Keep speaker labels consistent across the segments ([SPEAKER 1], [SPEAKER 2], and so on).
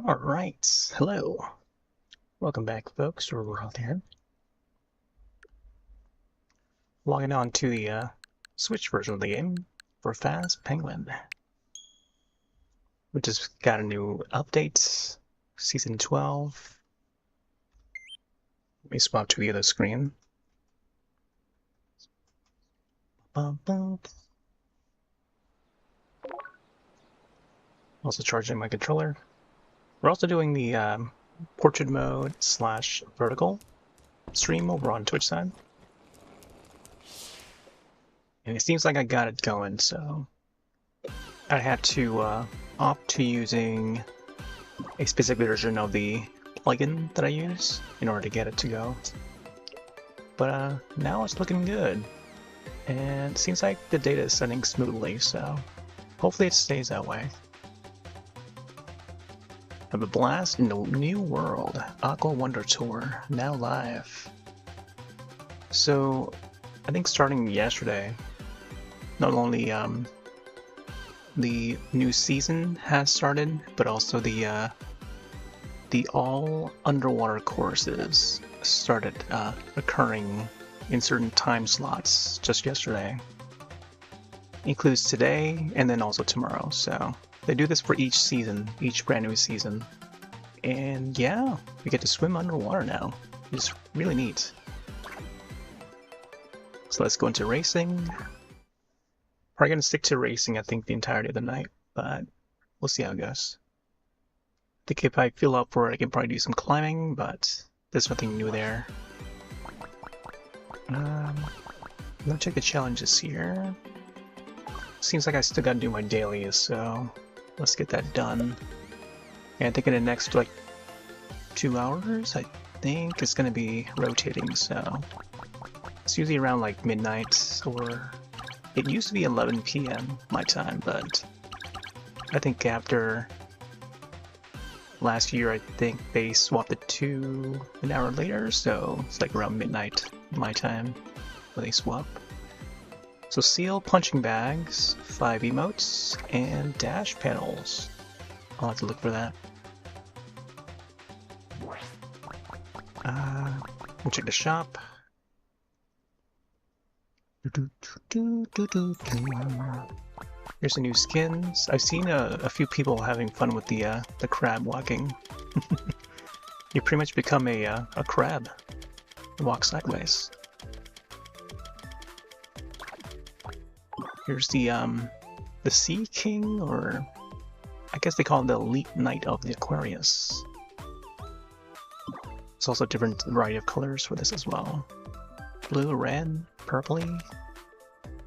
[SPEAKER 1] Alright, hello. Welcome back, folks. We're Roth here. Logging on to the Switch version of the game for Faaast Penguin, which has got a new update, Season 12. Let me swap to the other screen. Also charging my controller. We're also doing the portrait mode / vertical stream over on Twitch side. And it seems like I got it going, so I had to opt to using a specific version of the plugin that I use in order to get it to go. But now it's looking good. And it seems like the data is sending smoothly, so hopefully it stays that way. Have a blast in the new world. Aqua Wonder Tour, now live. So, I think starting yesterday, not only the new season has started, but also the all underwater courses started occurring in certain time slots just yesterday. Includes today and then also tomorrow. So they do this for each season, each brand new season. And yeah, we get to swim underwater now. It's really neat. So let's go into racing. Probably gonna stick to racing, I think, the entirety of the night, but we'll see how it goes. I think if I feel up for it, I can probably do some climbing, but there's nothing new there. Let me check the challenges here. Seems like I still gotta do my dailies, so let's get that done. And I think in the next, like, 2 hours, I think it's gonna be rotating, so it's usually around, like, midnight, or it used to be 11 p.m. my time, but I think after last year, I think they swapped it to an hour later, so it's like around midnight my time when they swap. So seal punching bags, 5 emotes, and dash panels. I'll have to look for that. We'll check the shop. Here's the new skins. I've seen a few people having fun with the crab walking. You pretty much become a crab. You walk sideways. Here's the Sea King, or I guess they call it the Elite Knight of the Aquarius. There's also a different variety of colors for this as well. Blue, red, purpley,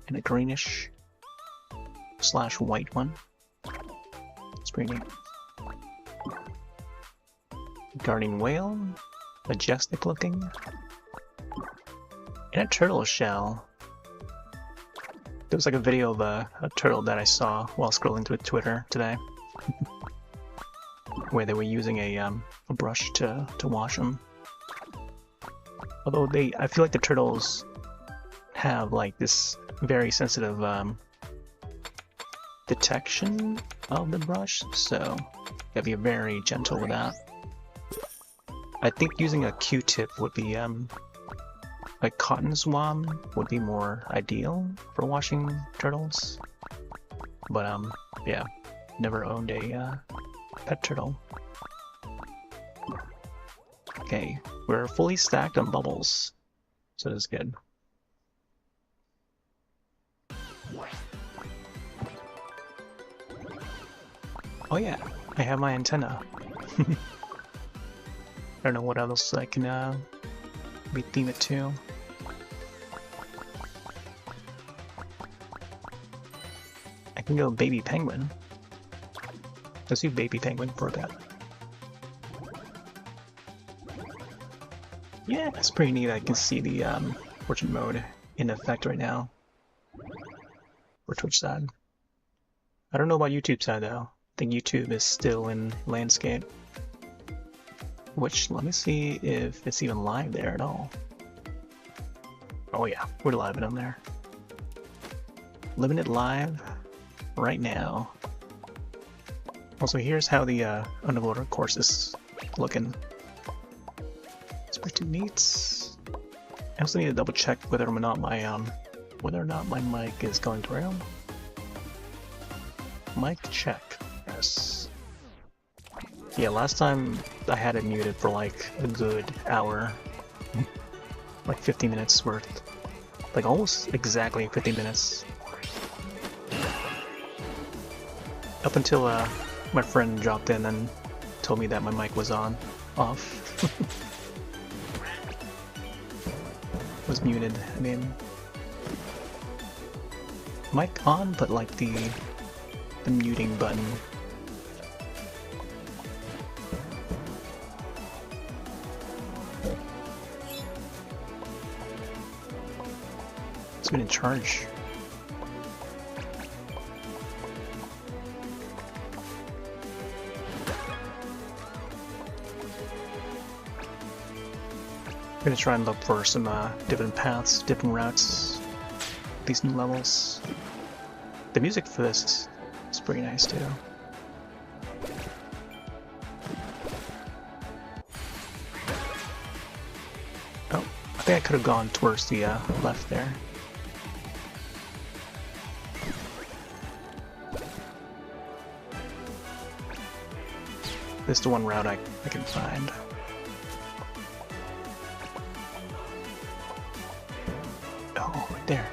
[SPEAKER 1] and a greenish / white one. It's pretty neat. Guardian whale, majestic looking, and a turtle shell. There was like a video of a turtle that I saw while scrolling through Twitter today, where they were using a brush to wash them. Although I feel like the turtles have like this very sensitive detection of the brush, so you gotta be very gentle with that. I think using a Q-tip would be like cotton swab would be more ideal for washing turtles. But yeah, never owned a pet turtle. Okay, we're fully stacked on bubbles, so that's good. Oh yeah, I have my antenna. I don't know what else I can retheme it to. I can go baby penguin. Let's do baby penguin for a bit. Yeah, it's pretty neat. I can see the portrait mode in effect right now. For Twitch side. I don't know about YouTube side though. I think YouTube is still in landscape. Which, let me see if it's even live there at all. Oh yeah, we're live on there. Living it live right now. Also, here's how the underwater course is looking. It's pretty neat. I also need to double check whether or not my mic is going through. Mic check. Yes. Yeah, last time I had it muted for like a good hour. Like 50 minutes worth. Like almost exactly 50 minutes. Up until my friend dropped in and told me that my mic was off. Was muted, I mean. Mic on, but like the muting button. It's been in charge. I'm gonna try and look for some different paths, different routes, these new levels. The music for this is pretty nice too. Oh, I think I could have gone towards the left there. This is the one route I can find. Oh, right there.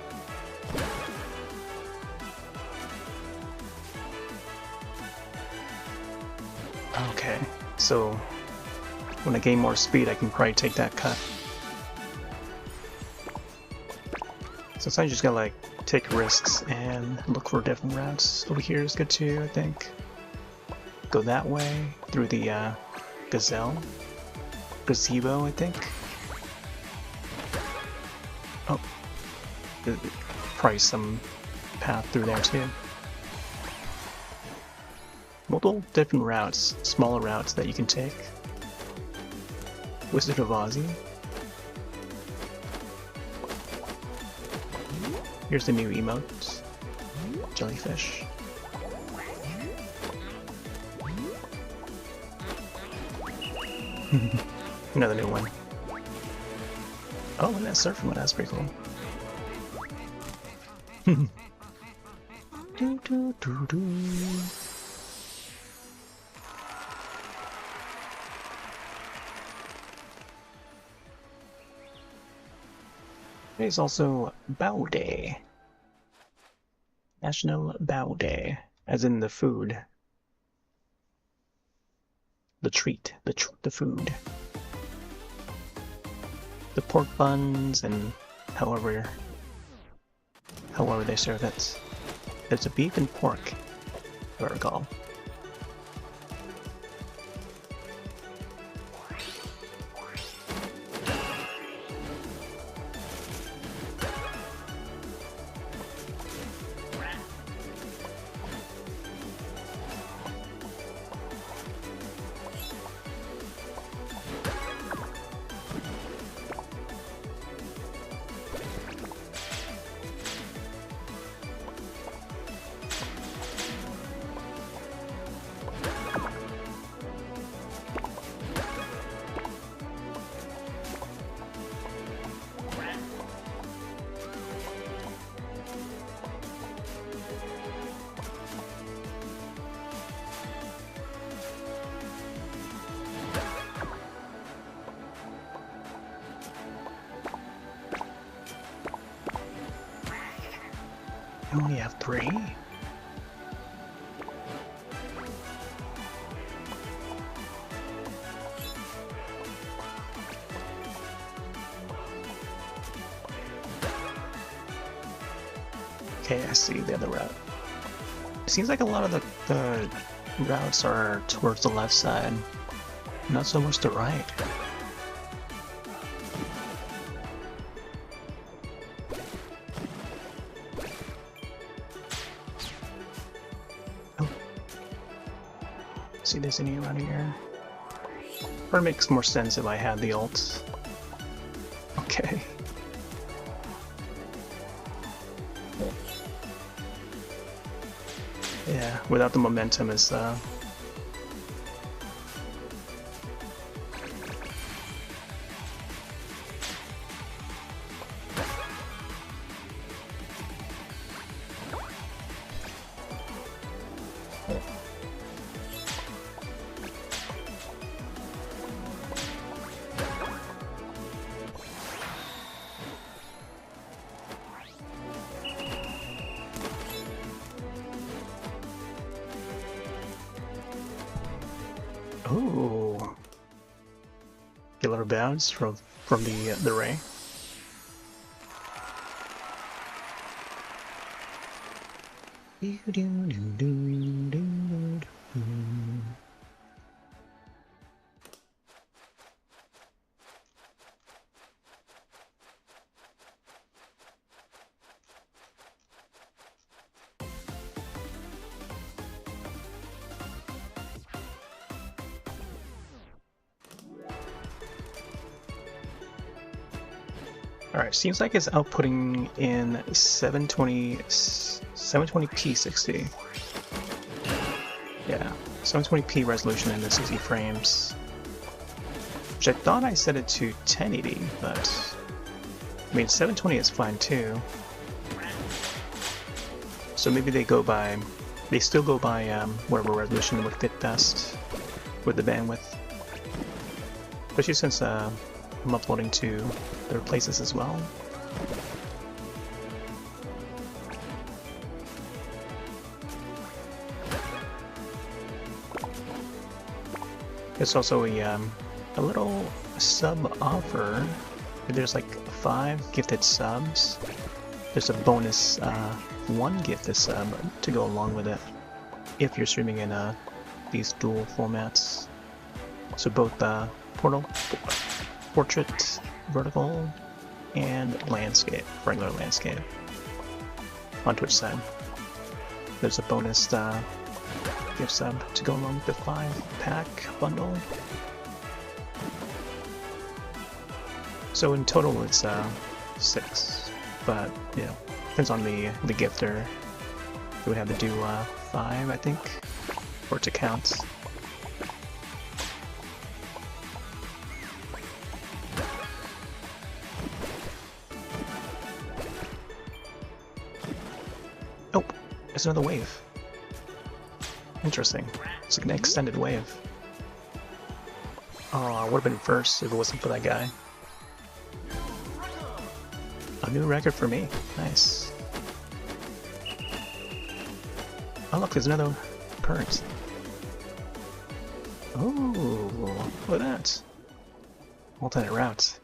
[SPEAKER 1] Okay, so when I gain more speed, I can probably take that cut. So sometimes you just gotta like take risks and look for different routes. Over here is good too, I think. Go that way through the gazebo, I think. Oh, there's probably some path through there too. Multiple different routes, smaller routes that you can take. Wizard of Ozzy. Here's the new emote. Jellyfish. Another new one. Oh, and that surfing one, that's pretty cool. Do, do, do, do. Today's also Bow Day. National Bow Day, as in the food. The treat, the food. The pork buns and however they serve it. It's a beef and pork, if I recall. I only have 3? Okay, I see the other route. It seems like a lot of the routes are towards the left side, not so much the right. See, there's any around here. Or it makes more sense if I had the ult. Okay. Yeah, without the momentum is Ooh. Killer bounce from the ray. Alright, seems like it's outputting in 720p 60. Yeah, 720p resolution in the 60 frames. Which I thought I set it to 1080, but I mean 720 is fine too. So maybe they still go by whatever resolution would fit best with the bandwidth. Especially since I'm uploading to other places as well. There's also a little sub offer. There's like 5 gifted subs. There's a bonus 1 gifted sub to go along with it if you're streaming in these dual formats. So both portrait, vertical, and landscape, regular landscape on Twitch side. There's a bonus gift sub to go along with the 5-pack bundle. So in total it's 6, but you know, depends on the gifter. You would have to do 5, I think, for it to count. Oh, there's another wave. Interesting. It's like an extended wave. Oh, I would have been first if it wasn't for that guy. A new record for me. Nice. Oh look, there's another current. Oh, look at that. Alternate route.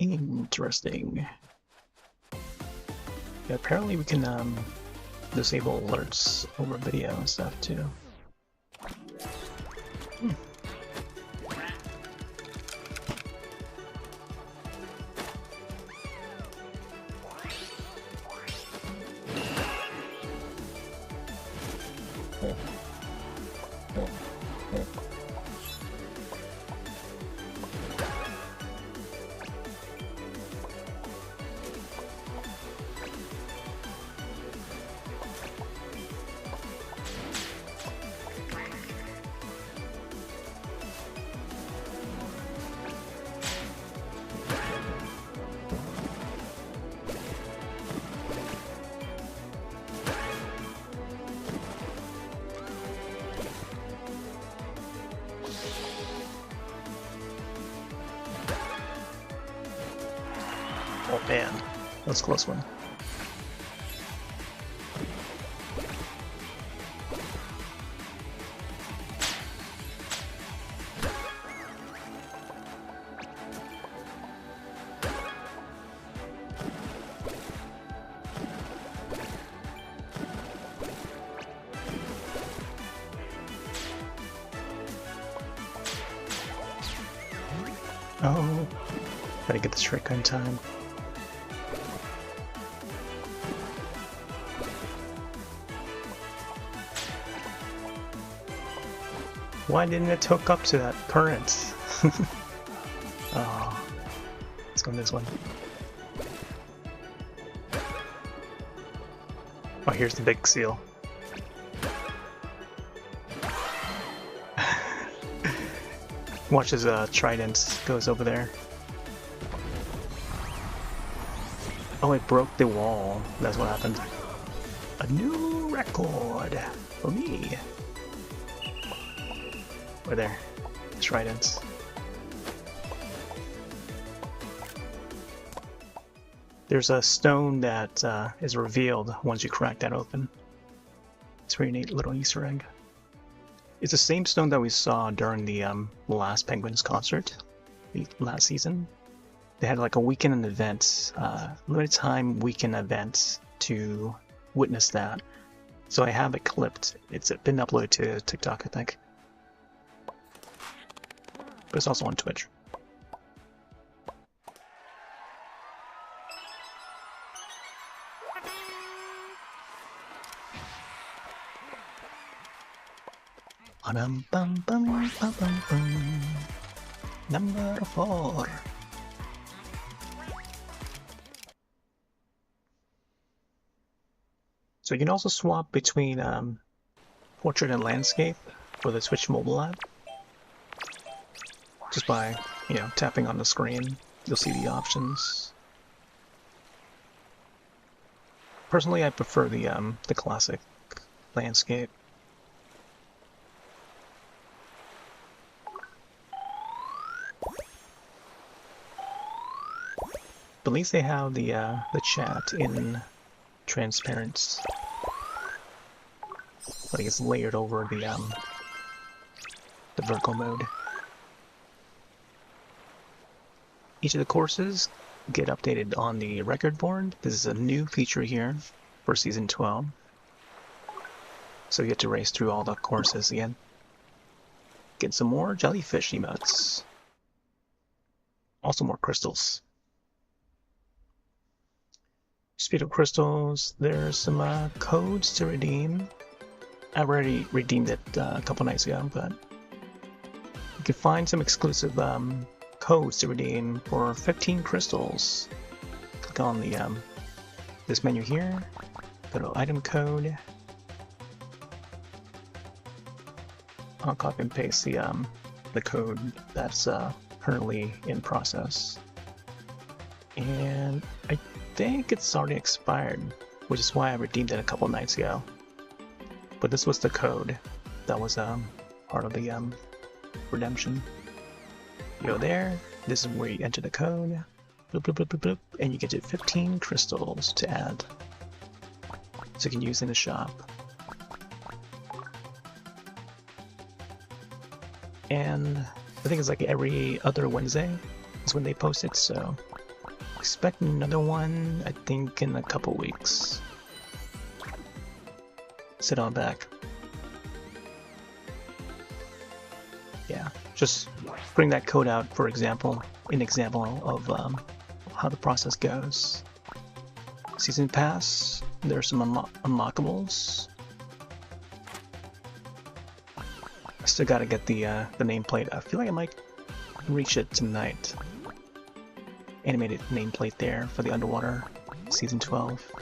[SPEAKER 1] Interesting. Yeah, apparently we can disable alerts over video and stuff too. Oh man, that's a close one. Oh, gotta get this trick on time. Why didn't it hook up to that current? Oh, let's go on this one. Oh, here's the big seal. Watch as trident goes over there. Oh, it broke the wall. That's what happened. A new record for me. Over there. Tridents. There's a stone that is revealed once you crack that open. It's a very neat little Easter egg. It's the same stone that we saw during the last Penguins concert, last season. They had like a weekend event, limited time weekend event to witness that. So I have it clipped. It's been uploaded to TikTok, I think. But it's also on Twitch. Number 4. So you can also swap between portrait and landscape for the Switch mobile app. Just by, tapping on the screen, you'll see the options. Personally, I prefer the classic landscape. But at least they have the chat in transparent. Like it's layered over the vertical mode. Each of the courses get updated on the record board. This is a new feature here for Season 12. So you get to race through all the courses again. Get some more jellyfish emotes. Also more crystals. Speed of crystals, there's some codes to redeem. I already redeemed it a couple nights ago, but you can find some exclusive codes to redeem for 15 crystals. Click on the this menu here, go to item code. I'll copy and paste the code that's currently in process. And I think it's already expired, which is why I redeemed it a couple nights ago. But this was the code that was part of the redemption. You go there, this is where you enter the code, bloop, bloop, bloop, bloop, bloop, and you get to 15 crystals to add. So you can use in the shop. And I think it's like every other Wednesday is when they post it, so expect another one, I think, in a couple weeks. Sit on back. Yeah, just bring that code out for example, an example of how the process goes. Season Pass, there's some unlockables. I still gotta get the nameplate. I feel like I might reach it tonight. Animated nameplate there for the Underwater Season 12.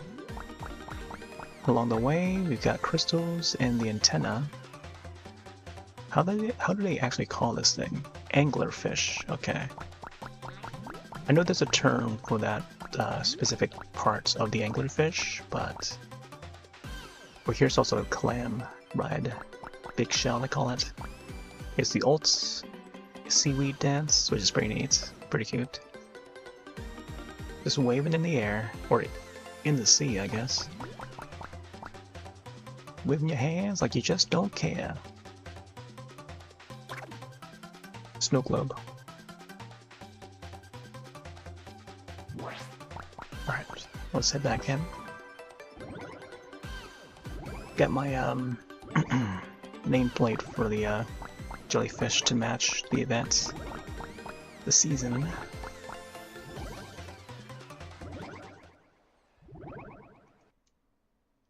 [SPEAKER 1] Along the way, we've got crystals and the antenna. How do they actually call this thing? Anglerfish. Okay. I know there's a term for that specific parts of the anglerfish, but here's also a clam ride. Big shell, they call it. Here's the Ults seaweed dance, which is pretty neat. Pretty cute. Just waving in the air, or in the sea, I guess. Waving your hands like you just don't care. Snow globe. Alright, let's head back in. Got my nameplate for the jellyfish to match the event, the season.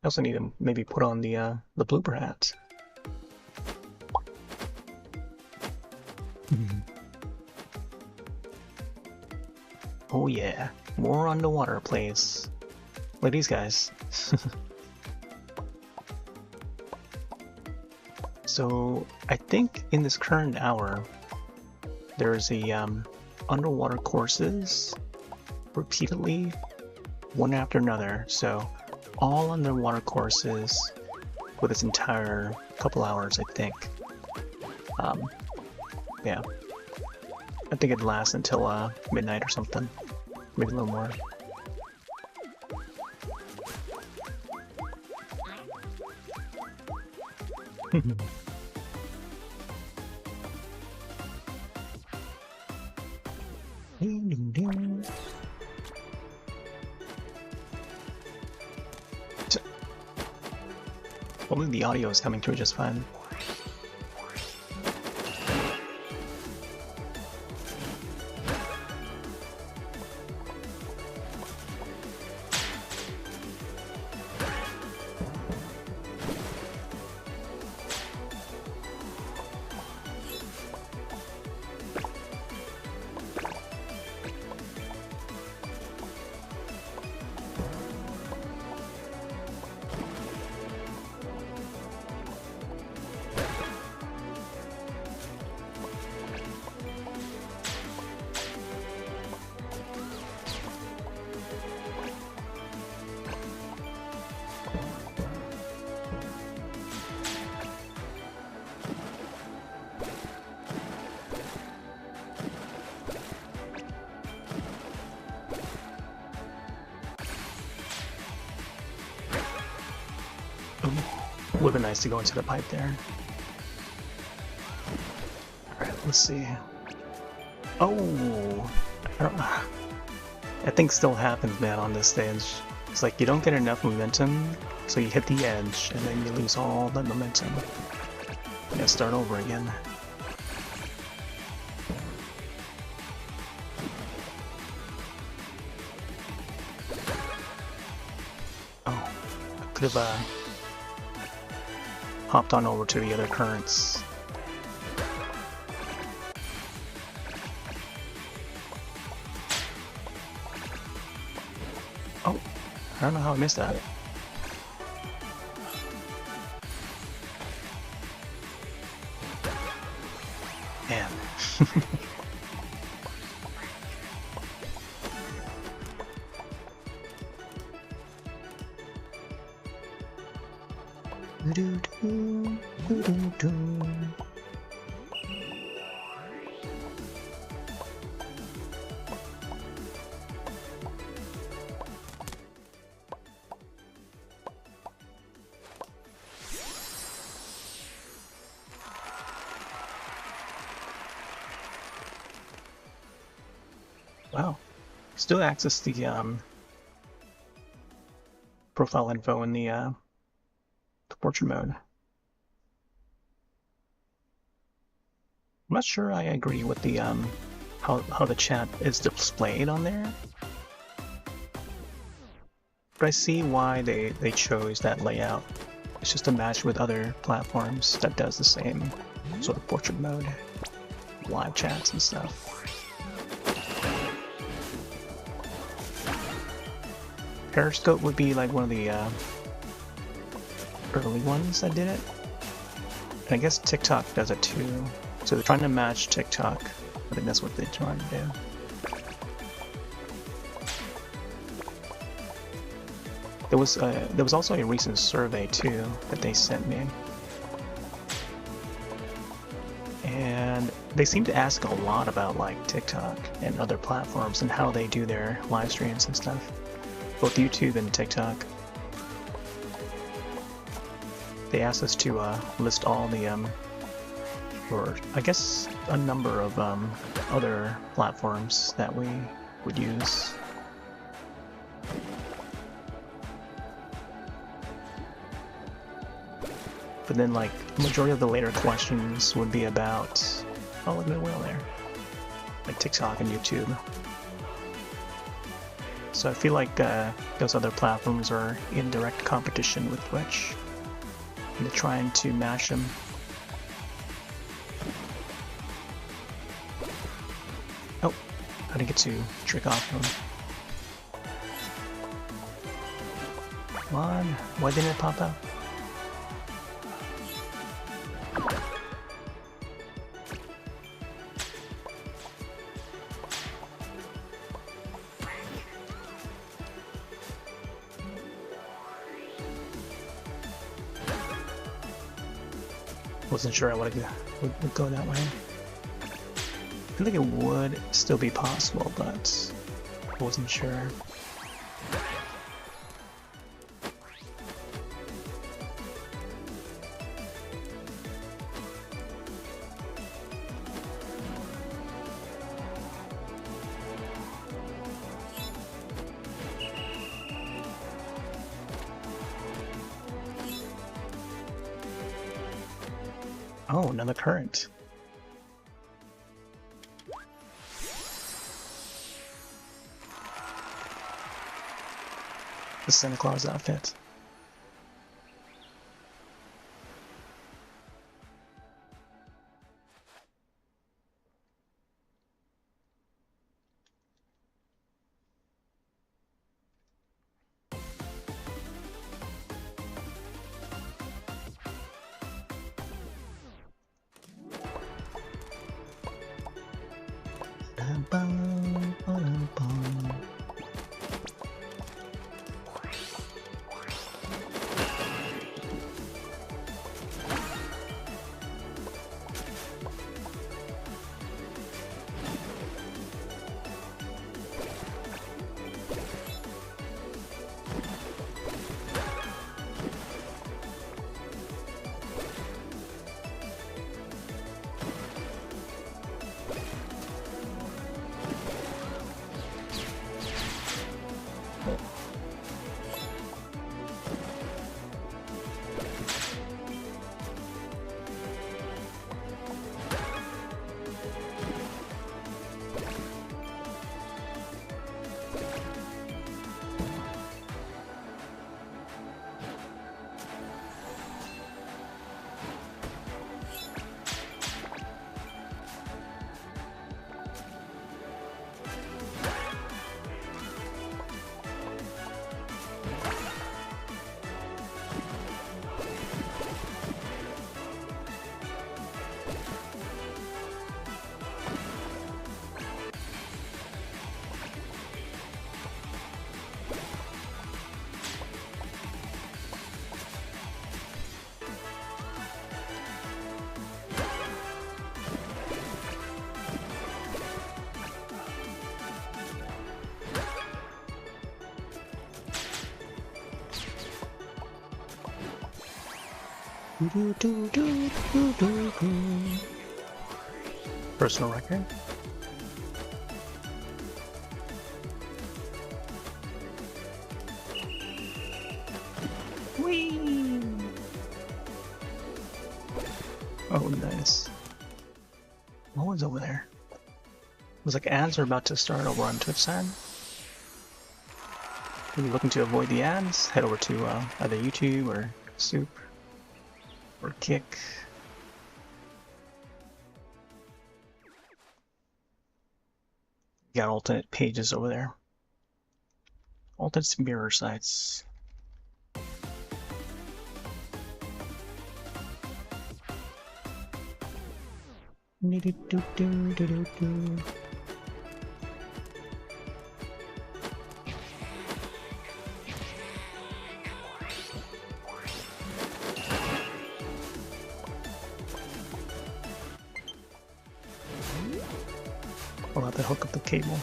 [SPEAKER 1] I also need to maybe put on the blooper hat. Oh yeah, more underwater plays. Look at these guys. So I think in this current hour, there's a underwater courses repeatedly, one after another. So all underwater courses with this entire couple hours, I think. Yeah. I think it lasts until midnight or something. Maybe a little more. Hopefully the audio is coming through just fine. Would have been nice to go into the pipe there. Alright, let's see. Oh! That thing still happens, man, on this stage. It's like you don't get enough momentum, so you hit the edge, and then you lose all that momentum. You gotta start over again. Oh, I could have hopped on over to the other currents. Oh, I don't know how I missed that. Man. Wow. Still access the profile info in the portrait mode. I'm not sure I agree with the how the chat is displayed on there, but I see why they chose that layout. It's just a match with other platforms that does the same sort of portrait mode, live chats and stuff. Periscope would be like one of the early ones that did it. And I guess TikTok does it too. So they're trying to match TikTok. I think that's what they're trying to do. There was also a recent survey too that they sent me. And they seem to ask a lot about like TikTok and other platforms and how they do their live streams and stuff. Both YouTube and TikTok. They asked us to list all the, or I guess a number of other platforms that we would use. But then, like, majority of the later questions would be about, oh, look at the whale there, like TikTok and YouTube. So I feel like those other platforms are in direct competition with Twitch. And they're trying to mash them. Oh, I didn't get to trick off them. Come on, why didn't it pop up? Wasn't sure I would go that way. I think it would still be possible, but I wasn't sure. Oh, another current. The Santa Claus outfit. Personal record. Whee! Oh, nice. What was over there? It was like ads are about to start over on Twitch side. If you're looking to avoid the ads, head over to either YouTube or Soop or Kick. You got alternate pages over there. Alternate mirror sites. I'll have to hook up the cable.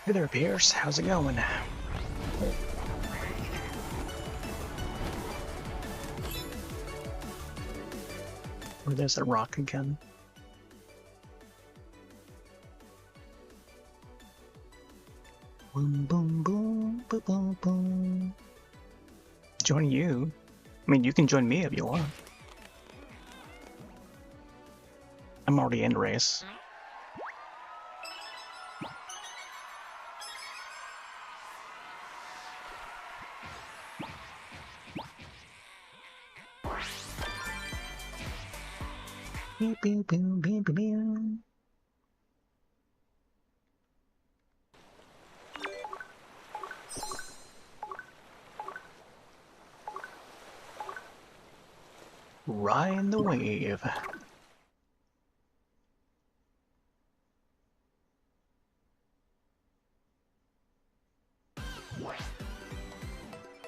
[SPEAKER 1] Hey there, Pierce. How's it going? Oh, there's a rock again. Boom, boom, boom, boom, boom, boom. Join you? I mean, you can join me if you want. I'm already in the race. Beep, beep, beep, beep, beep, beep. Ride the wave.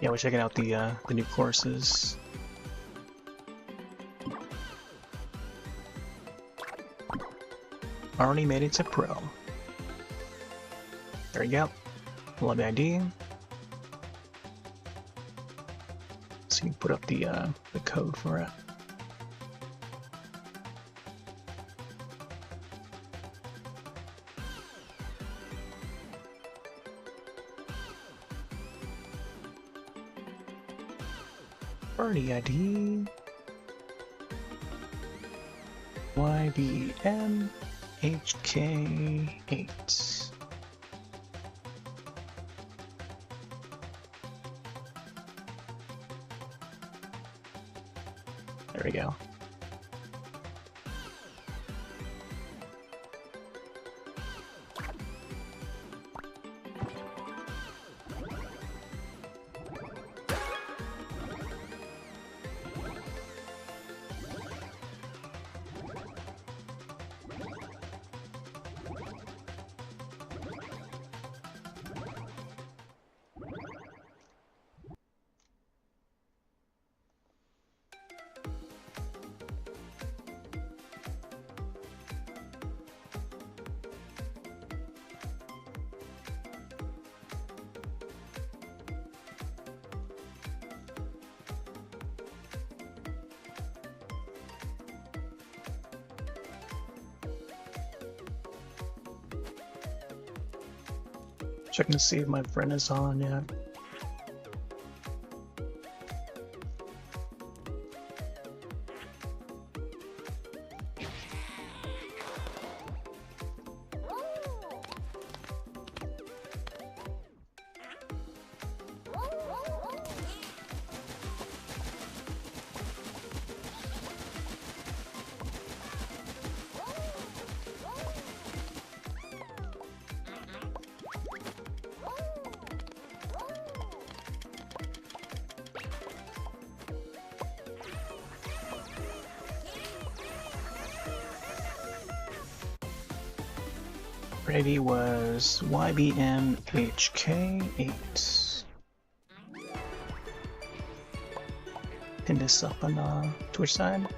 [SPEAKER 1] Yeah, we're checking out the new courses. Already made it to pro. There you go. Love the ID. So you can put up the code for it. Party ID YBMHK8. There we go. Checking to see if my friend is on yet. Ready was YBMHK8. Pin this up on Twitch side.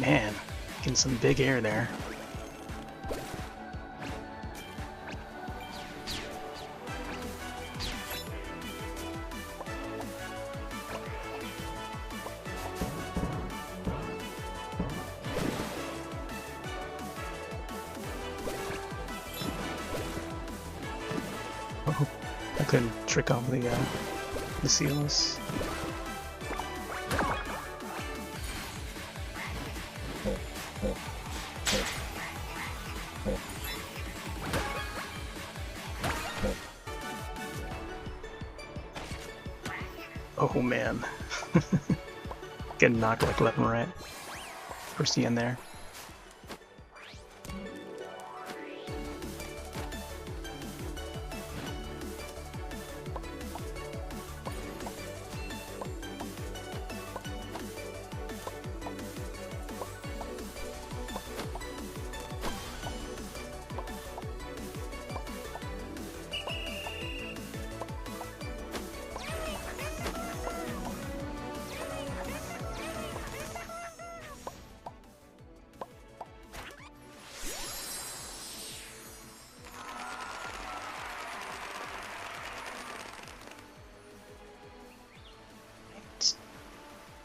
[SPEAKER 1] Man, getting some big air there. Oh, I couldn't trick off the seals. Oh man. Getting knocked like left and right. First the end there.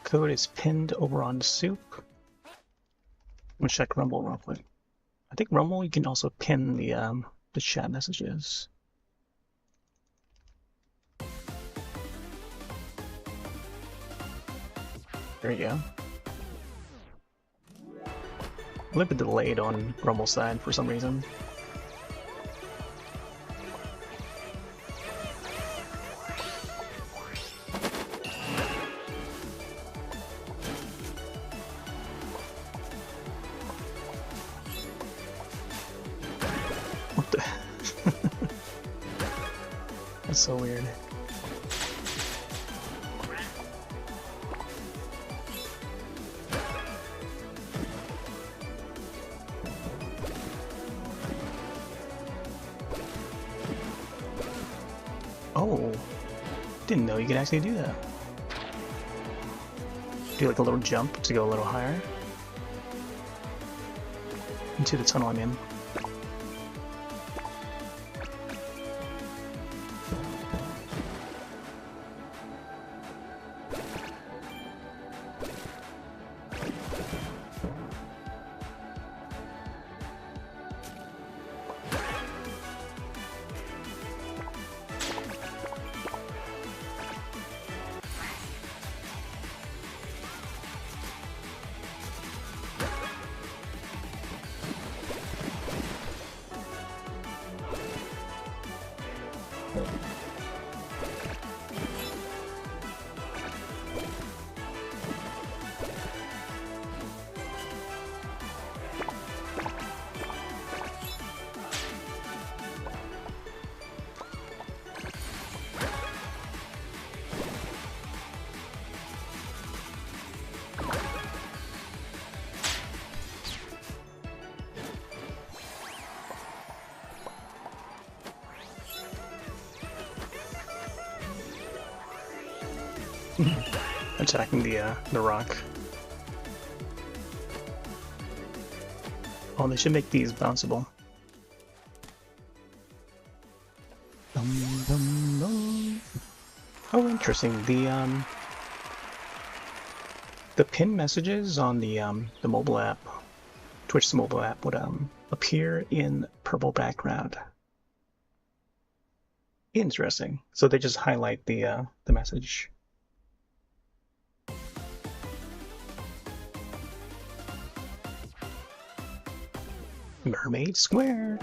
[SPEAKER 1] Code is pinned over on Soop. I'm gonna check Rumble real quick. I think Rumble you can also pin the chat messages. There you go. A little bit delayed on Rumble's side for some reason. What the? That's so weird. Oh, didn't know you could actually do that. Do like a little jump to go a little higher into the tunnel I'm in. Attacking the rock. Oh, they should make these bounceable. Dum, dum, dum. Oh, interesting. The pin messages on the mobile app, Twitch's mobile app, would appear in purple background. Interesting. So they just highlight the message. Mermaid Square.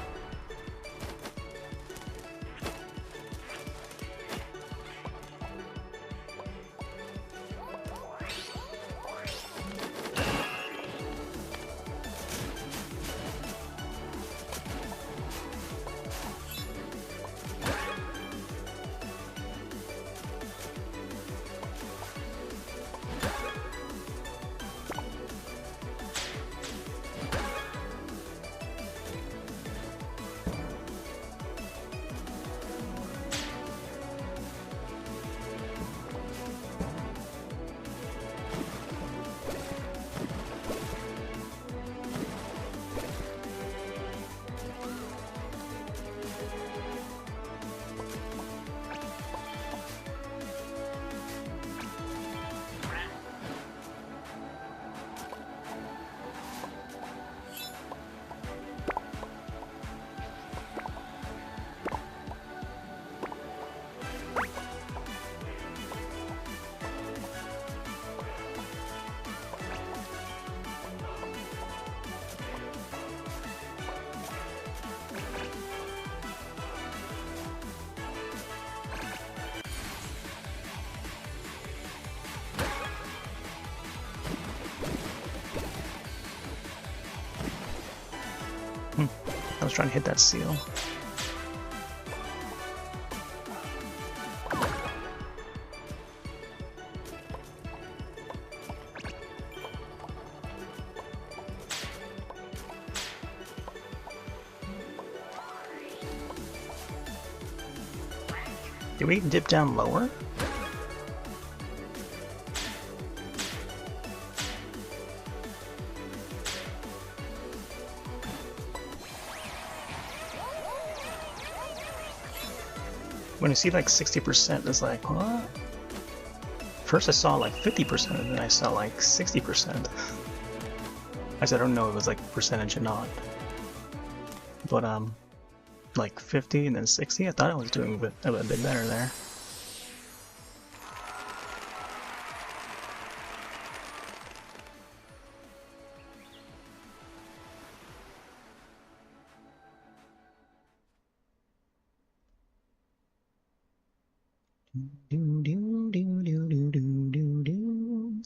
[SPEAKER 1] I was trying to hit that seal. Did we dip down lower? When you see like 60%, it's like, what? First I saw like 50% and then I saw like 60%. I said I don't know if it was like percentage or not. But like 50 and then 60, I thought I was doing a bit better there. Do, do, do, do, do, do, do, do.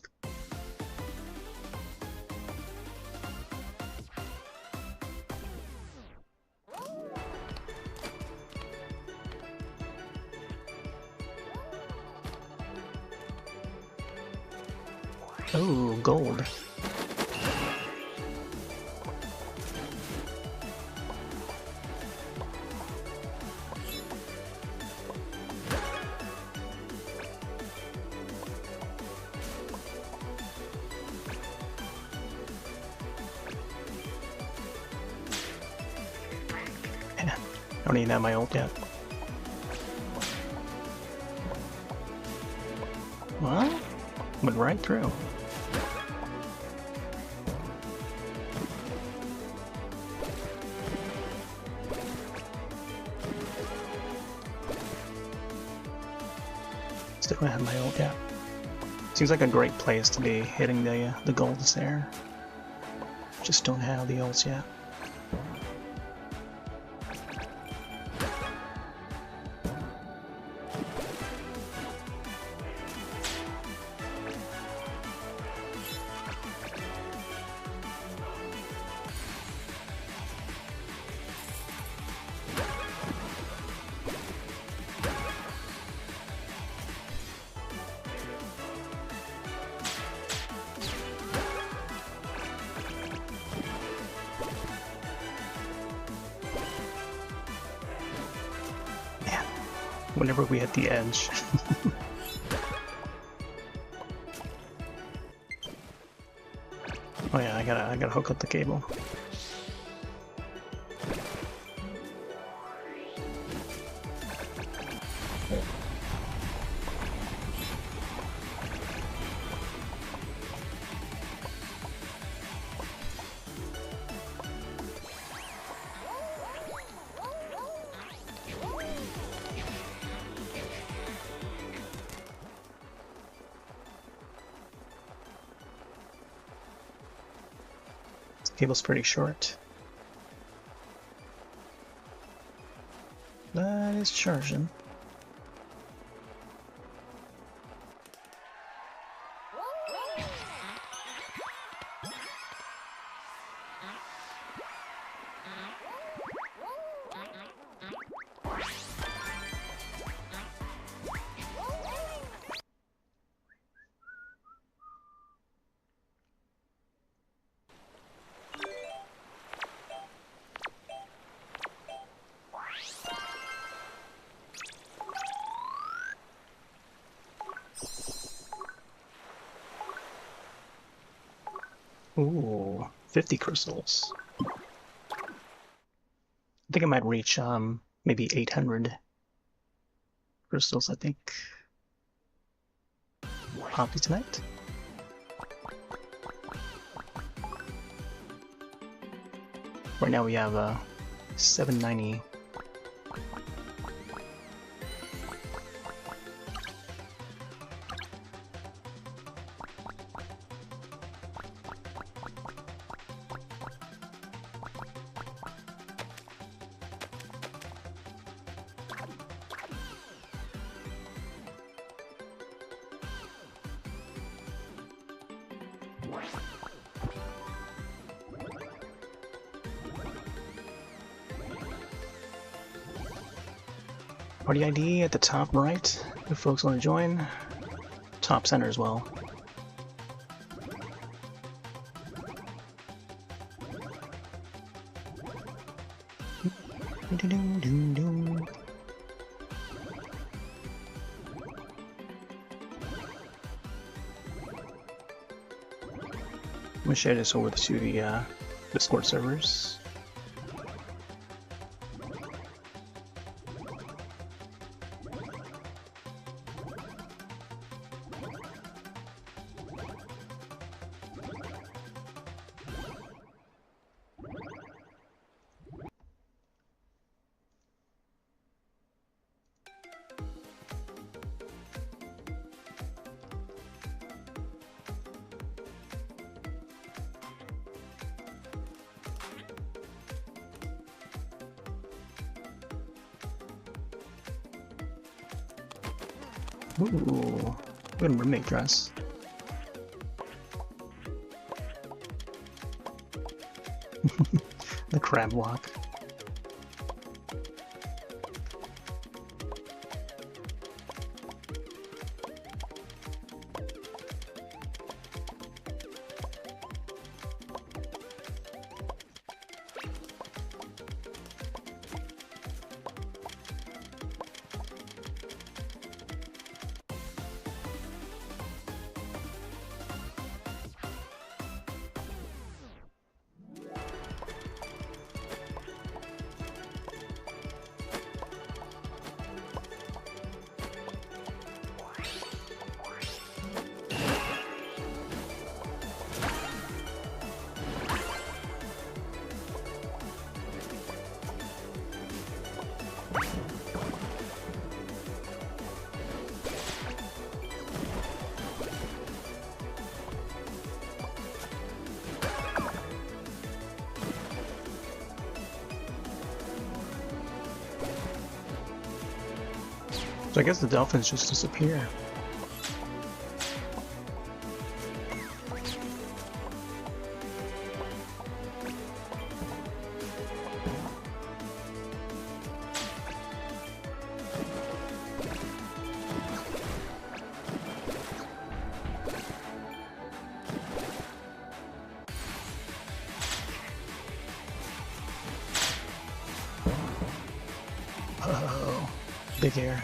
[SPEAKER 1] Oh, gold. I don't even have my ult yet. What? Went right through. Still don't have my ult yet. Seems like a great place to be hitting the golds there. Just don't have the ults yet. Whenever we hit the edge. Oh yeah, I gotta hook up the cable. Cable's pretty short. But it's charging. Ooh, 50 crystals. I think I might reach maybe 800 crystals, I think. Poppy tonight. Right now we have 790. Party ID at the top right, if folks want to join. Top center as well. I'm gonna share this over to the Discord servers. Ooh, good mermaid dress. The crab walk. So I guess the dolphins just disappear. Uh-oh, big air.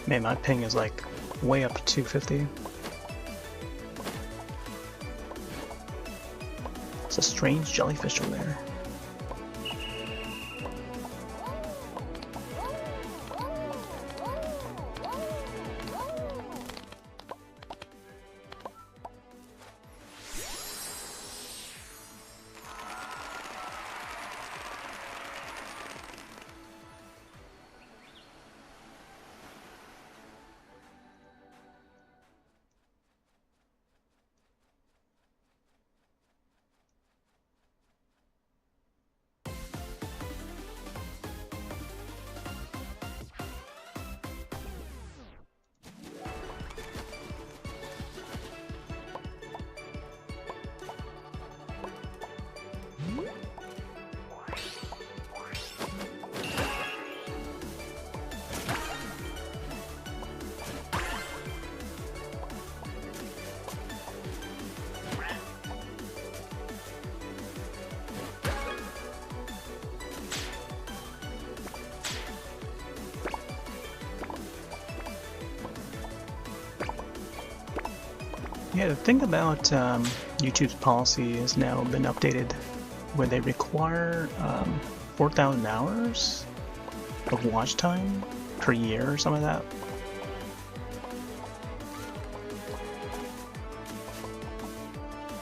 [SPEAKER 1] Man, my ping is like way up to 250. It's a strange jellyfish over there. Yeah, the thing about YouTube's policy has now been updated where they require 4,000 hours of watch time per year or something like that.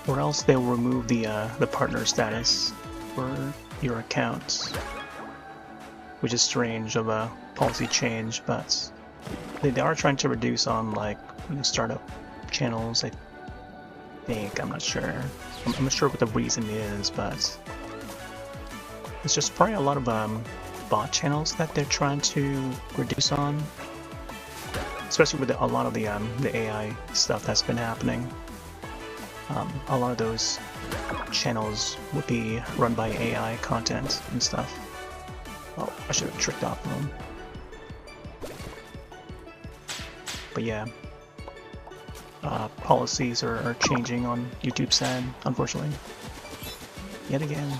[SPEAKER 1] Or else they'll remove the partner status for your accounts, which is strange of a policy change, but they are trying to reduce on like startup channels. I think, I'm not sure. I'm not sure what the reason is, but it's just probably a lot of bot channels that they're trying to reduce on, especially with a lot of the AI stuff that's been happening. A lot of those channels would be run by AI content and stuff. Oh, I should have tricked off of them. But yeah, policies are changing on YouTube's side, unfortunately. Yet again.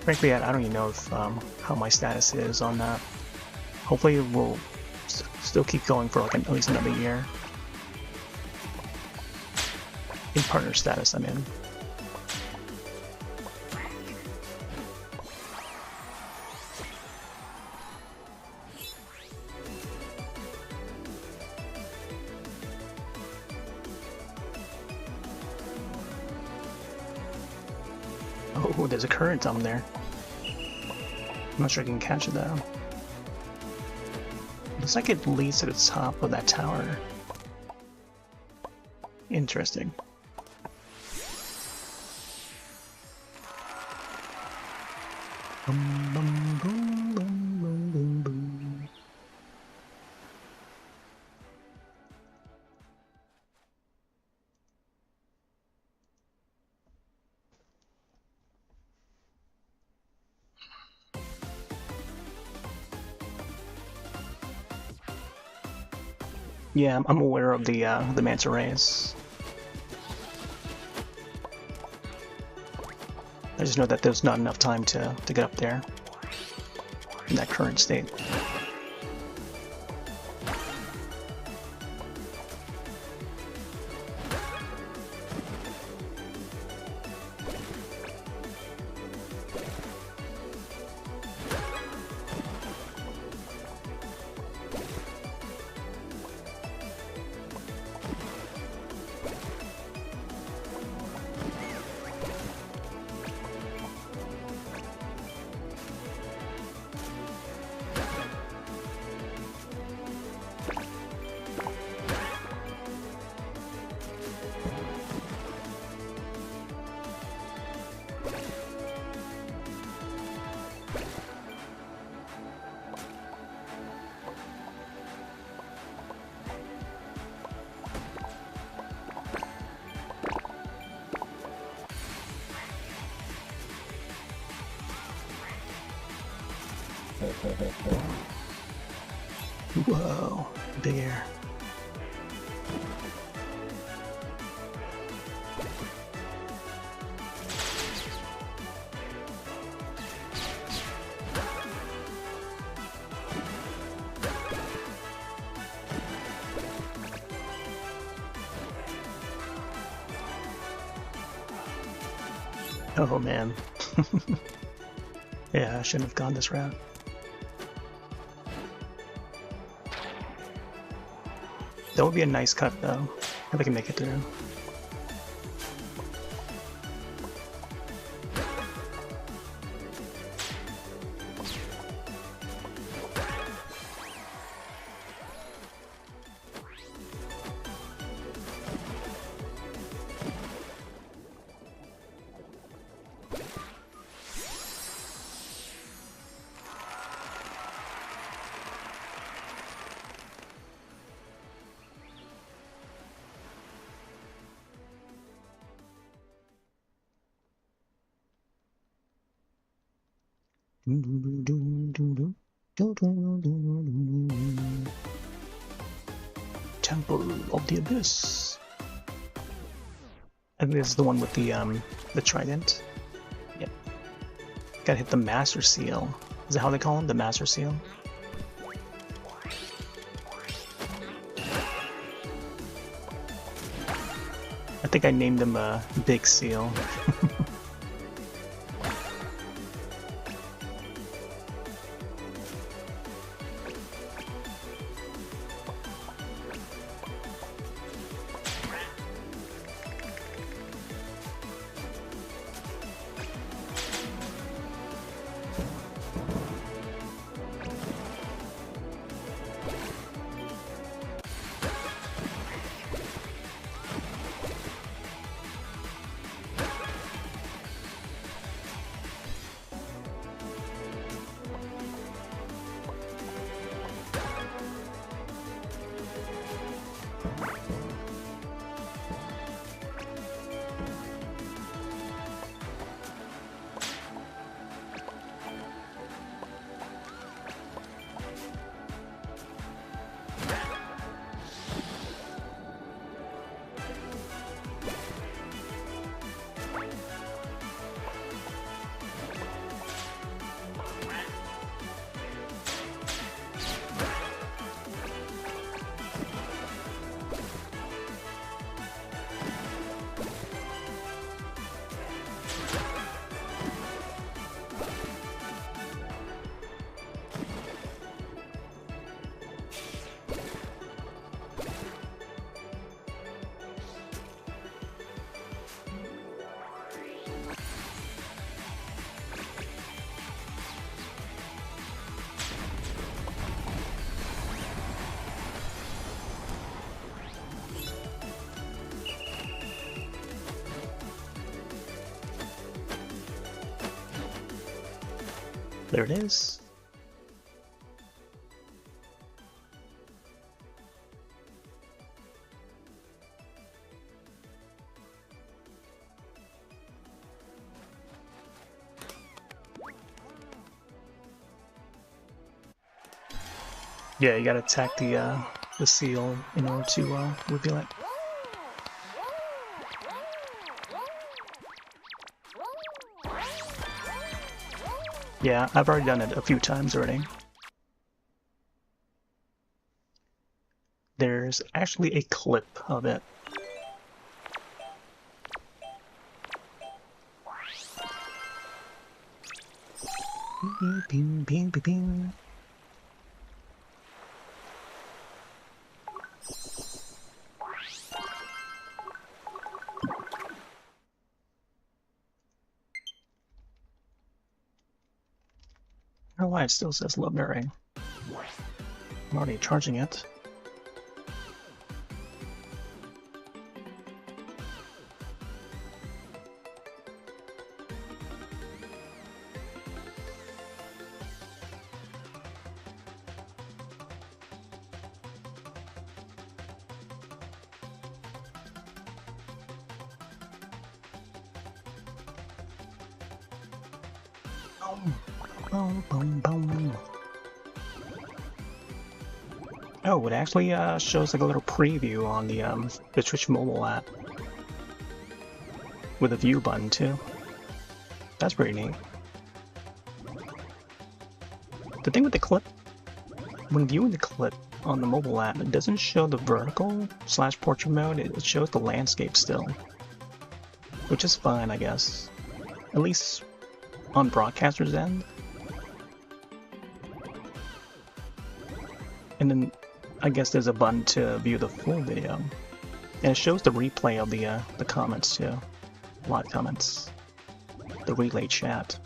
[SPEAKER 1] Frankly, I don't even know if how my status is on that. Hopefully it will still keep going for like at least another year. In partner status, I'm in. Oh, there's a current on there. I'm not sure I can catch it though. Looks like it leads to the top of that tower. Interesting. Yeah, I'm aware of the manta rays. I just know that there's not enough time to get up there in that current state. Whoa, big air. Oh man. Yeah, I shouldn't have gone this route. That would be a nice cut though, if I can make it through. Temple of the Abyss. I think this is the one with the trident. Yep. Gotta hit the Master Seal. Is that how they call him? The Master Seal? I think I named him Big Seal. There it is. Yeah, you gotta attack the seal in order to reveal it. Yeah, I've already done it a few times already. There's actually a clip of it. Bing, bing, bing, bing. I don't know why it still says Legendary. I'm already charging it. Boom, boom, boom. Oh, it actually shows like a little preview on the Twitch mobile app with a view button too. That's pretty neat. The thing with the clip, when viewing the clip on the mobile app, it doesn't show the vertical / portrait mode. It shows the landscape still, which is fine, I guess. At least on broadcaster's end. And then I guess there's a button to view the full video. And it shows the replay of the comments too. Live comments. The relay chat.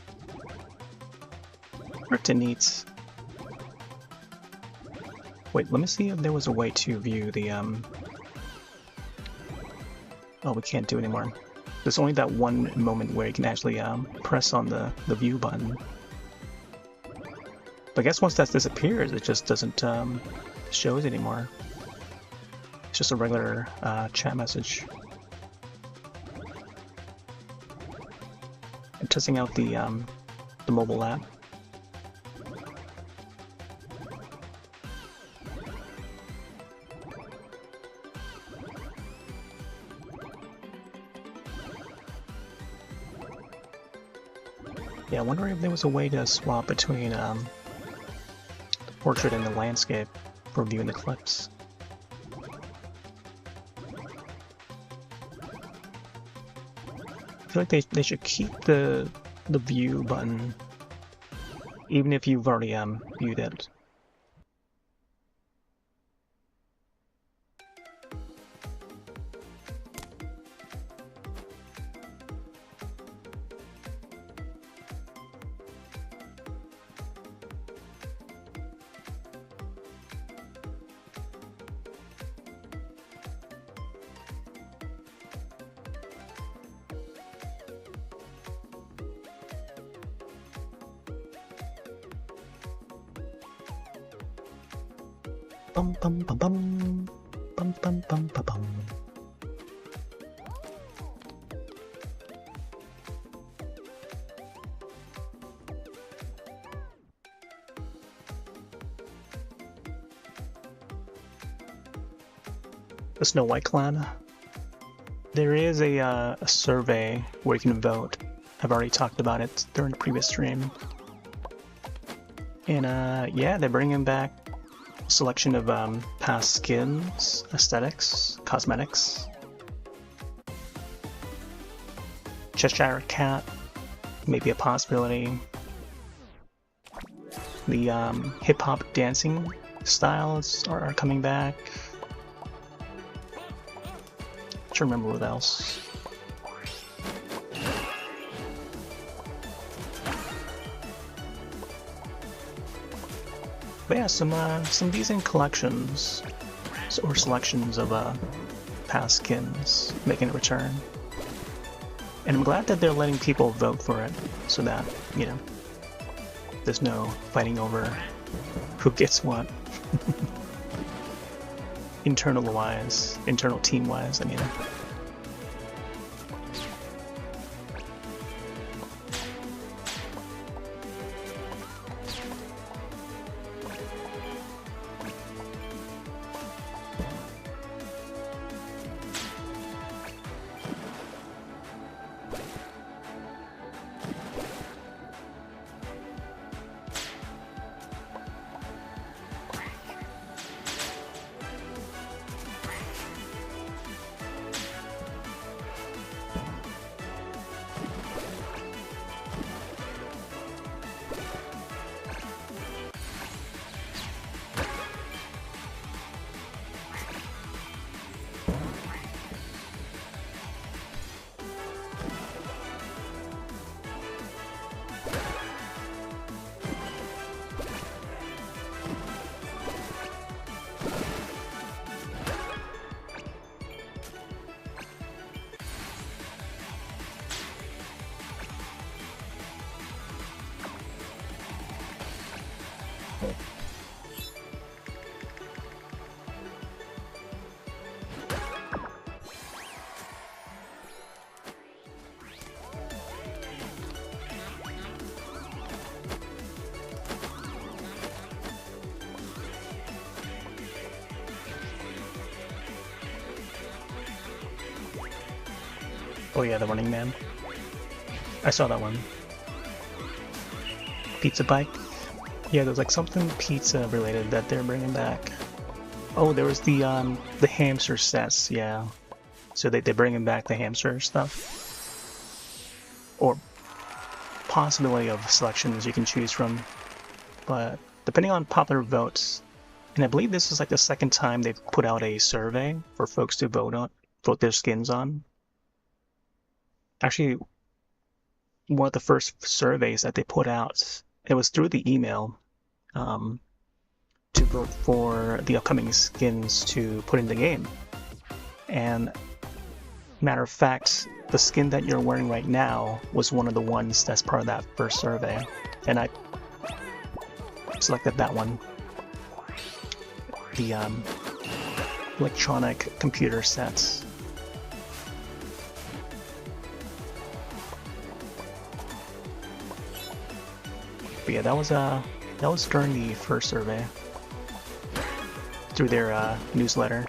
[SPEAKER 1] Pretty neat. Wait, let me see if there was a way to view the Oh, we can't do it anymore. There's only that one moment where you can actually press on the view button. But I guess once that disappears, it just doesn't show it anymore. It's just a regular chat message. I'm testing out the mobile app. Yeah, I wonder if there was a way to swap between the portrait and the landscape for viewing the clips. I feel like they should keep the view button, even if you've already viewed it. Bum bum bum bum bum bum bum bum bum. The Snow White Clan. There is a survey where you can vote. I've already talked about it during the previous stream. And yeah, they're bringing back a selection of past skins, aesthetics, cosmetics. Cheshire Cat, maybe a possibility. The hip-hop dancing styles are coming back. To remember what else. But yeah, some decent collections or selections of past skins making a return. And I'm glad that they're letting people vote for it, so that, you know, there's no fighting over who gets what. Internal team-wise, I mean. Oh yeah, the Running Man. I saw that one. Pizza Bike. Yeah, there's like something pizza related that they're bringing back. Oh, there was the hamster sets, yeah. So they're bringing back the hamster stuff. Or possibility of selections you can choose from. But depending on popular votes, and I believe this is like the second time they've put out a survey for folks to vote their skins on. Actually, one of the first surveys that they put out, it was through the email to vote for the upcoming skins to put in the game. And matter of fact, the skin that you're wearing right now was one of the ones that's part of that first survey. And I selected that one. The electronic computer sets. But yeah, that was during the first survey through their newsletter.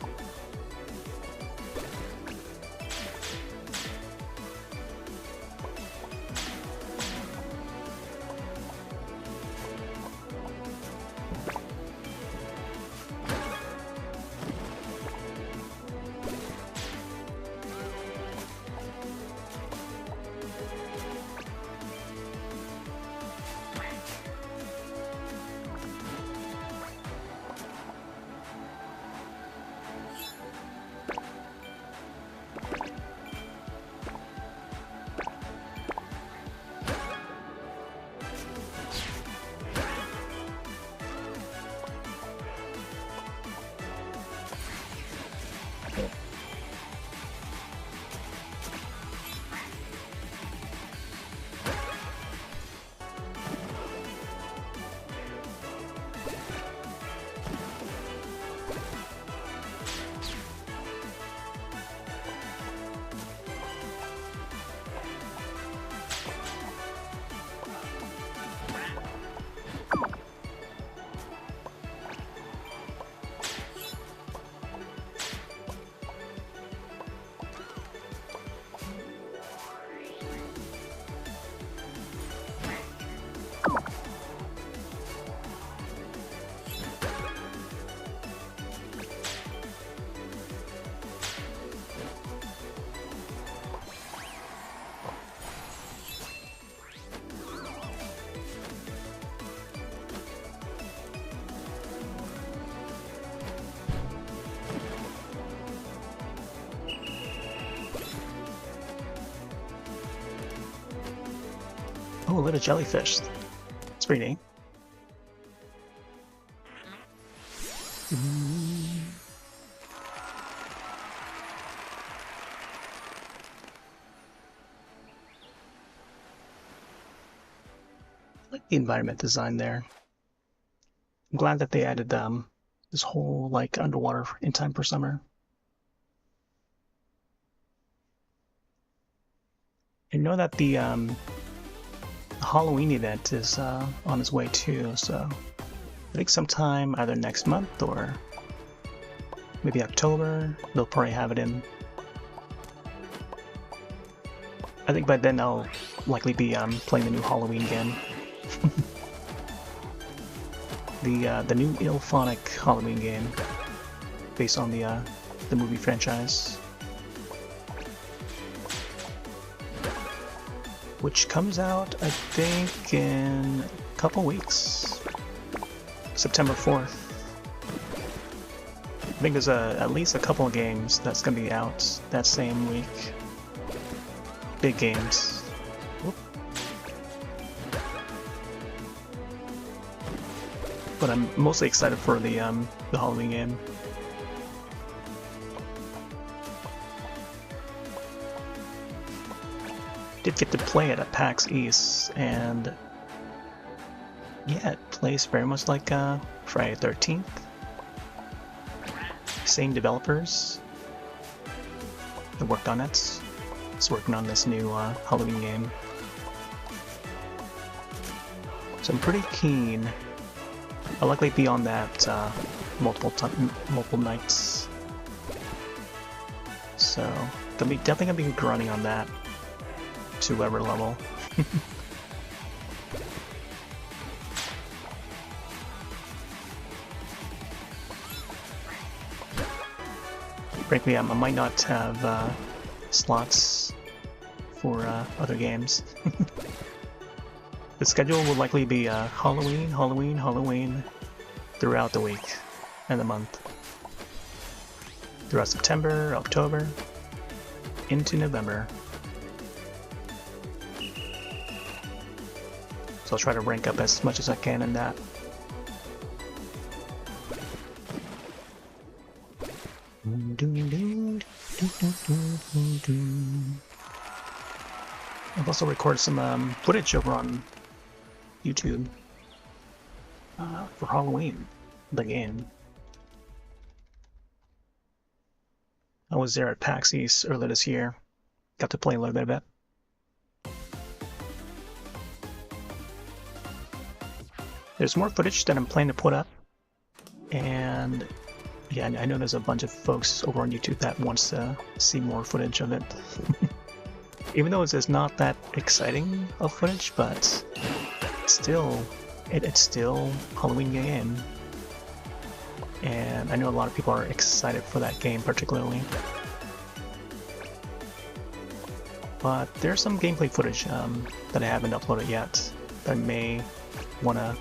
[SPEAKER 1] Oh, a little jellyfish. It's pretty neat. I like the environment design there. I'm glad that they added this whole like underwater in time for summer. I know that the Halloween event is on its way too, so I think sometime either next month or maybe October, they'll probably have it in. I think by then I'll likely be playing the new Halloween game. The new IllFonic Halloween game, based on the movie franchise, which comes out I think in a couple weeks, September 4th. I think there's at least a couple of games that's gonna be out that same week. Big games. Whoop. But I'm mostly excited for the Halloween game. Did get to play it at PAX East, and yeah, it plays very much like Friday the 13th. Same developers that worked on it. It's working on this new Halloween game. So I'm pretty keen. I'll likely be on that multiple nights. So definitely gonna be grinding on that to whatever level. Frankly, I might not have slots for other games. The schedule will likely be Halloween, Halloween, Halloween throughout the week and the month. Throughout September, October, into November. So I'll try to rank up as much as I can in that. I've also recorded some footage over on YouTube for Halloween, the game. I was there at PAX East earlier this year. Got to play a little bit of it. There's more footage that I'm planning to put up, and yeah, I know there's a bunch of folks over on YouTube that wants to see more footage of it. Even though it's not that exciting of footage, but still, it's still a Halloween game. And I know a lot of people are excited for that game particularly. But there's some gameplay footage that I haven't uploaded yet that I may want to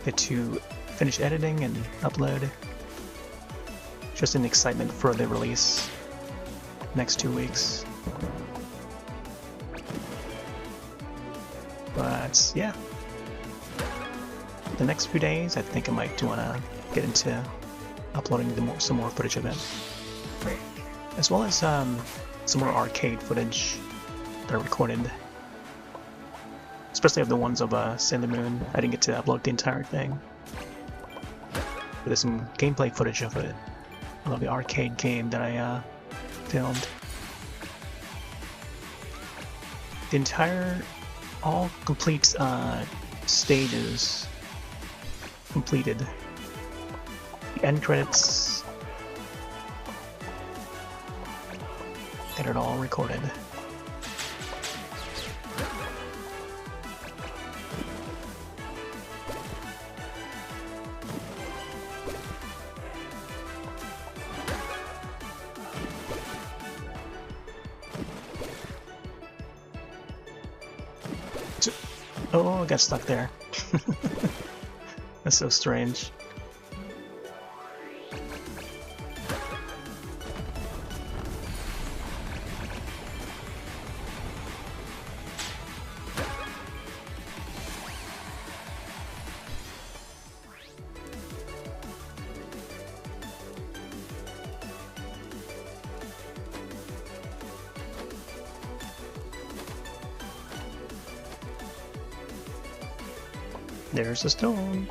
[SPEAKER 1] get to finish editing and upload. Just in excitement for the release next 2 weeks. But yeah, the next few days I think I might want to get into uploading some more footage of it, as well as some more arcade footage that I recorded, especially of the ones of Sailor Moon. I didn't get to upload the entire thing, but there's some gameplay footage of it. I love the arcade game that I filmed. The entire, all complete stages completed. The end credits. Got it all recorded. Oh, I got stuck there. That's so strange. There's a stone.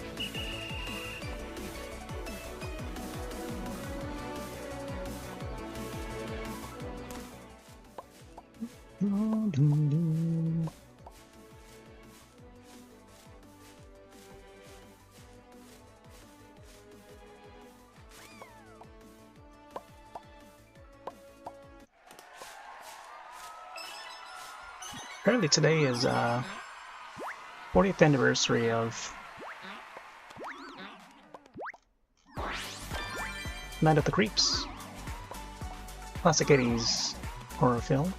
[SPEAKER 1] Apparently today is 40th anniversary of Night of the Creeps, classic 80s horror film,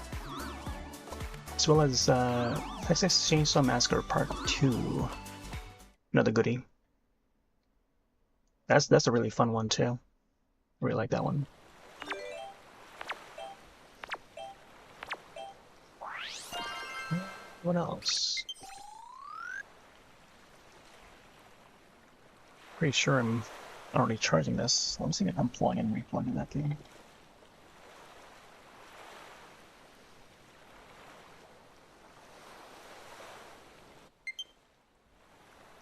[SPEAKER 1] as well as Texas Chainsaw Massacre Part 2, another goodie. That's a really fun one too. I really like that one. What else? Pretty sure I'm already charging this. Let me see if I'm plugging and replugging that thing.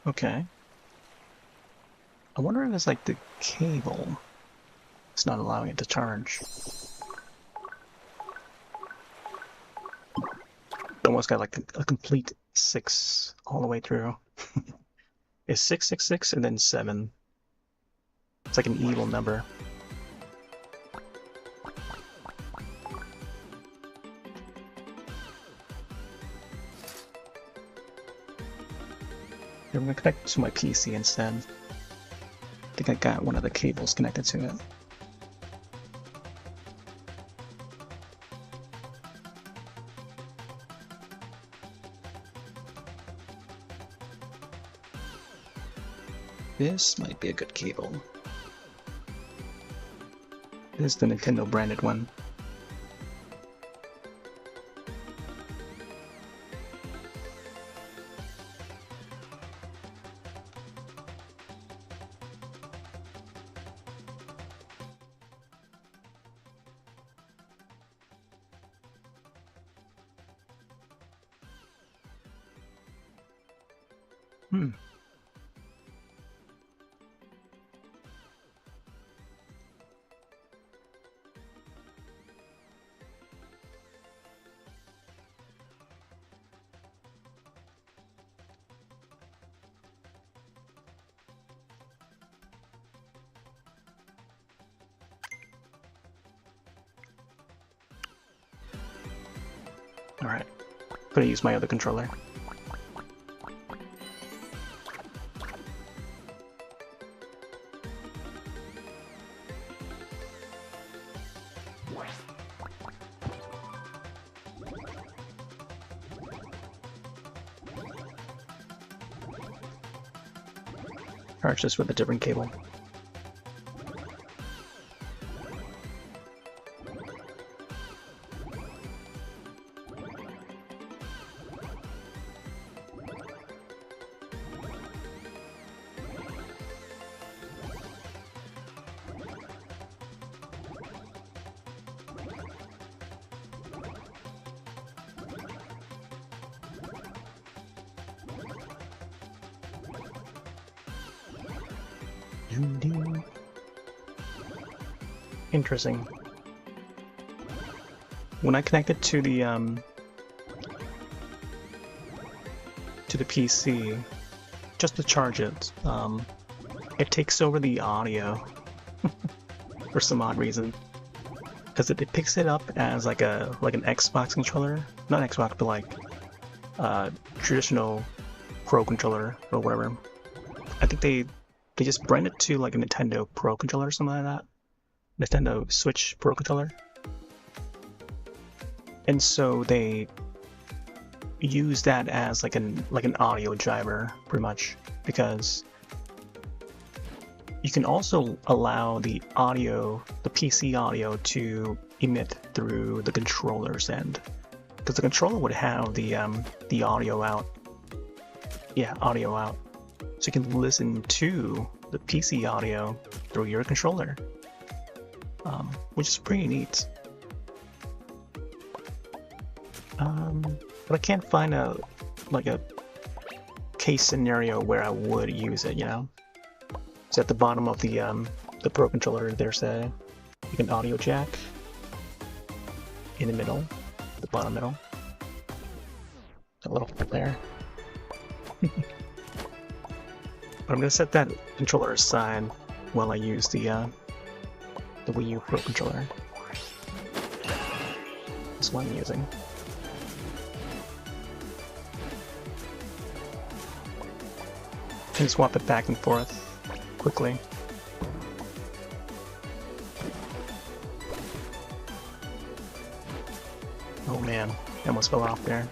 [SPEAKER 1] Okay. I wonder if it's like the cable. It's not allowing it to charge. Almost got like a complete 6 all the way through. It's 666 and then 7. It's like an evil number. I'm gonna connect to my PC instead. I think I got one of the cables connected to it. This might be a good cable. This is the Nintendo branded one. Alright, I'm gonna use my other controller. Charge this with a different cable. Interesting. When I connect it to the PC, just to charge it, it takes over the audio for some odd reason, because it picks it up as like an Xbox controller, not Xbox, but like traditional Pro controller or whatever. I think they just brand it to like a Nintendo Pro controller or something like that. Nintendo Switch Pro controller. And so they use that as like an audio driver, pretty much, because you can also allow the PC audio to emit through the controller's end, because the controller would have the audio out. Yeah, audio out. So you can listen to the PC audio through your controller, which is pretty neat. But I can't find a case scenario where I would use it, you know? So at the bottom of the Pro Controller, there's an audio jack. In the middle, the bottom middle. A little hole there. But I'm gonna set that controller aside while I use the Wii U Pro Controller. That's what I'm using. Can swap it back and forth quickly. Oh man, I almost fell off there.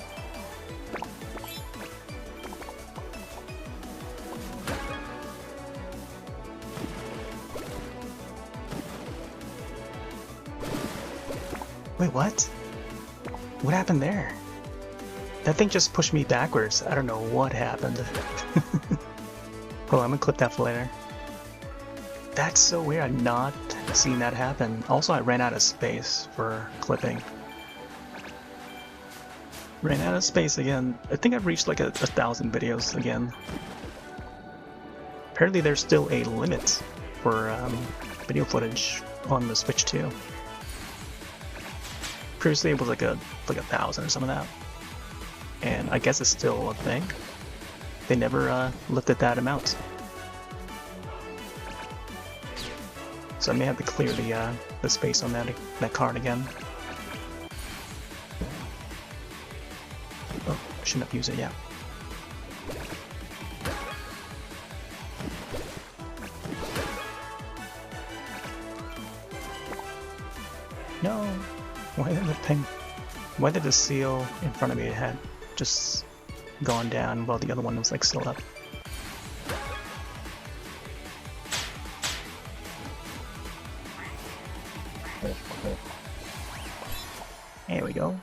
[SPEAKER 1] Wait, what? What happened there? That thing just pushed me backwards. I don't know what happened. Oh, I'm gonna clip that for later. That's so weird. I've not seen that happen. Also, I ran out of space for clipping. Ran out of space again. I think I've reached like 1,000 videos again. Apparently there's still a limit for video footage on the Switch 2. Previously it was like 1,000 or some of that. And I guess it's still a thing. They never lifted that amount. So I may have to clear the space on that card again. Oh, I shouldn't have used it yet. No! Why did the seal in front of me had just gone down while the other one was like still up? There we go.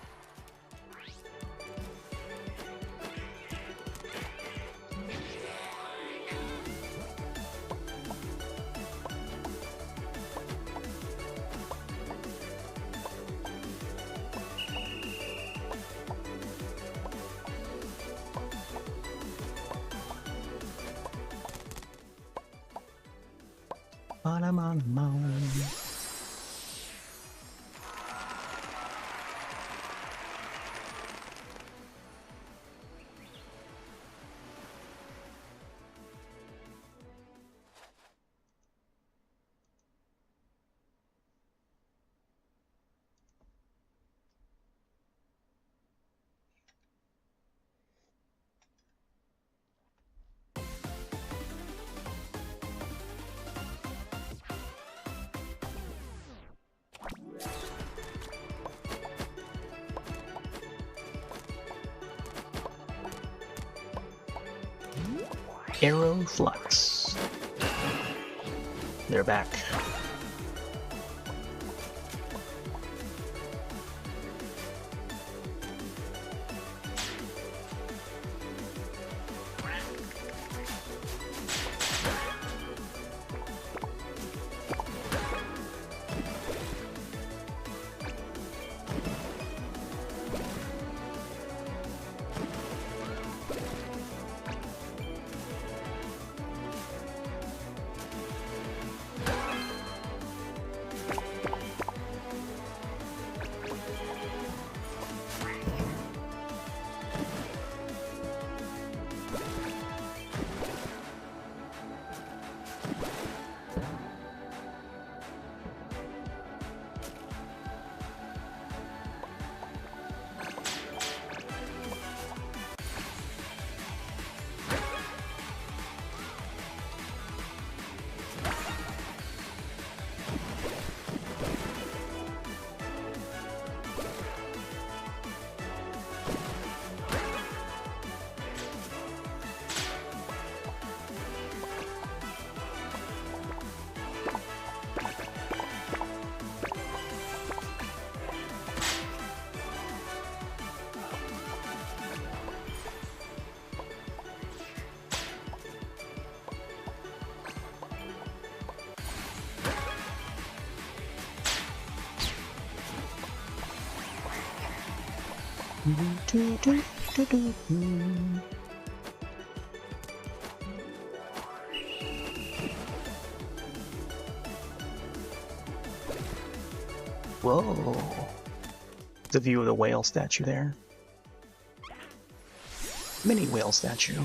[SPEAKER 1] Arrow Flux. They're back. Whoa! The view of the whale statue there. Mini whale statue.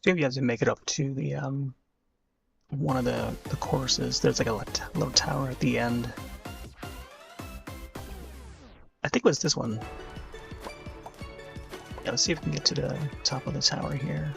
[SPEAKER 1] See if you have to make it up to the one of the courses. There's like a little tower at the end. I think it was this one. Yeah, let's see if we can get to the top of the tower here.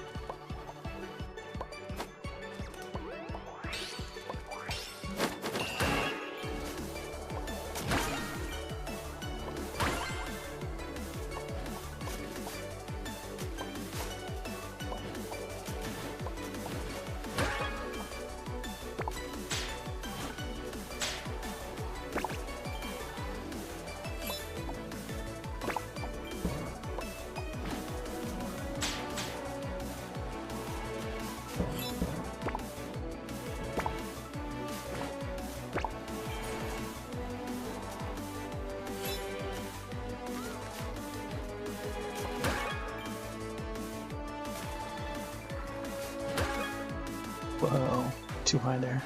[SPEAKER 1] Whoa, too high there.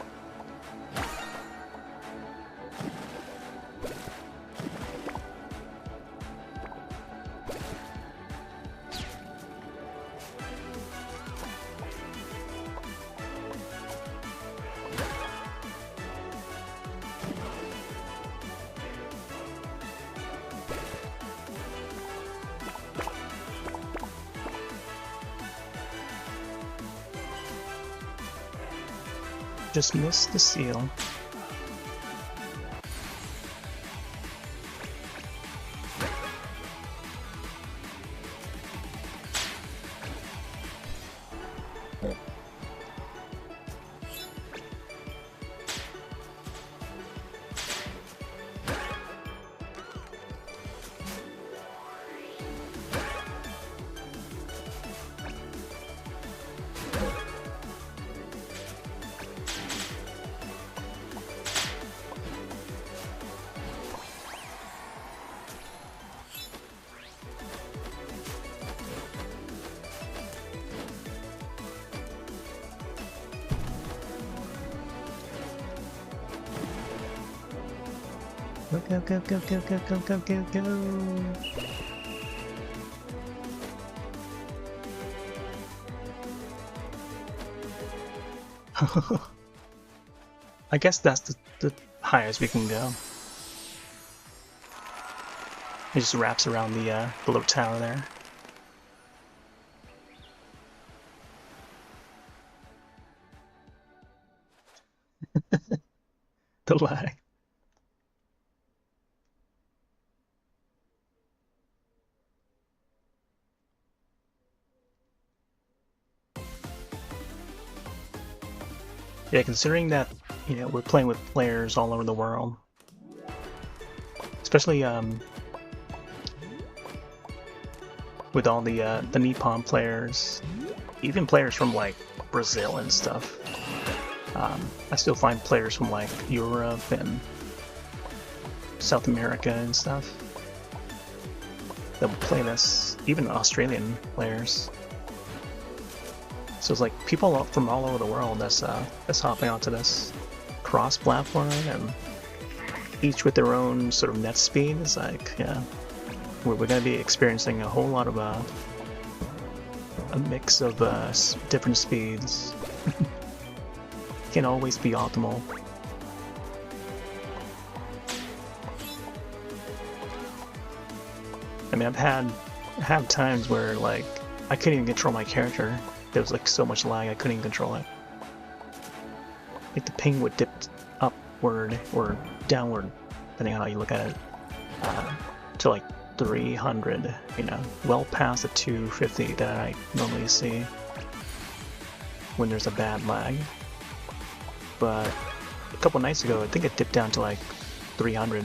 [SPEAKER 1] Just missed the seal. Go, go, go, go, go, go, go, go, go. I guess that's the highest we can go. It just wraps around the little tower there. The lag. Yeah, considering that, you know, we're playing with players all over the world, especially with all the Nippon players, even players from like Brazil and stuff. I still find players from like Europe and South America and stuff that will play this, even Australian players. So it's like people from all over the world that's hopping onto this cross-platform, and each with their own sort of net speed. It's like, yeah, we're going to be experiencing a whole lot of a mix of different speeds. Can't always be optimal. I mean, I have times where like I couldn't even control my character. There was like so much lag I couldn't even control it. Like the ping would dip upward or downward, depending on how you look at it, to like 300. You know, well past the 250 that I normally see when there's a bad lag. But a couple nights ago, I think it dipped down to like 300,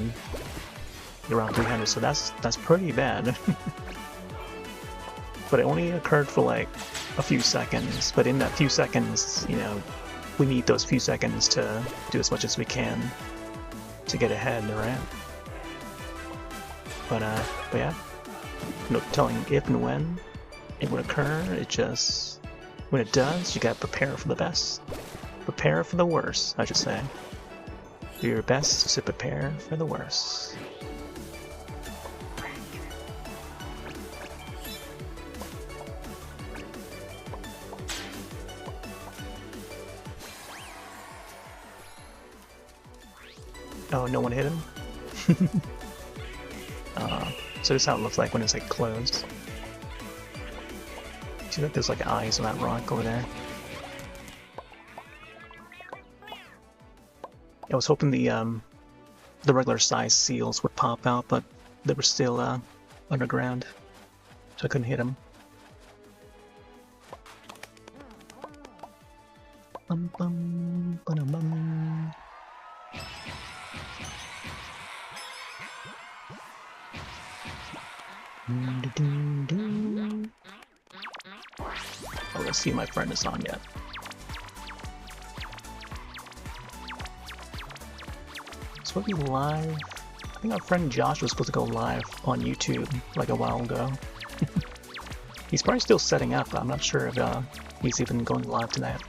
[SPEAKER 1] around 300. So that's pretty bad. But it only occurred for like a few seconds. But in that few seconds, you know, we need those few seconds to do as much as we can. to get ahead, right? But yeah, no telling if and when it would occur. It just, when it does, you gotta prepare for the best. Prepare for the worst, I should say. Do your best to prepare for the worst. Oh, no one hit him? So this is how it looks like when it's like closed. See that there's like eyes on that rock over there? I was hoping the regular size seals would pop out, but they were still underground, so I couldn't hit them. Bum, bum, ba-dum, bum. Oh, let's see if my friend is on yet. Supposed to be live. I think our friend Josh was supposed to go live on YouTube like a while ago. He's probably still setting up. I'm not sure if he's even going live tonight.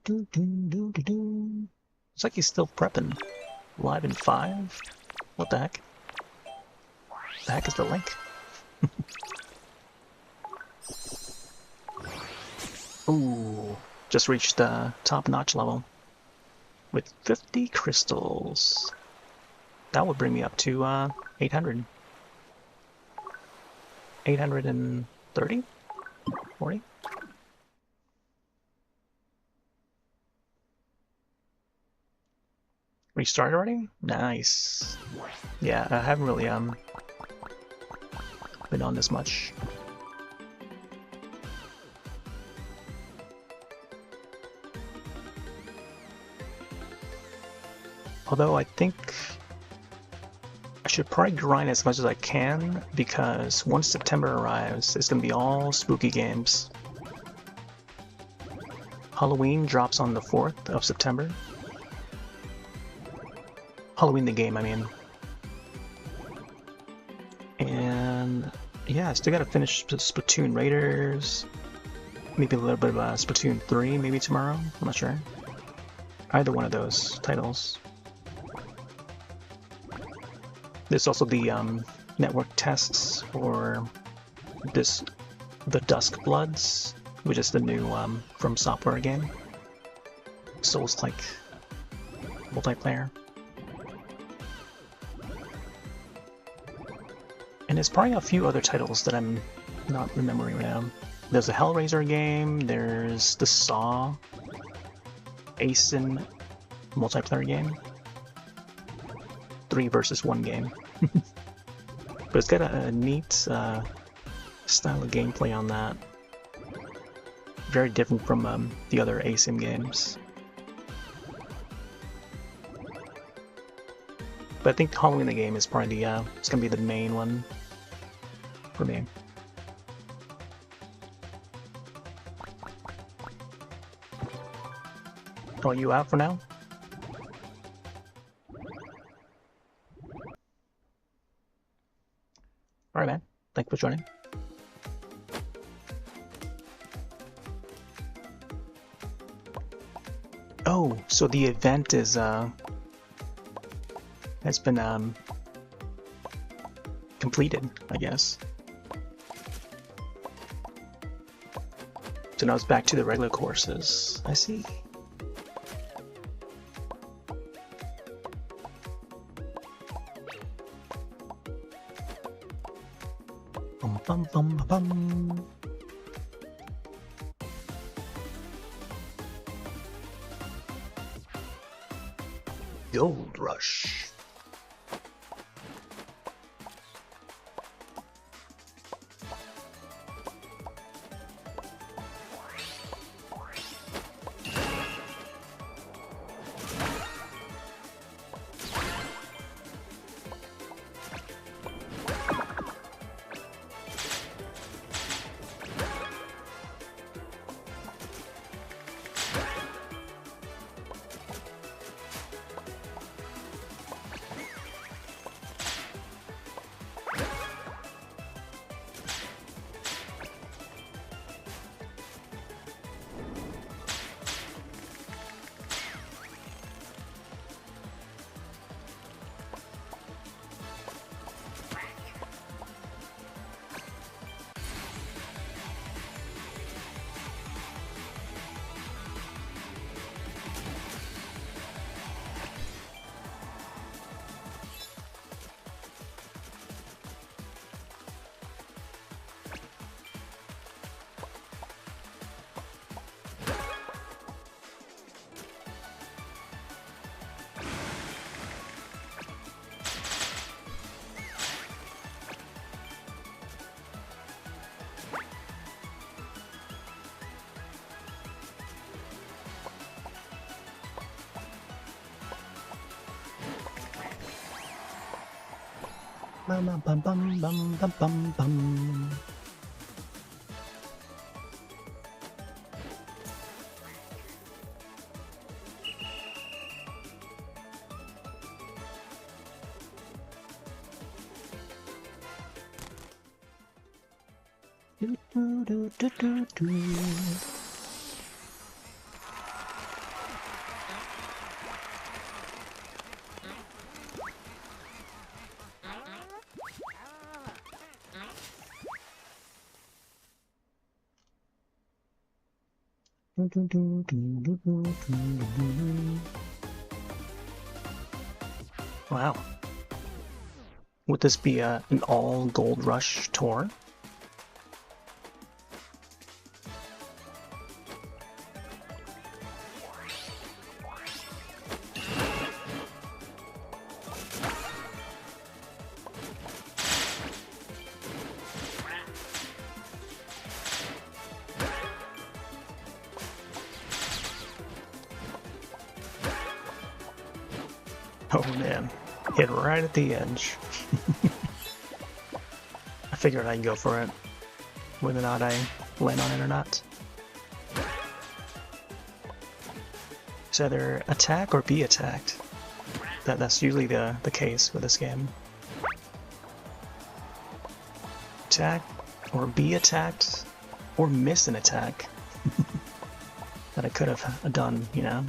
[SPEAKER 1] Looks like he's still prepping. Live in 5? What the heck? The heck is the link? Ooh, just reached the top-notch level with 50 crystals. That would bring me up to 800. 830? 40? Restart already? Nice. Yeah, I haven't really been on this much. Although I think I should probably grind as much as I can, because once September arrives, it's gonna be all spooky games. Halloween drops on the 4th of September. Halloween the game, I mean. And yeah, I still gotta finish Splatoon Raiders. Maybe a little bit of Splatoon 3 maybe tomorrow, I'm not sure. Either one of those titles. There's also the network tests for the Dusk Bloods, which is the new From Software game. Souls-like multiplayer. And there's probably a few other titles that I'm not remembering right now. There's a Hellraiser game, there's the Saw ASIN multiplayer game. 3 versus 1 game. But it's got a neat style of gameplay on that. Very different from the other ASIN games. But I think Halloween the game is probably the, it's gonna be the main one for me. Oh, you out for now? Alright, man. Thank you for joining. Oh, so the event is, has been, completed, I guess. So now it's back to the regular courses. I see. Bum bum bum bum. Gold Rush. Bum, bum, bum, bum, bum, bum, bum, bum. Do, do, do, do, do, do. Wow. Would this be an all Gold Rush tour? Oh man, hit right at the edge. I figured I'd go for it, whether or not I land on it or not. It's either attack or be attacked. That's usually the case with this game. Attack or be attacked or miss an attack that I could have done, you know?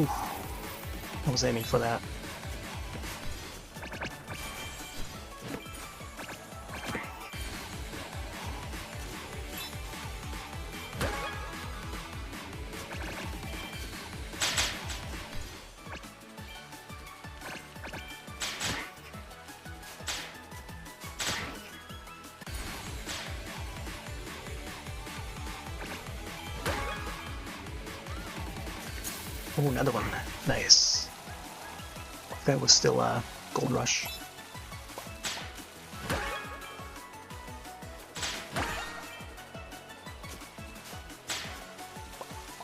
[SPEAKER 1] Oof. I was aiming for that. Oh, another one. Nice. That was still Gold Rush.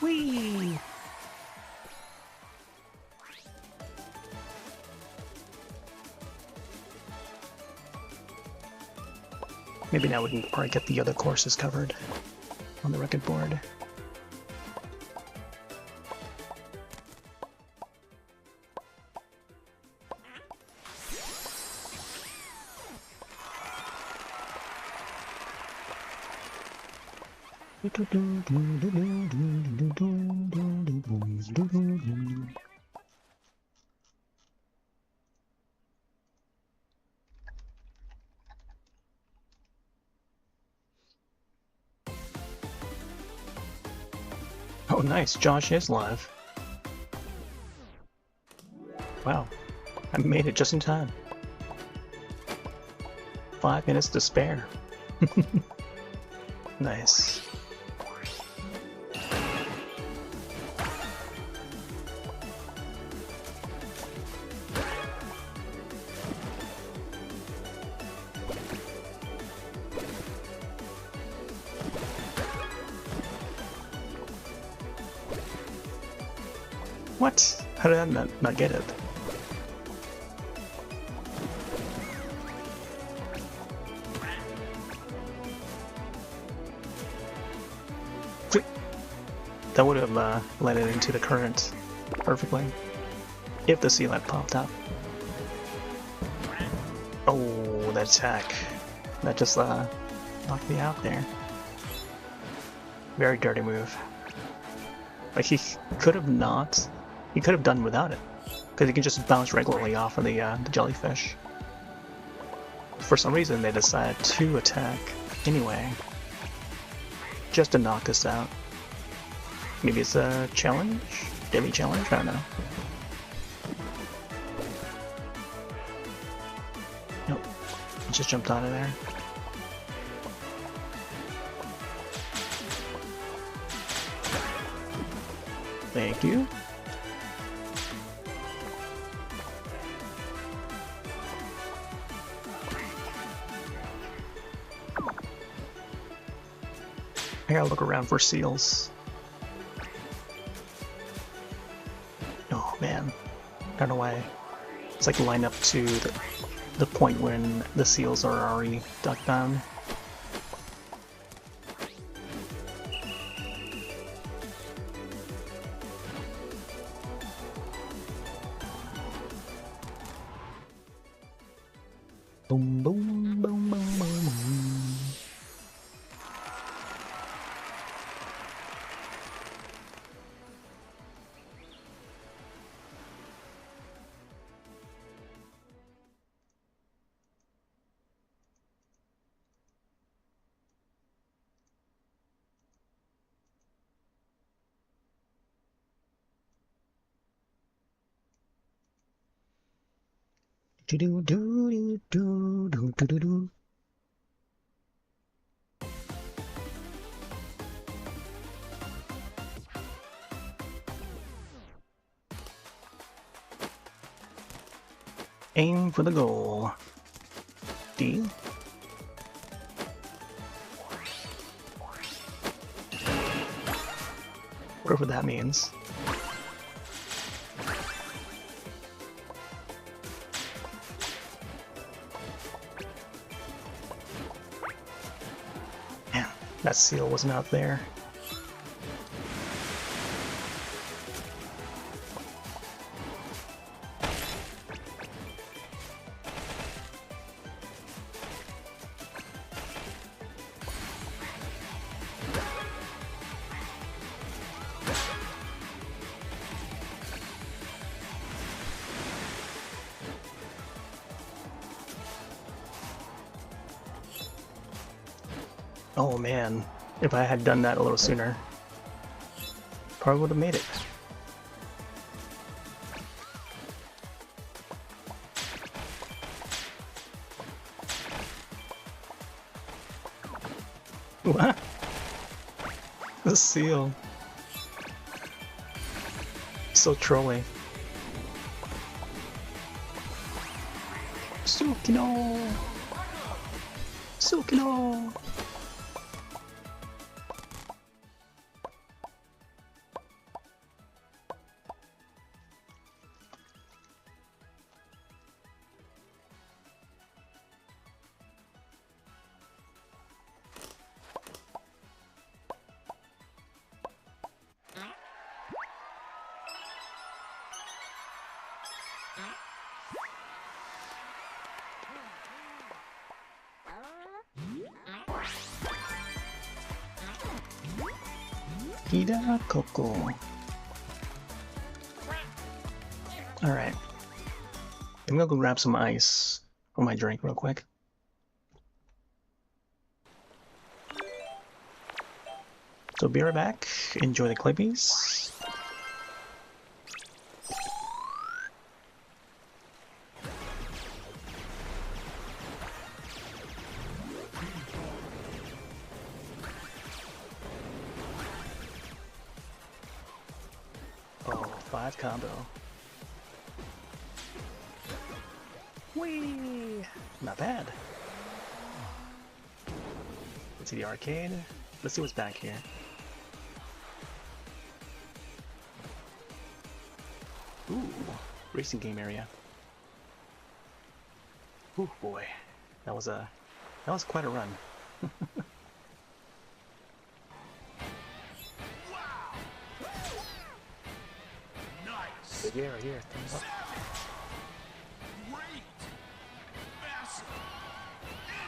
[SPEAKER 1] Whee! Maybe now we can probably get the other courses covered on the record board. Oh nice, Josh is live. Wow, I made it just in time. 5 minutes to spare. Nice. What? How did I not get it? That would have let it into the current perfectly, if the sea light popped up. Oh, that attack. That just knocked me out there. Very dirty move. Like, he could have not... He could have done without it, because he can just bounce regularly off of the jellyfish. For some reason, they decided to attack anyway, just to knock us out. Maybe it's a challenge? Daily challenge? I don't know. Nope. It just jumped out of there. Thank you. gotta look around for seals. Oh man, I don't know why. It's like lined up to the point when the seals are already ducked down. Boom, boom, boom, boom, boom, boom. Do do do do do do do do. Aim for the goal. D. Whatever that means. Man, that seal wasn't out there. Oh man, if I had done that a little sooner, probably would have made it. What? The seal. So trolling. Sukino! Sukino! Hida Coco. Alright. I'm gonna go grab some ice for my drink real quick. So be right back. Enjoy the clippies. Oh, 5 combo. Whee! Not bad. Let's see the arcade. Let's see what's back here. Ooh, racing game area. Ooh boy, that was quite a run. Big air right here. Thumbs up.
[SPEAKER 2] Great. Massive.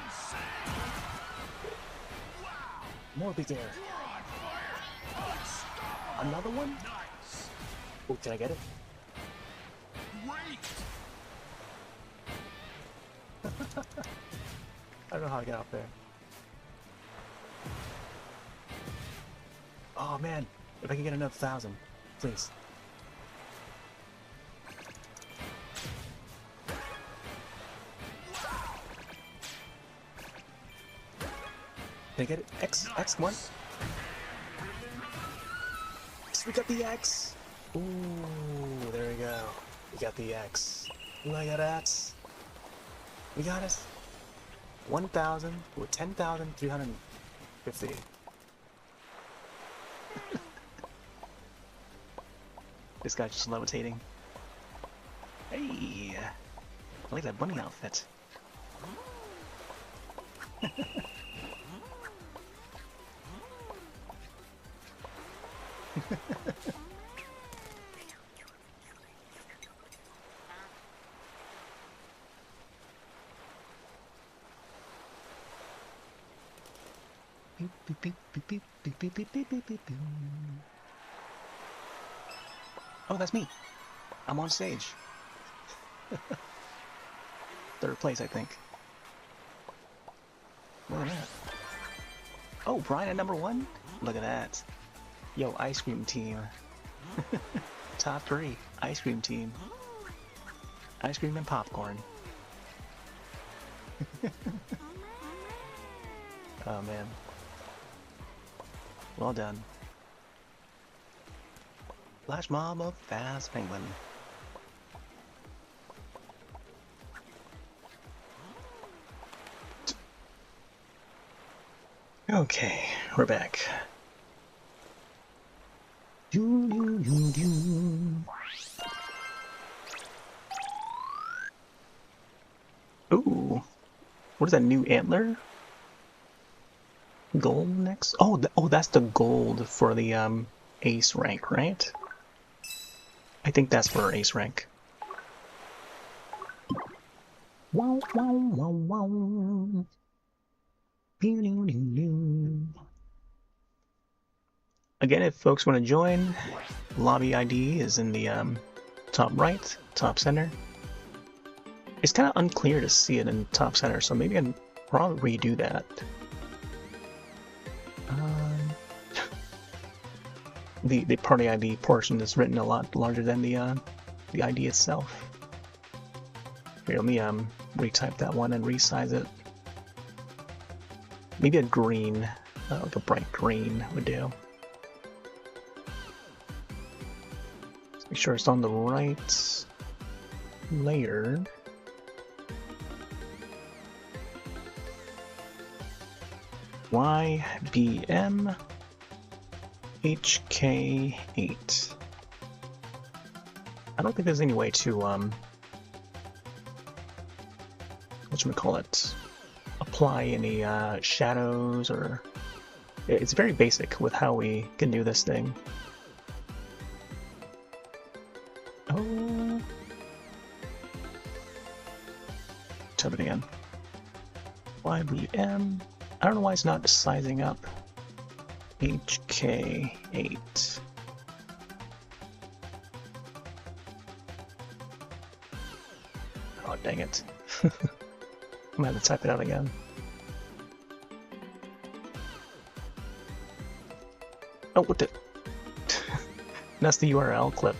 [SPEAKER 2] Insane. Wow.
[SPEAKER 1] More big air.
[SPEAKER 2] You're on fire. Unstoppable.
[SPEAKER 1] Another one?
[SPEAKER 2] Nice.
[SPEAKER 1] Oh, can I get it?
[SPEAKER 2] Great.
[SPEAKER 1] I don't know how I got up there. Oh man, if I can get another 1,000, please. Can I get it? X1? Yes, we got the X! Ooh, there we go. We got the X. Look at that. We got it. 1,000 or 10,350. This guy's just levitating. Hey! I like that bunny outfit. Oh, that's me. I'm on stage. Third place, I think. Look at that. Oh, Brian at #1? Look at that. Yo, ice cream team. Top 3. Ice cream team. Ice cream and popcorn. Oh, man. Well done. Flash mob of Faaast Penguin. Okay, we're back. Ooh, what is that, new antler? Gold next? Oh, that's the gold for the ace rank, right? I think that's for ace rank. Wow, wow, wow, wow. Again, if folks want to join, lobby ID is in the top right, top center. It's kind of unclear to see it in top center, so maybe I can probably redo that. The party ID portion is written a lot larger than the ID itself. Here, let me retype that one and resize it. Maybe a green, like a bright green would do. Let's make sure it's on the right layer. YBM HK8. I don't think there's any way to whatchamacallit, apply any shadows, or it's very basic with how we can do this thing. Oh, type it again. YBM. I don't know why it's not sizing up. HK8. Oh, dang it. I'm gonna have to type it out again. Oh, what the? That's the URL clip.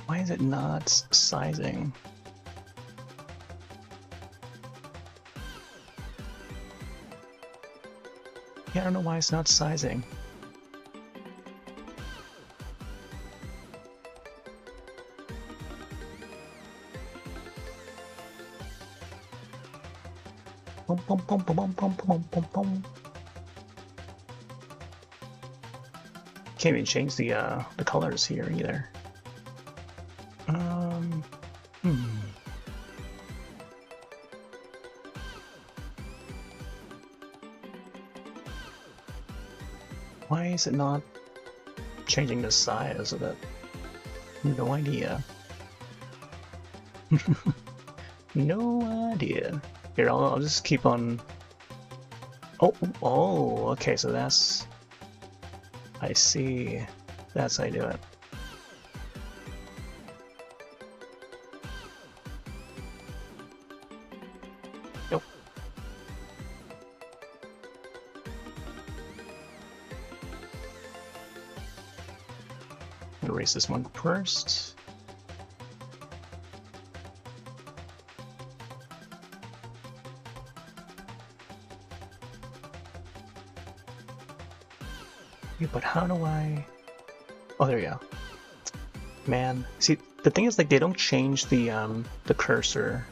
[SPEAKER 1] Why is it not sizing? Yeah, I don't know why it's not sizing. Bum, bum, bum, bum, bum, bum, bum, bum, bum. Can't even change the colors here either. Why is it not changing the size of it? No idea. No idea. Here, I'll just keep on. Oh, okay, so that's. I see. That's how I do it. Nope. Erase this one first. Yeah, but how do I? Oh, there you go. Man, see, the thing is, like, they don't change the cursor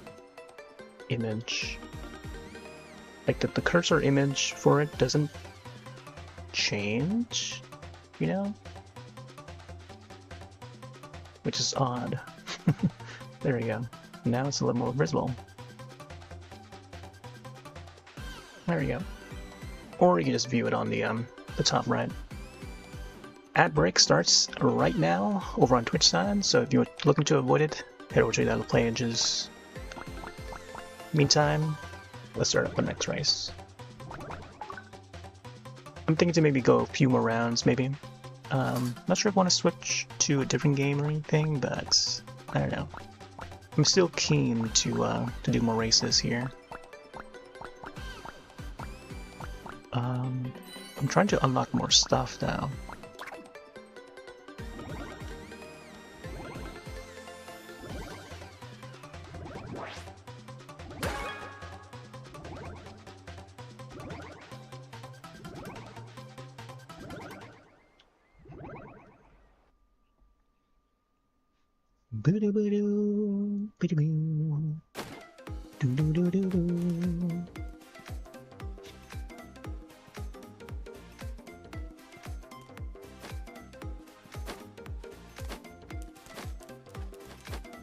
[SPEAKER 1] image. Like the cursor image for it doesn't change, you know? Which is odd. There we go. Now it's a little more visible. There we go. Or you can just view it on the top right. Ad break starts right now over on Twitch side, so if you're looking to avoid it, head over to the other pages. Meantime, let's start up the next race. I'm thinking to maybe go a few more rounds, maybe. Not sure if I want to switch to a different game or anything, but I don't know. I'm still keen to do more races here. I'm trying to unlock more stuff now.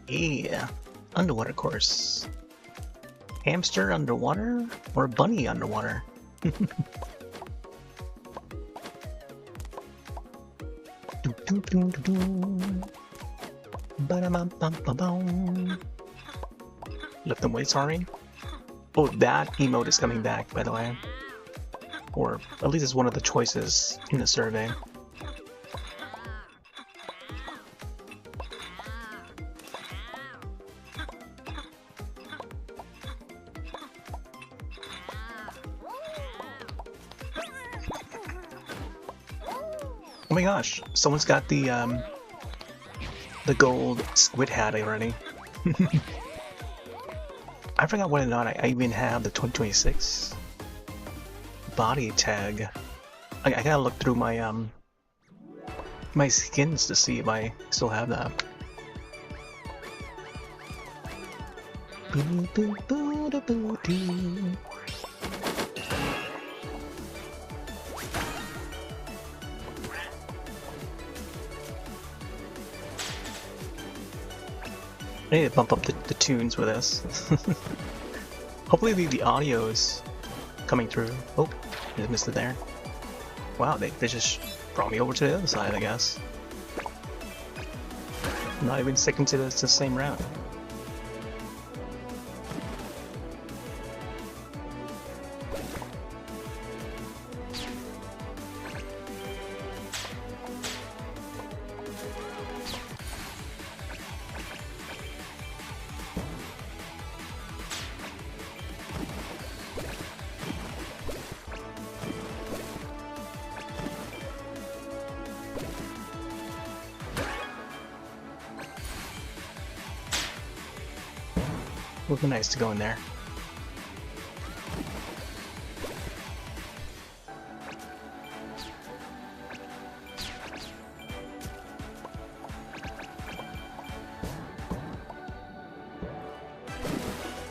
[SPEAKER 1] Yeah, underwater course. Hamster underwater or bunny underwater? Lift them weights, sorry. Oh, that emote is coming back, by the way. Or at least it's one of the choices in the survey. Oh my gosh, someone's got the gold squid hat already. I forgot whether or not I even have the 2026 body tag. I gotta look through my my skins to see if I still have that. I need to bump up the tunes with this. Hopefully the audio is coming through. Oh, just missed it there. Wow, they just brought me over to the other side, I guess. Not even sticking to the same route. Would be nice to go in there.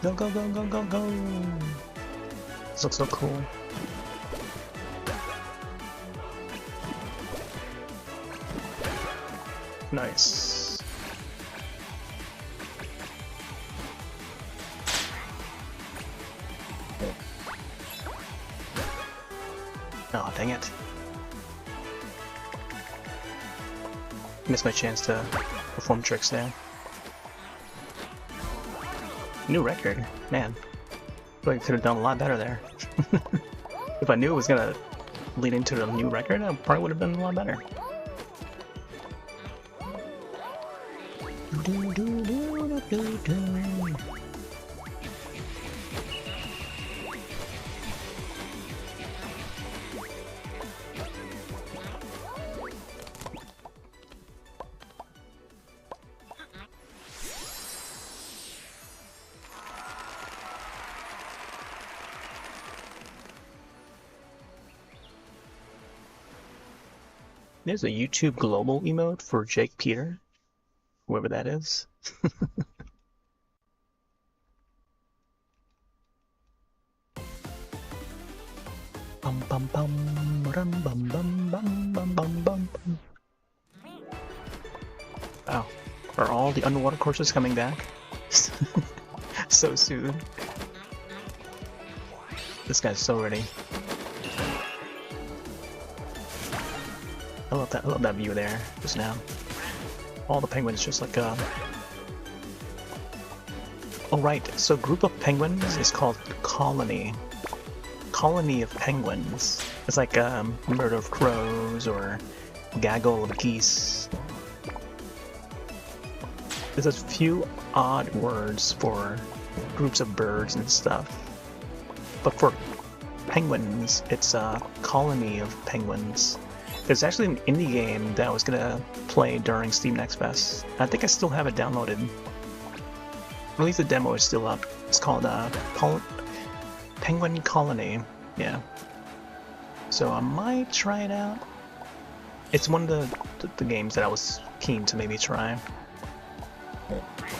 [SPEAKER 1] Go, go, go, go, go, go! This looks so cool. Nice. Oh, dang it. Missed my chance to perform tricks there. New record? Man. I feel like I could have done a lot better there. If I knew it was gonna lead into a new record, I probably would have been a lot better. There's a YouTube global emote for Jake Peter, whoever that is. Bum bum bum rum bum bum bum bum bum bum. Wow. Are all the underwater courses coming back? So soon. This guy's so ready. I love that view there just now. All the penguins just like Oh right, so group of penguins is called colony. Colony of penguins. It's like murder of crows or gaggle of geese. There's a few odd words for groups of birds and stuff. But for penguins, it's a colony of penguins. There's actually an indie game that I was gonna play during Steam Next Fest. I think I still have it downloaded. At least the demo is still up. It's called Penguin Colony. Yeah. So I might try it out. It's one of the games that I was keen to maybe try.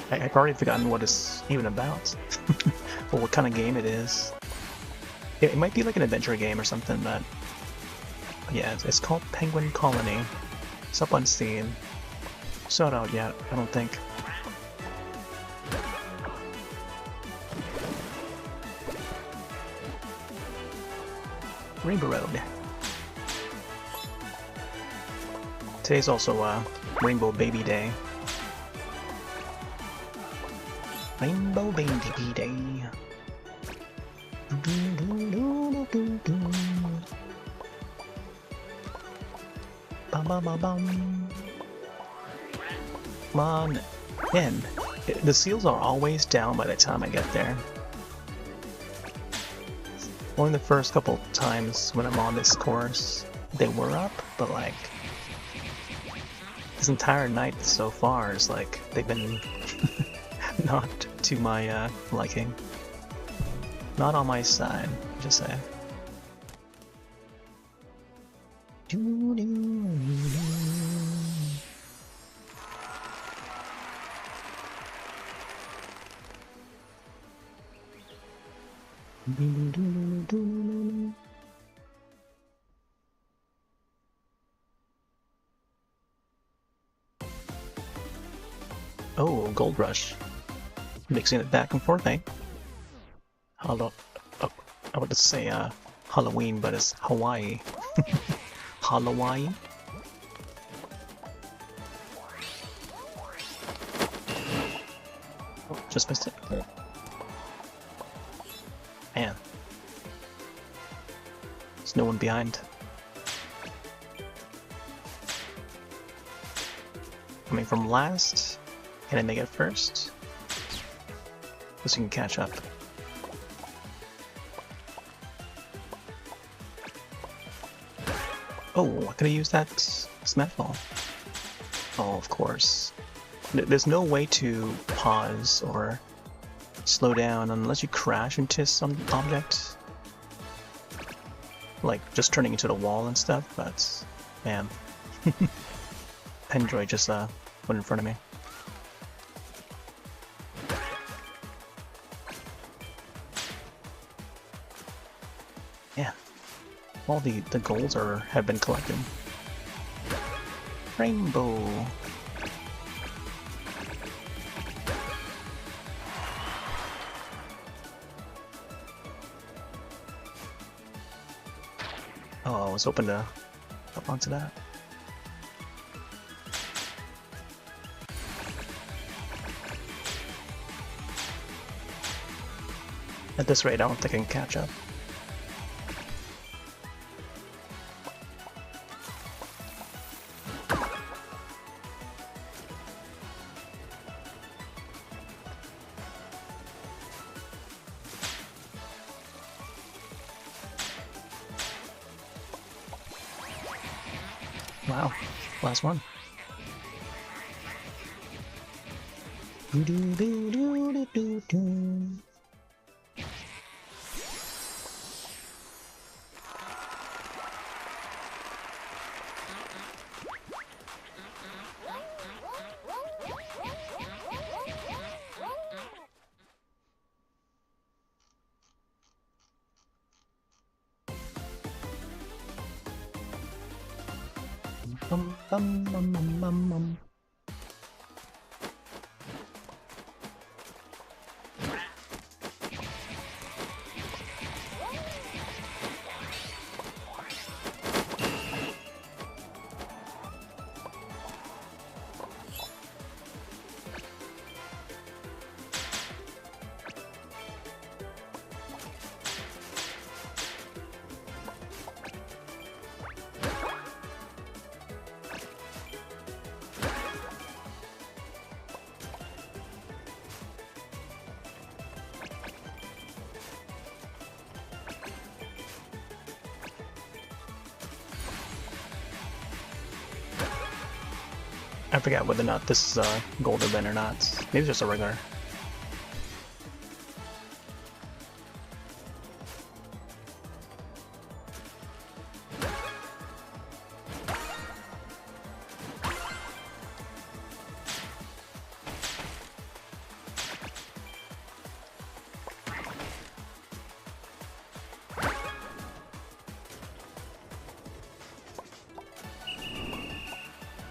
[SPEAKER 1] I've already forgotten what it's even about. Or what kind of game it is. It might be like an adventure game or something, but yeah, it's called Penguin Colony. It's up on Steam. It's not out yet, I don't think. Rainbow Road. Today's also Rainbow Baby Day. Rainbow Baby Day. Bum bum bum bum. Come on in. The seals are always down by the time I get there. Only the first couple times when I'm on this course, they were up, but like this entire night so far is like they've been not to my liking. Not on my side, just say. Oh, Gold Rush. Mixing it back and forth, eh? Hello. Oh, I would say Halloween, but it's Hawaii. Hawaii. Oh, just missed it. Man. There's no one behind. Coming from last. Can I make it first? So you can catch up. Oh, I could have used that Smackball. Oh, of course. There's no way to pause or slow down unless you crash into some object. Like just turning into the wall and stuff, but man. Pendroid just went in front of me. Yeah. All the golds have been collected. Rainbow. Oh, I was hoping to up onto that. At this rate, I don't think I can catch up. Wow, last one. Bum, bum, bum, bum, bum, bum. I forgot whether or not this is a gold event or not. Maybe it's just a regular.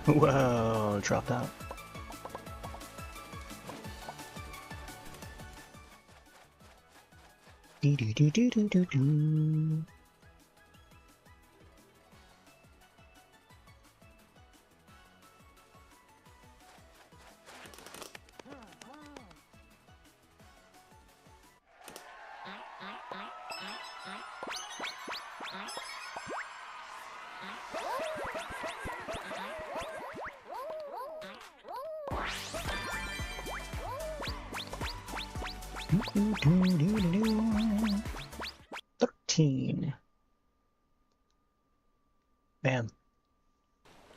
[SPEAKER 1] Whoa, dropped out. Do do do do do do do. Do, do, do, do, do. 13. Man.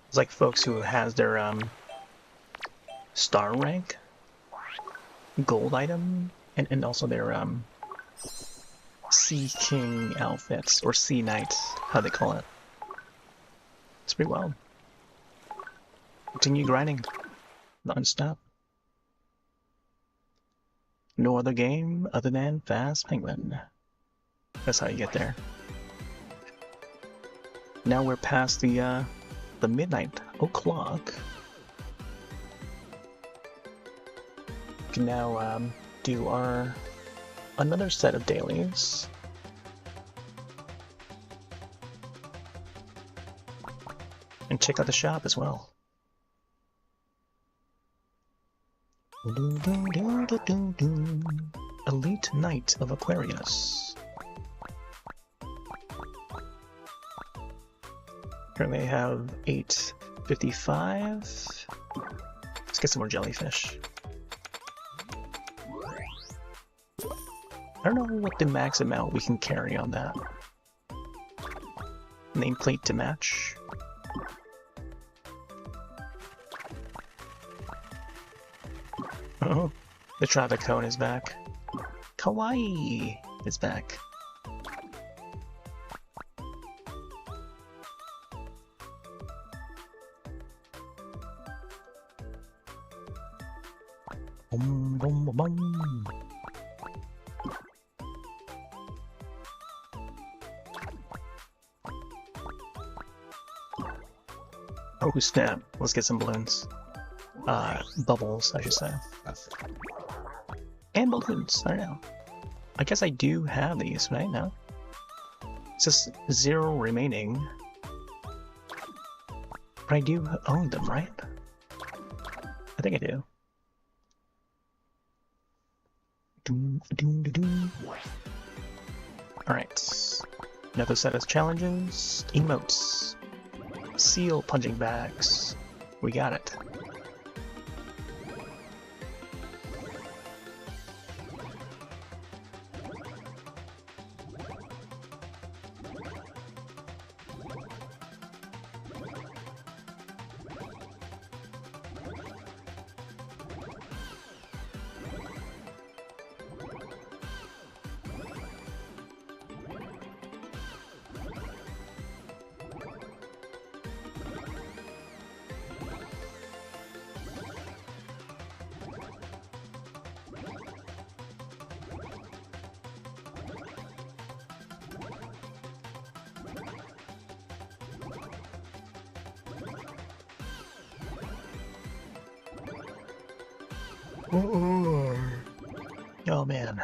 [SPEAKER 1] It's like folks who has their star rank, gold item, and also their Sea King outfits, or Sea Knight, how they call it. It's pretty wild. Continue grinding. Non-stop. No other game other than Faaast Penguin. That's how you get there. Now we're past the midnight o'clock. We can now do our another set of dailies. And check out the shop as well. Elite Knight of Aquarius. Currently I have 855. Let's get some more jellyfish. I don't know what the max amount we can carry on that. Nameplate to match. Oh, the traffic cone is back. Kawaii is back. Boom, boom, boom, boom. Oh snap, let's get some balloons. Bubbles, I should say. And balloons, I don't know. I guess I do have these right now. It's just 0 remaining. But I do own them, right? I think I do. Alright. Another set of challenges. Emotes. Seal punching bags. We got it. Oh man.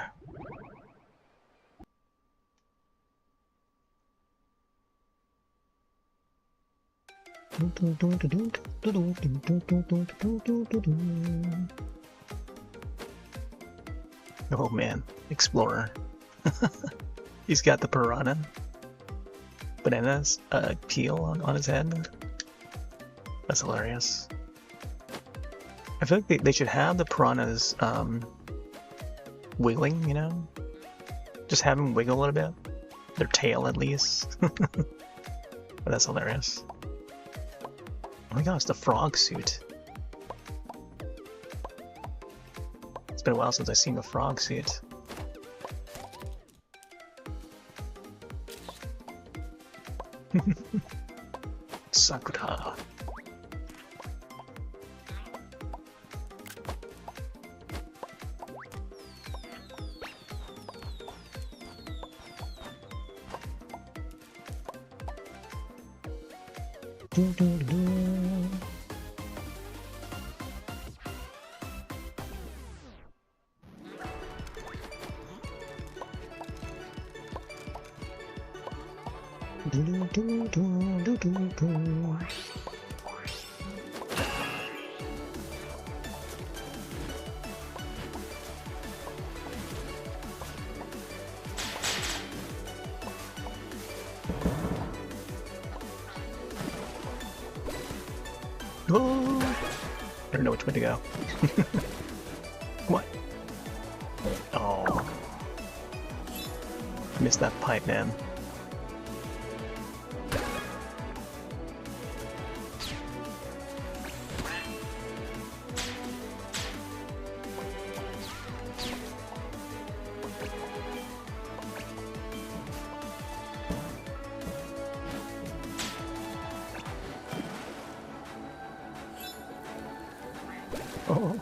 [SPEAKER 1] Oh man, Explorer. He's got the piranha. Bananas, peel on his head. That's hilarious. I feel like they should have the piranhas wiggling, you know? Just have them wiggle a little bit. Their tail, at least. But that's hilarious. Oh my god, it's the frog suit. It's been a while since I've seen the frog suit. Sakura. Oh, I don't know which way to go. What? Oh. Missed that pipe, man. Oh.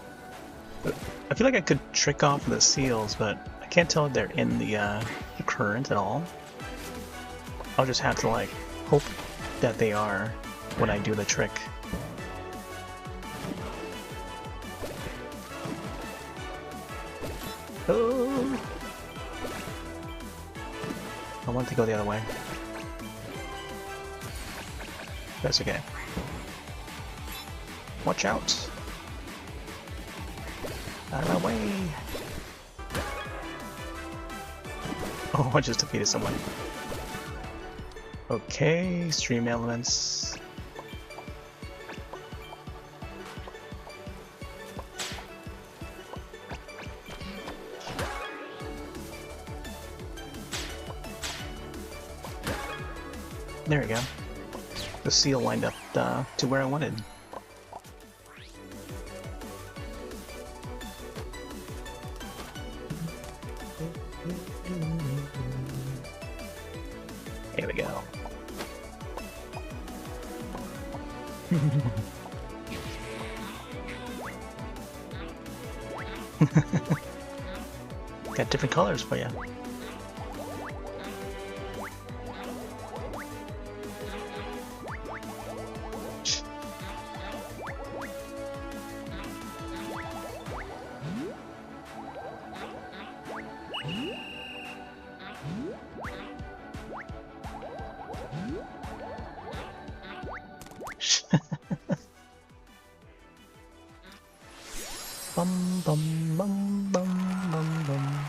[SPEAKER 1] I feel like I could trick off the seals, but I can't tell if they're in the current at all. I'll just have to like hope that they are when I do the trick. Oh. I want to go the other way. That's okay. Watch out! Out of my way! Oh, I just defeated someone. Okay, stream elements. There we go. The seal lined up to where I wanted. Here we go. Got different colors for you. Bum bum bum bum bum bum.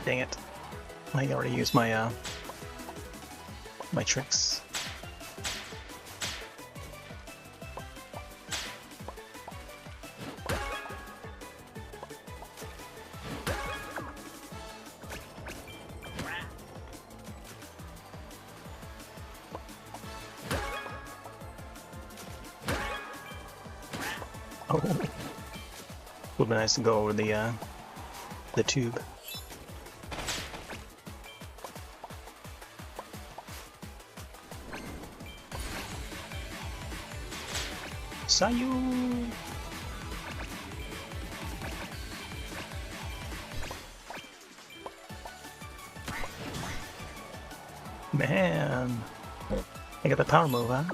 [SPEAKER 1] Dang it. I already used my my tricks. Oh, would be nice to go over the tube. Sayu! Man, I got the power move, huh?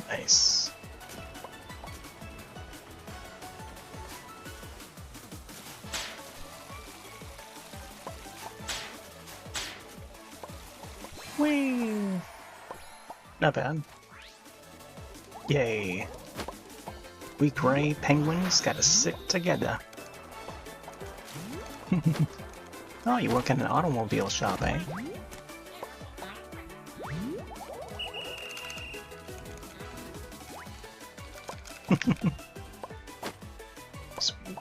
[SPEAKER 1] Nice. Whee! Not bad. Yay. We gray penguins gotta stick together. Oh, you work in an automobile shop, eh? Sweet.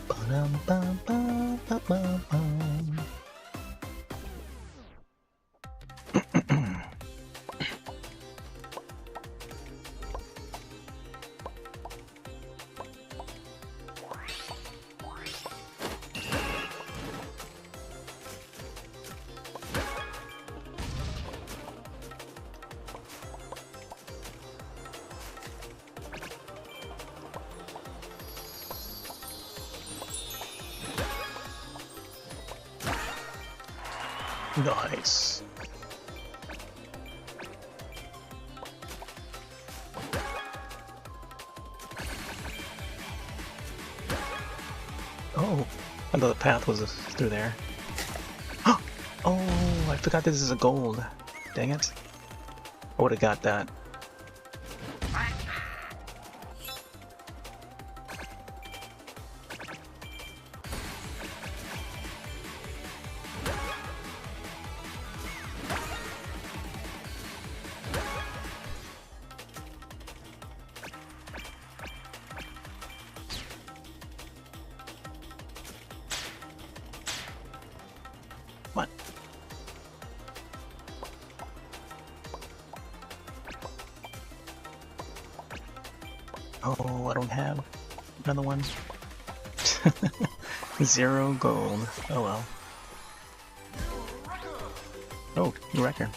[SPEAKER 1] Ba-dum-bum-bum-bum-bum-bum. Nice. Oh, I thought the path was through there. Oh, I forgot this is a gold. Dang it. I would have got that. What? Oh, I don't have another one. 0 gold. Oh well. Oh, new record.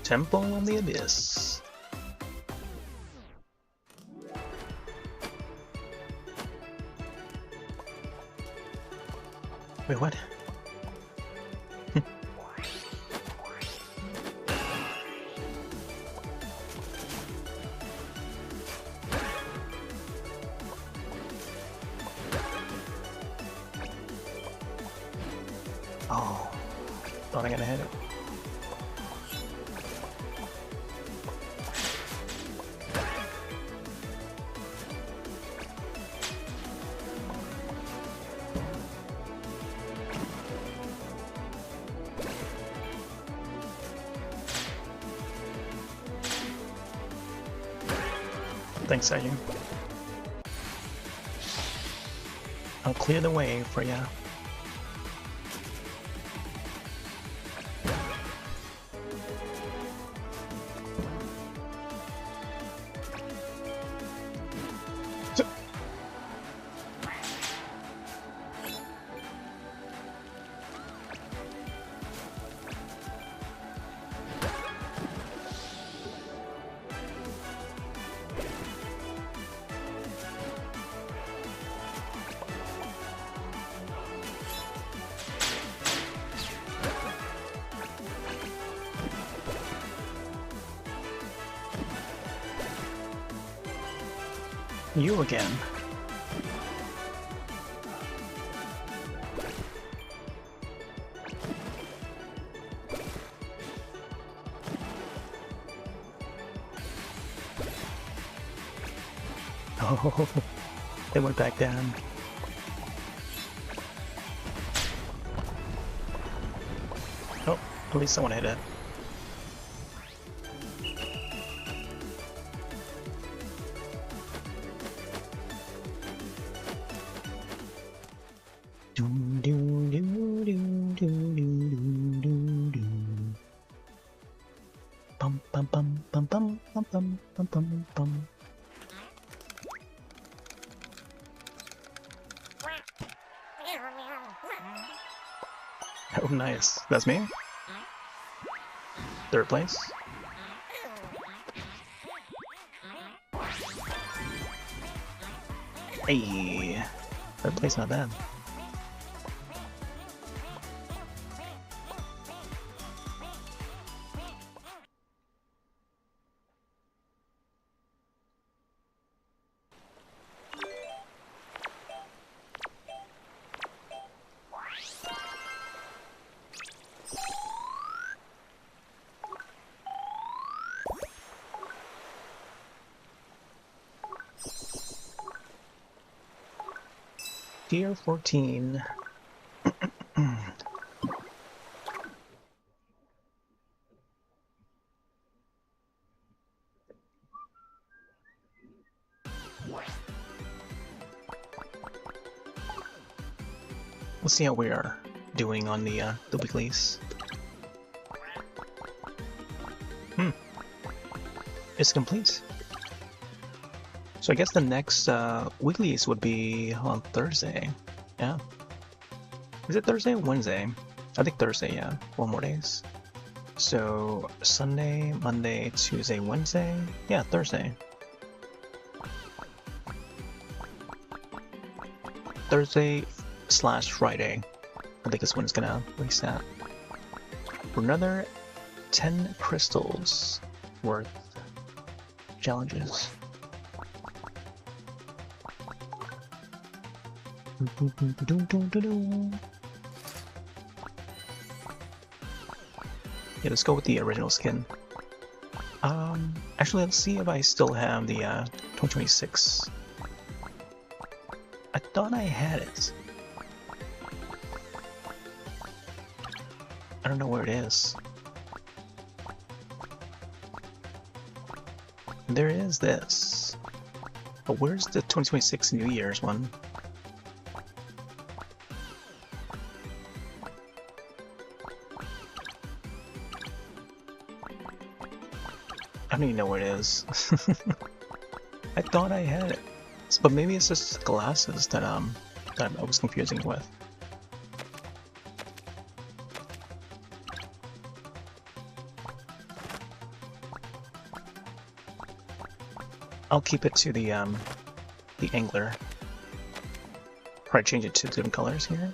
[SPEAKER 1] Temple of the Abyss. Wait, what? Oh, thought I gotta hit it. Thanks, Sayu. I'll clear the way for ya. You again. Oh, they went back down. Oh, at least someone hit it. Bum bum bum bum bum bum bum bum bum bum. Oh, nice. That's me. Third place. Hey, third place, not bad. Tier 14. Let's see how we are doing on the weeklies. It's complete. So I guess the next weeklies would be on Thursday. Yeah. Is it Thursday or Wednesday? I think Thursday, yeah. 4 more days. So Sunday, Monday, Tuesday, Wednesday. Yeah, Thursday. Thursday/Friday. I think is when it's gonna reset. For another 10 crystals worth challenges. Yeah, let's go with the original skin. Actually, let's see if I still have the 2026. I thought I had it. I don't know where it is. There is this. But where's the 2026 New Year's one? I don't even know where it is. I thought I had it. But maybe it's just glasses that I was confusing with. I'll keep it to the angler. Probably change it to different colors here.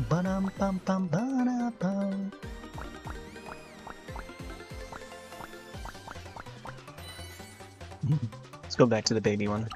[SPEAKER 1] Ba-dum bum bum ba-da-bum. Let's go back to the baby one.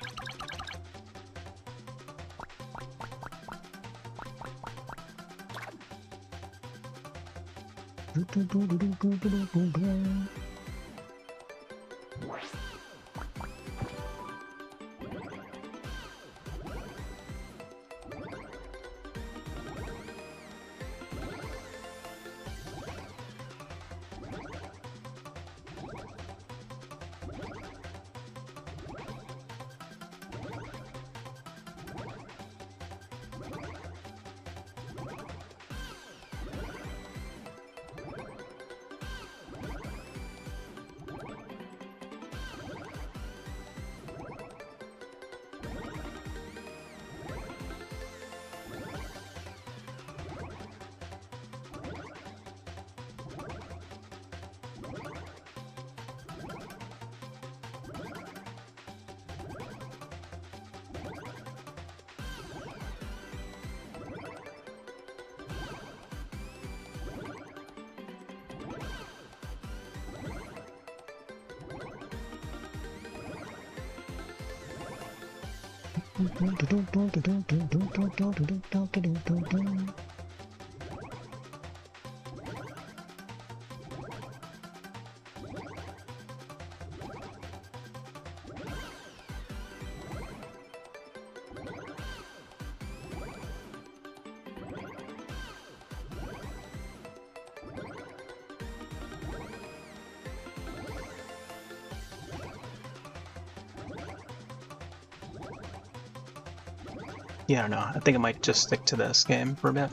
[SPEAKER 1] Yeah, I don't know. I think I might just stick to this game for a bit.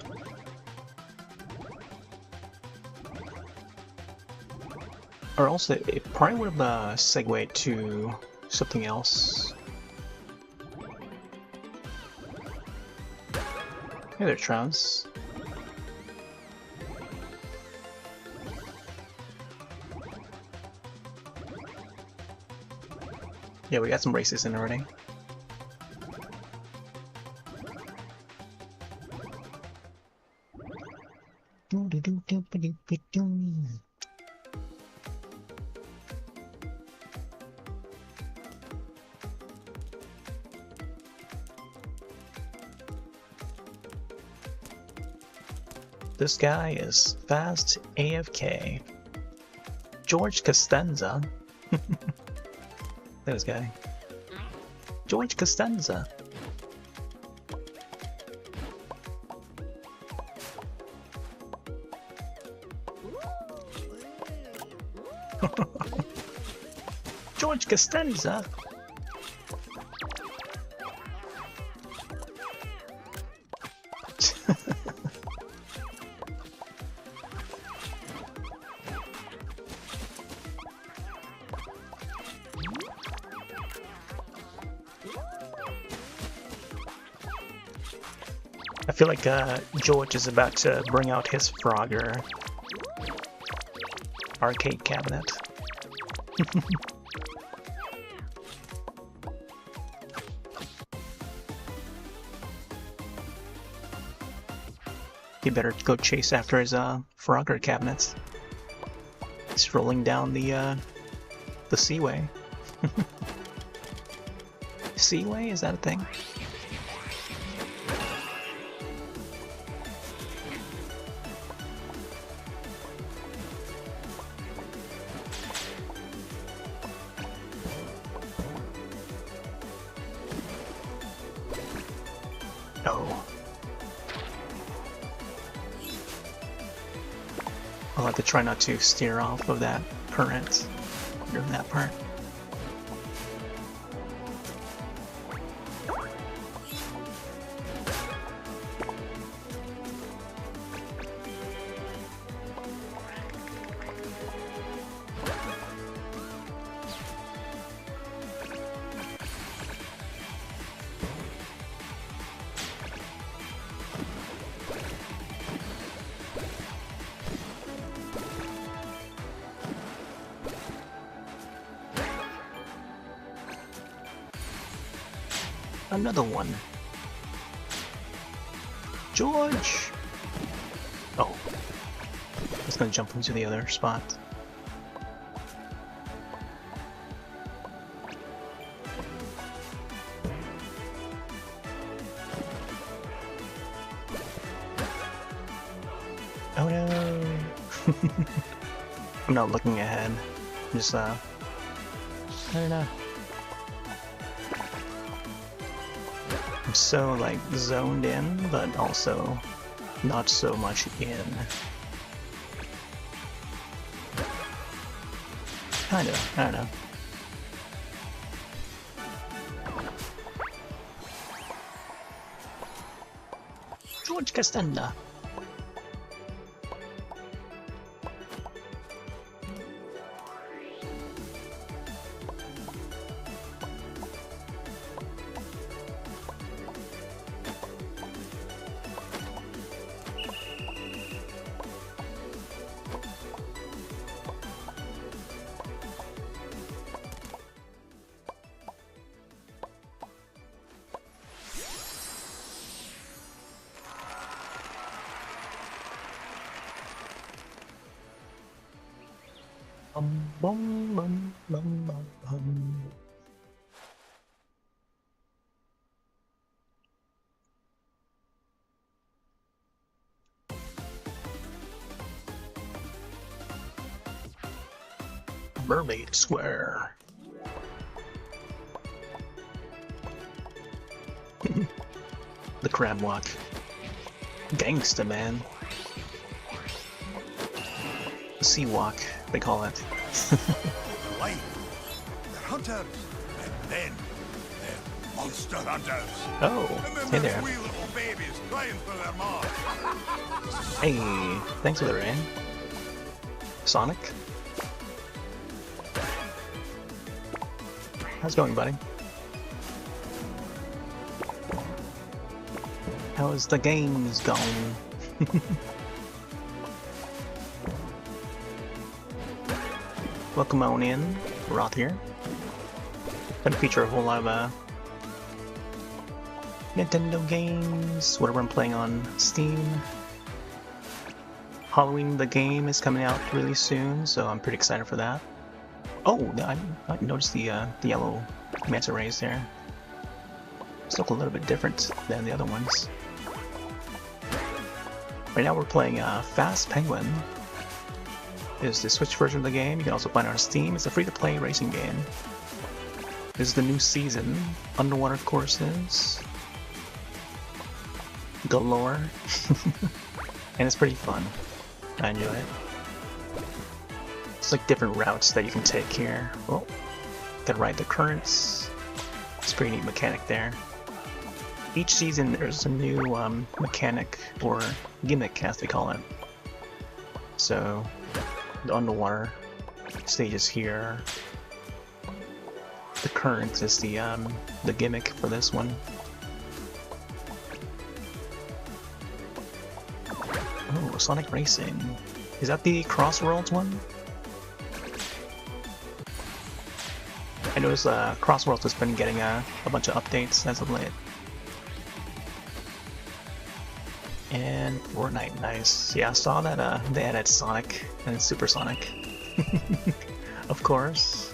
[SPEAKER 1] Or also, it probably would have segued to something else. Hey there, Travis. Yeah, we got some races in already. This guy is fast AFK. George Costanza. This guy. George Costanza. George Costanza. I feel like George is about to bring out his Frogger arcade cabinet. He better go chase after his Frogger cabinets. He's rolling down the Seaway. Seaway? Is that a thing? No. I'll have to try not to steer off of that current during that part. Another one. George! Oh. I was gonna jump into the other spot. Oh no! I'm not looking ahead. I'm just, I don't know. I'm so, like, zoned in, but also not so much in. Kinda, I don't know. George Costanza. Bum, bum, bum, bum, bum, bum. Mermaid Square. The crab walk. Gangsta, man. The sea walk, they call it.
[SPEAKER 2] The light, the hunters, and then the monster hunters.
[SPEAKER 1] Oh,
[SPEAKER 2] And then
[SPEAKER 1] hey
[SPEAKER 2] there's
[SPEAKER 1] there.
[SPEAKER 2] wee little babies crying for their mom.
[SPEAKER 1] Hey, thanks for the rain. Sonic? How's it going, buddy? How's the games going? Welcome on in, Roth here. Gonna feature a whole lot of Nintendo games, whatever I'm playing on Steam. Halloween the game is coming out really soon, so I'm pretty excited for that. Oh, I noticed the yellow manta rays there. It's look a little bit different than the other ones. Right now we're playing Faaast Penguin. This is the Switch version of the game. You can also find it on Steam. It's a free-to-play racing game. This is the new season. Underwater courses. Galore. And it's pretty fun. I enjoy it. It's like different routes that you can take here. Oh, gotta ride the currents. It's a pretty neat mechanic there. Each season there's a new mechanic or gimmick, as they call it. So the underwater stages here. The currents is the gimmick for this one. Oh, Sonic Racing. Is that the Crossworlds one? I noticed Crossworlds has been getting a bunch of updates as of late. And Fortnite, nice. Yeah, I saw that they added Sonic and Super Sonic. Of course.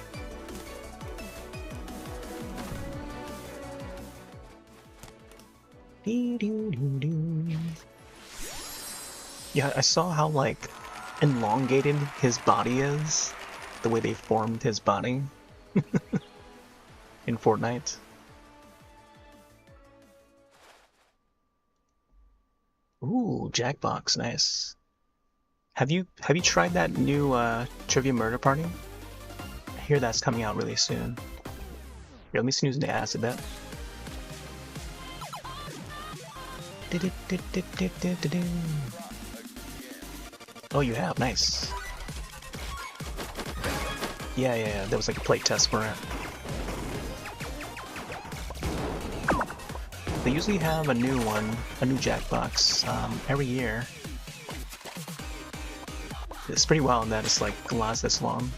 [SPEAKER 1] Yeah, I saw how, like, elongated his body is. The way they formed his body. In Fortnite. Ooh, Jackbox, nice. Have you tried that new Trivia Murder Party? I hear that's coming out really soon. Here, let me snooze the ass a bit. Oh, you have, nice. Yeah, there was like a play test for it. They usually have a new one, a new Jackbox, every year. It's pretty wild that it's like lasts this long.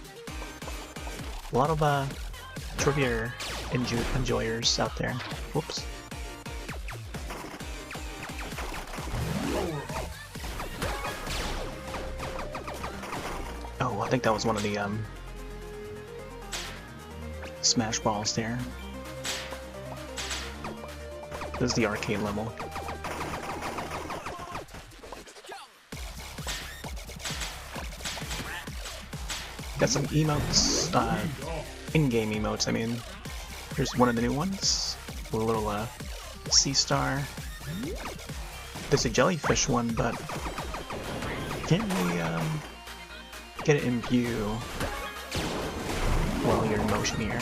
[SPEAKER 1] A lot of trivia enjoyers out there. Whoops. Oh, I think that was one of the Smash Balls there. This is the arcade level. Got some emotes, in-game emotes, I mean. Here's one of the new ones. A little sea star. There's a jellyfish one, but can't really get it in view while you're in motion here.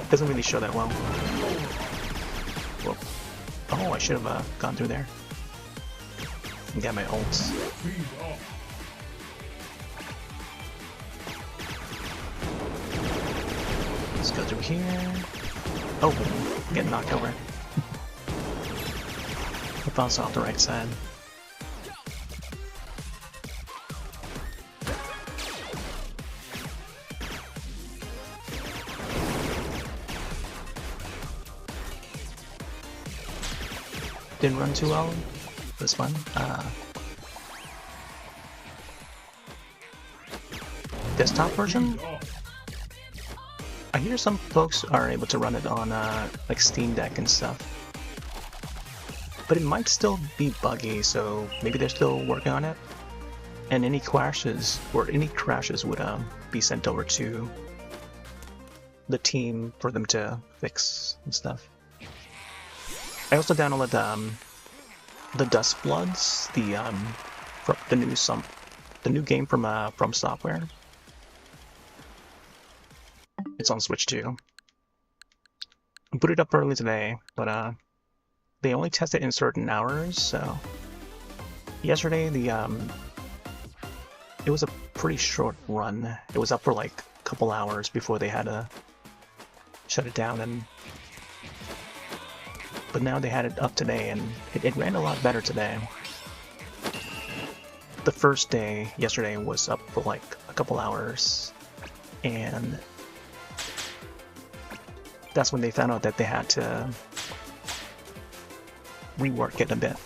[SPEAKER 1] Doesn't really show that well. Whoa. Oh, I should have gone through there. And got my ults. Let's go through here. Oh, getting knocked over. I bounced off the right side. Didn't run too well. This one. Desktop version? I hear some folks are able to run it on like Steam Deck and stuff. But it might still be buggy, so maybe they're still working on it. and any crashes would be sent over to the team for them to fix and stuff. I also downloaded the Dust Bloods, the new game from Software. It's on Switch too. I put it up early today, but they only test it in certain hours. So yesterday, it was a pretty short run. It was up for like a couple hours before they had to shut it down, but now they had it up today, and it ran a lot better today. The first day, yesterday, was up for like a couple hours, and that's when they found out that they had to rework it a bit,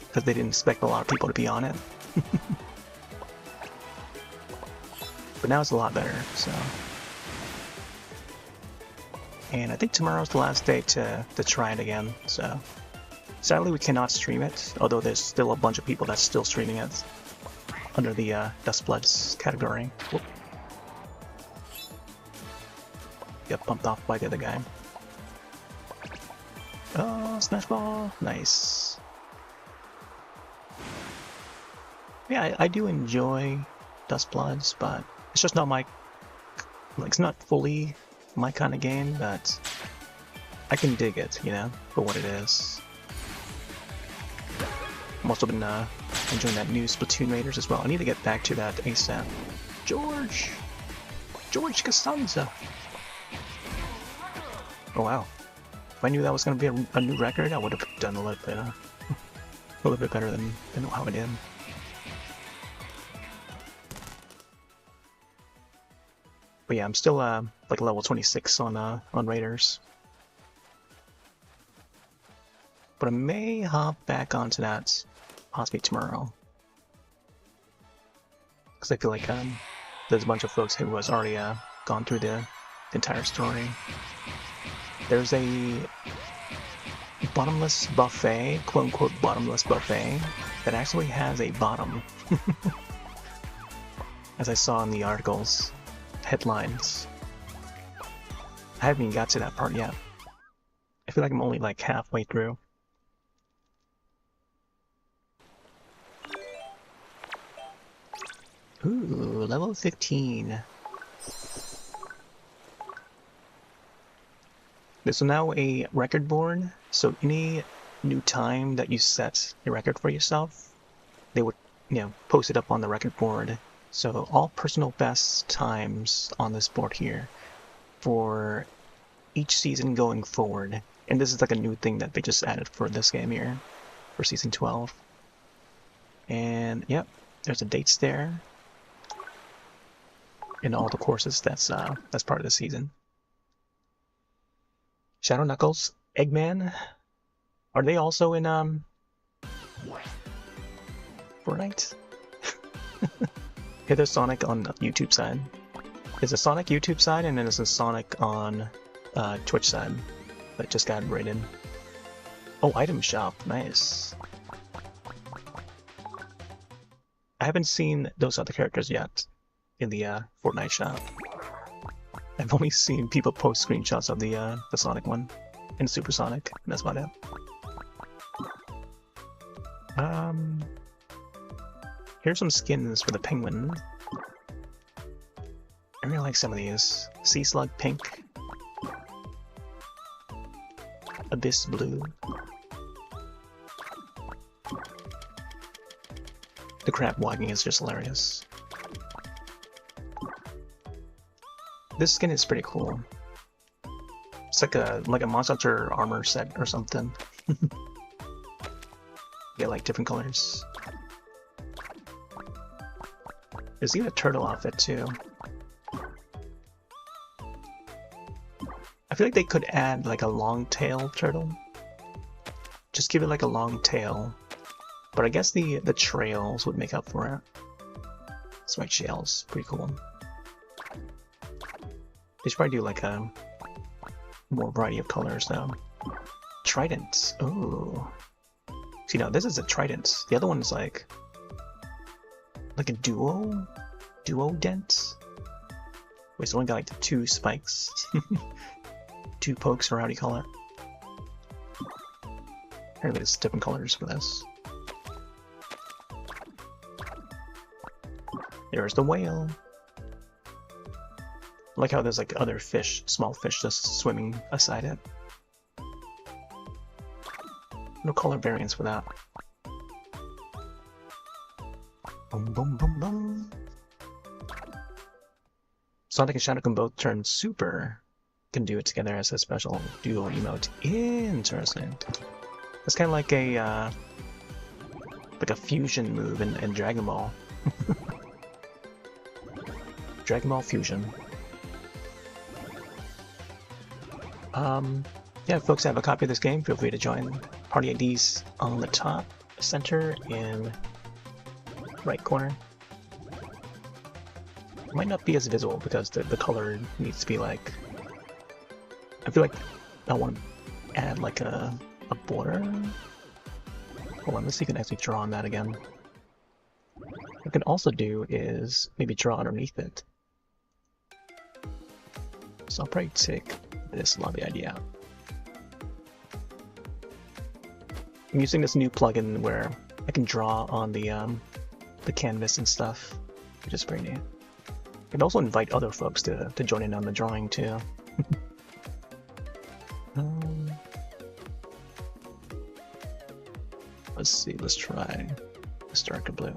[SPEAKER 1] because they didn't expect a lot of people to be on it. But now it's a lot better, so. And I think tomorrow's the last day to try it again, so. Sadly, we cannot stream it, although there's still a bunch of people that's still streaming it under the Dust Bloods category. Whoop. Got bumped off by the other guy. Oh, smash ball! Nice. Yeah, I do enjoy Dust Bloods, but it's just not my, like, it's not fully my kind of game, but I can dig it, you know, for what it is. I'm also been enjoying that new Splatoon Raiders as well. I need to get back to that ASAP. George Costanza. Oh wow! If I knew that was going to be a new record, I would have done a little bit better than how I did. But yeah, I'm still like level 26 on Raiders. But I may hop back onto that possibly tomorrow, because I feel like there's a bunch of folks who has already gone through the entire story. There's a bottomless buffet, quote-unquote bottomless buffet, that actually has a bottom. As I saw in the article's headlines. I haven't even got to that part yet. I feel like I'm only like halfway through. Ooh, level 15. There's now a record board, so any new time that you set a record for yourself, they would, post it up on the record board. So all personal best times on this board here for each season going forward. And this is like a new thing that they just added for this game here, for season 12. And yep, there's the dates there. In all the courses that's part of the season. Shadow Knuckles, Eggman, are they also in Fortnite? Hey, there's Sonic on the YouTube side. There's a Sonic YouTube side, and then there's a Sonic on Twitch side that just got rated. Oh, item shop, nice. I haven't seen those other characters yet in the Fortnite shop. I've only seen people post screenshots of the Sonic one and Super Sonic, and that's about it. Here's some skins for the Penguin. I really like some of these. Sea Slug Pink. Abyss Blue. The crab walking is just hilarious. This skin is pretty cool. It's like a Monster Hunter armor set or something. Yeah, like different colors. There's even a turtle outfit too. I feel like they could add like a long tail turtle. Just give it like a long tail. But I guess the trails would make up for it. Spiked shells, pretty cool. They should probably do like a more variety of colors though. Trident. Oh. See, now this is a trident. The other one is like like a duo dent. Wait, it's only got like the 2 spikes. 2 pokes, or how do you call it? Apparently there's different colors for this. There's the whale. I like how there's like other fish, small fish just swimming aside it. No color variants for that. Boom, boom, boom, boom. Sonic and Shadow can both turn super. Can do it together as a special duo emote. Interesting. It's kind of like a fusion move in Dragon Ball. Dragon Ball Fusion. Yeah, if folks have a copy of this game, feel free to join. Party IDs on the top, center, and right corner. It might not be as visible because the color needs to be like... I feel like I want to add like a border. Hold on, let's see if we can actually draw on that again. What we can also do is maybe draw underneath it. So I'll probably take this lobby ID out. I'm using this new plugin where I can draw on the canvas and stuff, which is pretty neat. I can also invite other folks to join in on the drawing too. Let's see, let's try this darker blue.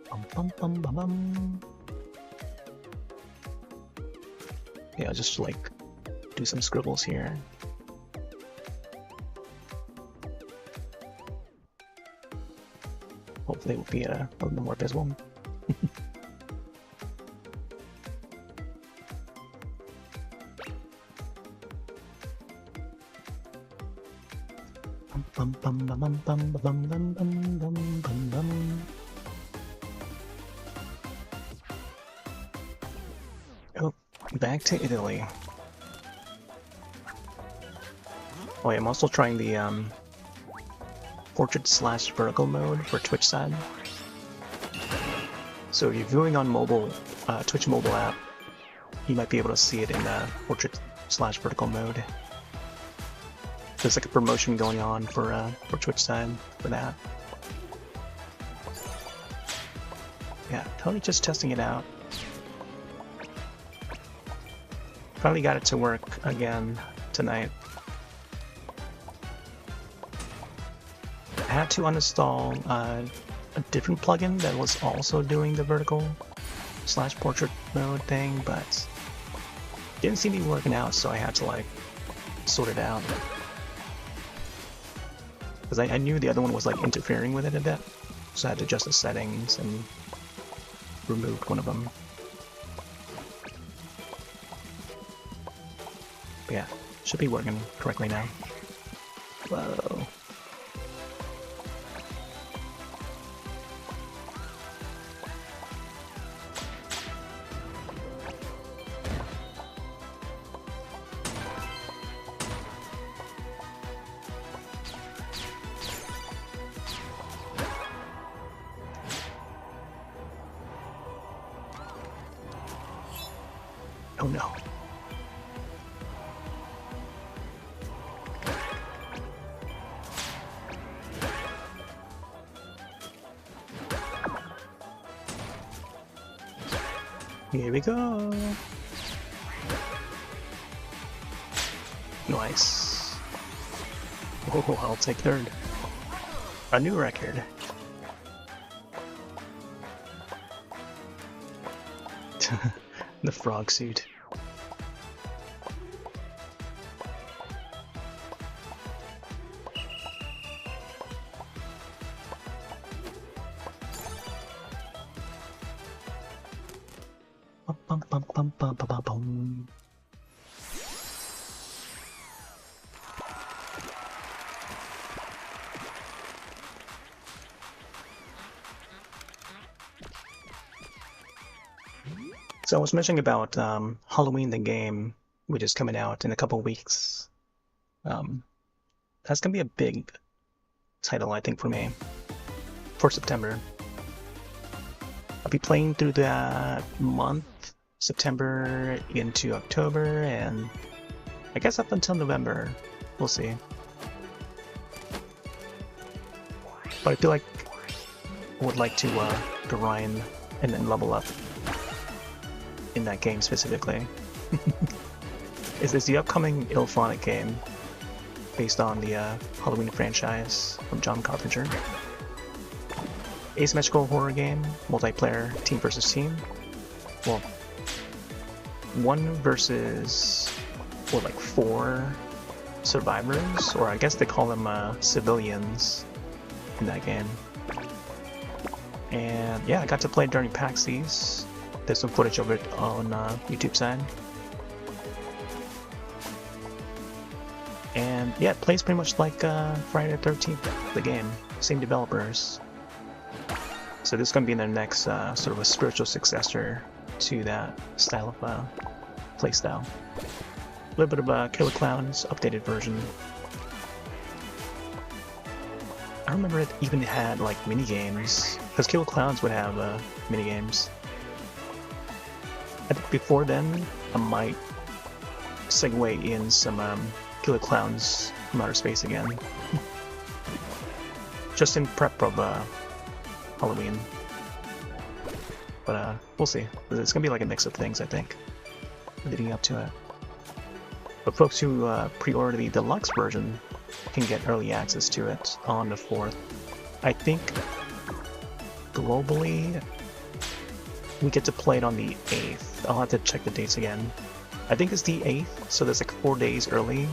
[SPEAKER 1] Bum, bum, bum, bum. Yeah, I'll just like do some scribbles here. Hopefully it will be a little bit more visible. Oh, back to Italy. Oh, yeah, I'm also trying the portrait/vertical mode for Twitch side. So if you're viewing on mobile, Twitch mobile app, you might be able to see it in portrait/vertical mode. There's like a promotion going on for Twitch side for that. Yeah, totally just testing it out. Finally got it to work again tonight. I had to uninstall a different plugin that was also doing the vertical/portrait mode thing, but didn't seem to be working out, so I had to like sort it out. Because I knew the other one was like interfering with it a bit, so I had to adjust the settings and removed one of them. But yeah, should be working correctly now. Whoa. Oh no. Here we go. Nice. Oh, I'll take third. A new record. The frog suit. Bum, bum, bum, bum, bum, bum, bum. So I was mentioning about Halloween the game, which is coming out in a couple weeks. That's gonna be a big title, I think, for me for September. be playing through that month, September into October, and I guess up until November. We'll see. But I feel like I would like to grind and then level up in that game specifically. Is the upcoming Ilphonic game based on the Halloween franchise from John Carpenter. Asymmetrical horror game, multiplayer, team versus team. Well, 1 versus, or like 4 survivors, or I guess they call them civilians in that game. And yeah, I got to play during PAX East. There's some footage of it on YouTube side. And yeah, it plays pretty much like Friday the 13th, the game. Same developers. So this is going to be their next sort of a spiritual successor to that style of playstyle. A little bit of Killer Clown's updated version. I remember it even had like mini games, because Killer Clowns would have mini games. I think before then, I might segue in some Killer Clowns from Outer Space again. Just in prep of Halloween. But we'll see. It's gonna be like a mix of things, I think, leading up to it. But folks who pre-order the deluxe version can get early access to it on the 4th. I think globally we get to play it on the 8th. I'll have to check the dates again. I think it's the 8th, so there's like 4 days early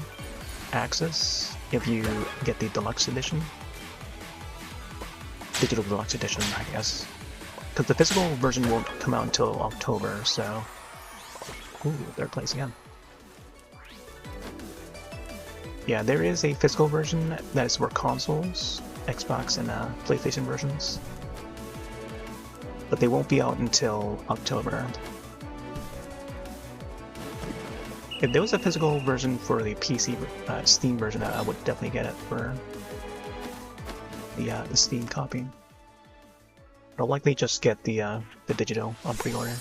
[SPEAKER 1] access if you get the deluxe edition. Digital deluxe edition, I guess. Because the physical version won't come out until October, so... Ooh, third place again. Yeah, there is a physical version that is for consoles, Xbox and PlayStation versions. But they won't be out until October. If there was a physical version for the PC Steam version, I would definitely get it for the Steam copy. But I'll likely just get the digital on pre-order.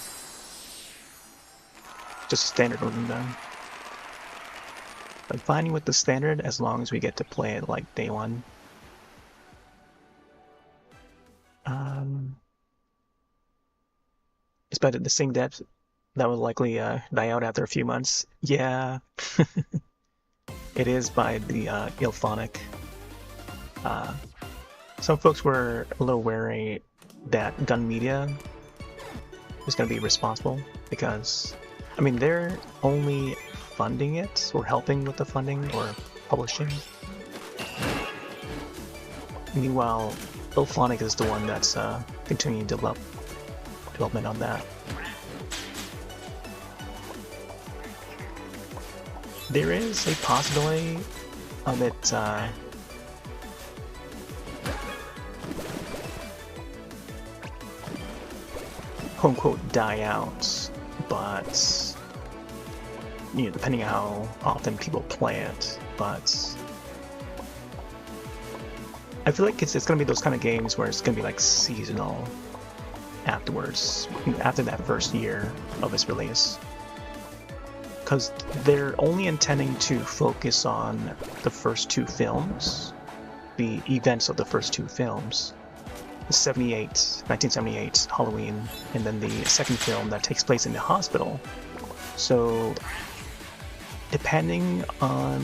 [SPEAKER 1] Just standard version though. I'm fine with the standard as long as we get to play it like day one. It's better the same depth that will likely die out after a few months. Yeah, it is by the Ilphonic. Some folks were a little wary that Gun Media was going to be responsible because, I mean, they're only funding it or helping with the funding or publishing. Meanwhile, Ilphonic is the one that's continuing development on that. There is a possibility of it quote-unquote die out, but you know, depending on how often people play it. But I feel like it's gonna be those kind of games where it's gonna be like seasonal afterwards, after that first year of its release, because they're only intending to focus on the first 2 films, the events of the first 2 films, the 1978 Halloween, and then the second film that takes place in the hospital. So depending on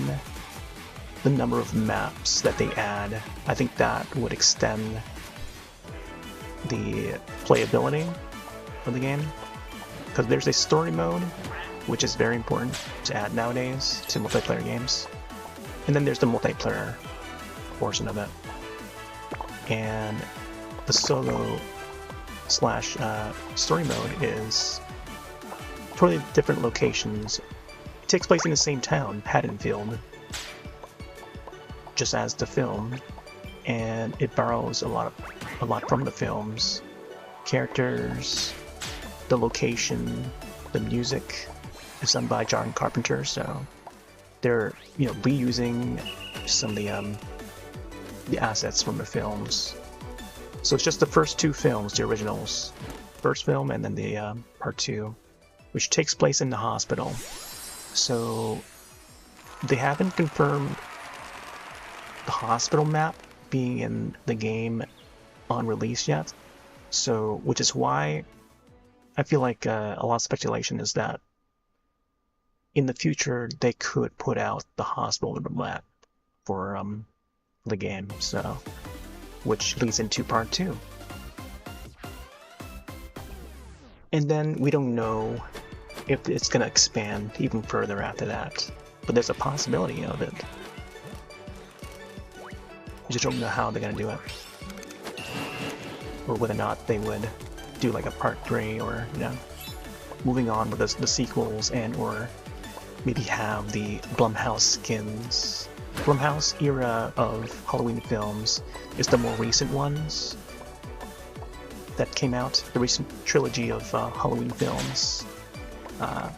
[SPEAKER 1] the number of maps that they add, I think that would extend the playability of the game, because there's a story mode which is very important to add nowadays to multiplayer games, and then there's the multiplayer portion of it, and the solo slash story mode is totally different locations. It takes place in the same town, Haddonfield, just as the film, and it borrows a lot from the films. Characters, the location, the music is done by John Carpenter, so they're, you know, reusing some of the assets from the films. So it's just the first 2 films, the originals, first film and then the part 2, which takes place in the hospital. So they haven't confirmed the hospital map being in the game on release yet. So, which is why I feel like a lot of speculation is that in the future they could put out the hospital map for the game. So, which leads into part 2. And then we don't know if it's going to expand even further after that, but there's a possibility of it. We just don't know how they're going to do it, or whether or not they would do like a part 3, or moving on with the sequels, and or maybe have the Blumhouse skins. Blumhouse era of Halloween films is the more recent ones that came out, the recent trilogy of Halloween films. Trying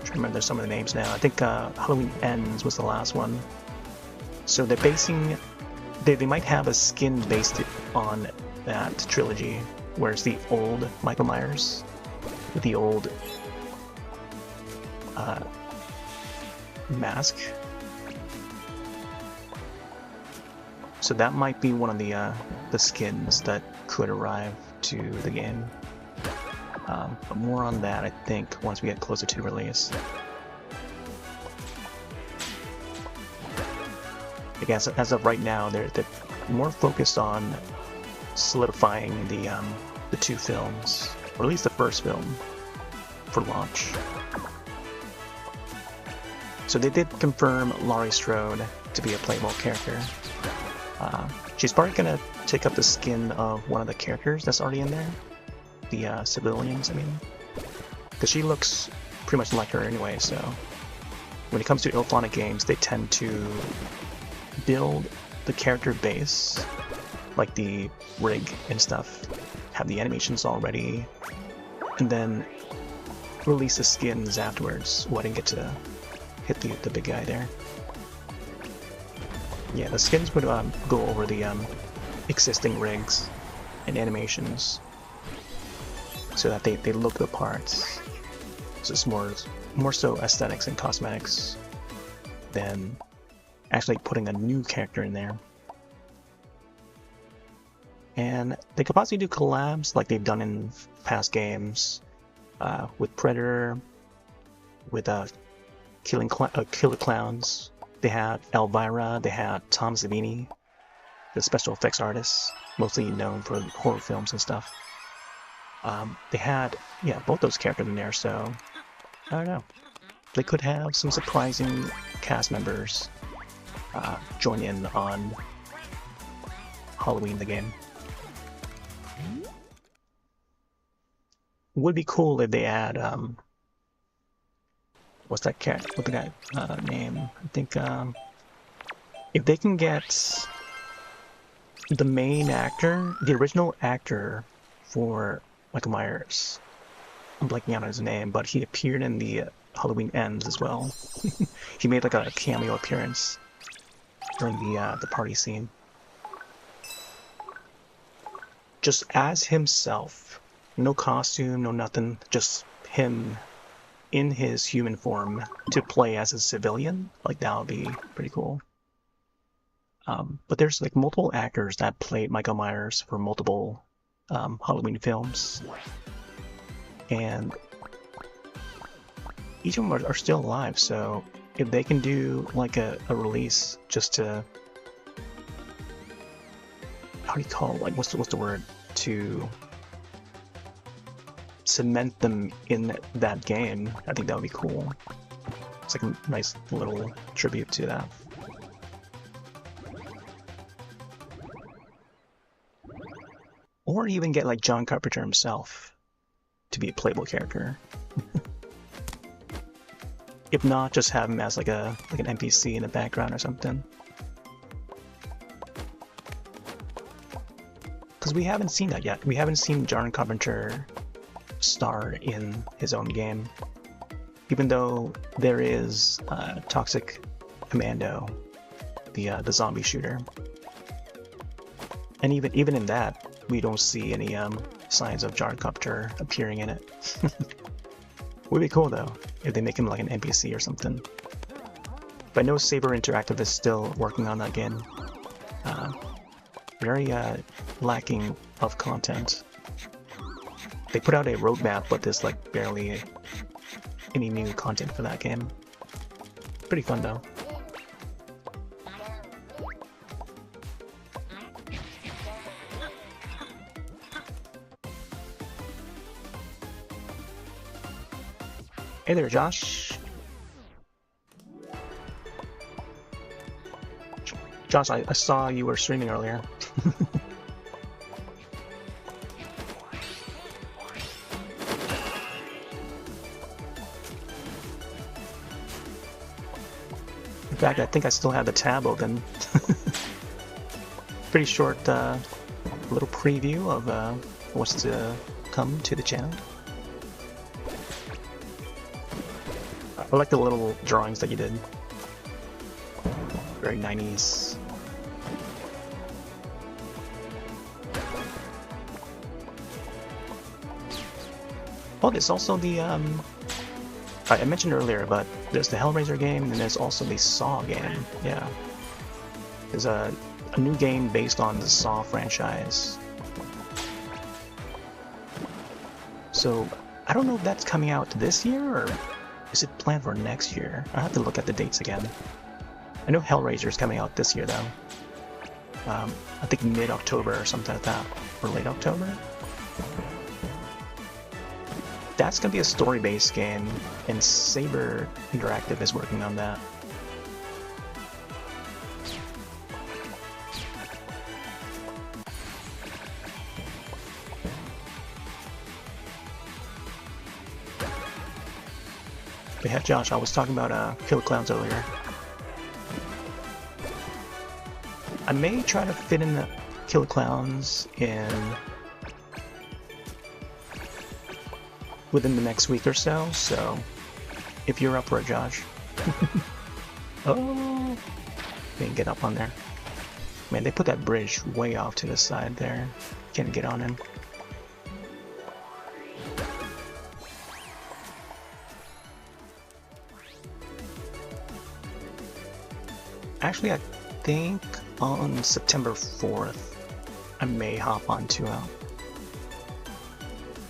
[SPEAKER 1] to remember some of the names now. I think Halloween Ends was the last one. So they're basing, they might have a skin based on that trilogy, whereas the old Michael Myers with the old mask. So that might be one of the skins that could arrive to the game. But more on that, I think, once we get closer to release. I guess as of right now, they're more focused on solidifying the 2 films, or at least the first film, for launch. So they did confirm Laurie Strode to be a playable character. She's probably gonna take up the skin of one of the characters that's already in there, the civilians, I mean, because she looks pretty much like her anyway. So when it comes to IllFonic games, they tend to build the character base, like the rig and stuff, have the animations already, and then release the skins afterwards. Well, I didn't get to hit the big guy there. Yeah, the skins would go over the existing rigs and animations so that they look the parts. So it's more so aesthetics and cosmetics than actually putting a new character in there. And they could possibly do collabs like they've done in past games, with Predator, with Killer Clowns. They had Elvira, they had Tom Savini, the special effects artist, mostly known for horror films and stuff. They had, both those characters in there, so I don't know. They could have some surprising cast members join in on Halloween the game. Would be cool if they add what's that cat? What's the guy name? I think if they can get the main actor, the original actor for Michael Myers. I'm blanking out on his name, but he appeared in the Halloween Ends as well. He made like a cameo appearance during the party scene. Just as himself, no costume, no nothing, just him in his human form to play as a civilian. Like that would be pretty cool. But there's like multiple actors that played Michael Myers for multiple Halloween films, and each of them are still alive. So if they can do like a release just to, how do you call it? Like what's the word, to cement them in that game, I think that would be cool. It's like a nice little tribute to that. Or even get like John Carpenter himself to be a playable character. If not, just have him as like an NPC in the background or something. Because we haven't seen that yet. We haven't seen John Carpenter star in his own game. Even though there is Toxic Commando, the zombie shooter. And even in that, we don't see any signs of Gyrocopter appearing in it. Would be cool though, if they make him like an NPC or something. But I know Saber Interactive is still working on that game. Very lacking of content. They put out a roadmap, but there's like barely any new content for that game. Pretty fun though. Hey there, Josh. Josh, I saw you were streaming earlier. In fact, I think I still have the tab open. Pretty short little preview of what's to come to the channel. I like the little drawings that you did. Very 90s. Oh, there's also the I mentioned earlier, but there's the Hellraiser game, and there's also the Saw game. Yeah, there's a new game based on the Saw franchise. So I don't know if that's coming out this year or is it planned for next year. I have to look at the dates again. I know Hellraiser is coming out this year though. I think mid-October or something like that, or late October. That's gonna be a story-based game, and Saber Interactive is working on that. But yeah, Josh, I was talking about Killer Clowns earlier. I may try to fit in the Killer Clowns within the next week or so, so if you're up for it, Josh. Oh, can't get up on there. Man, they put that bridge way off to the side there. Can't get on in. Actually, I think on September 4th, I may hop onto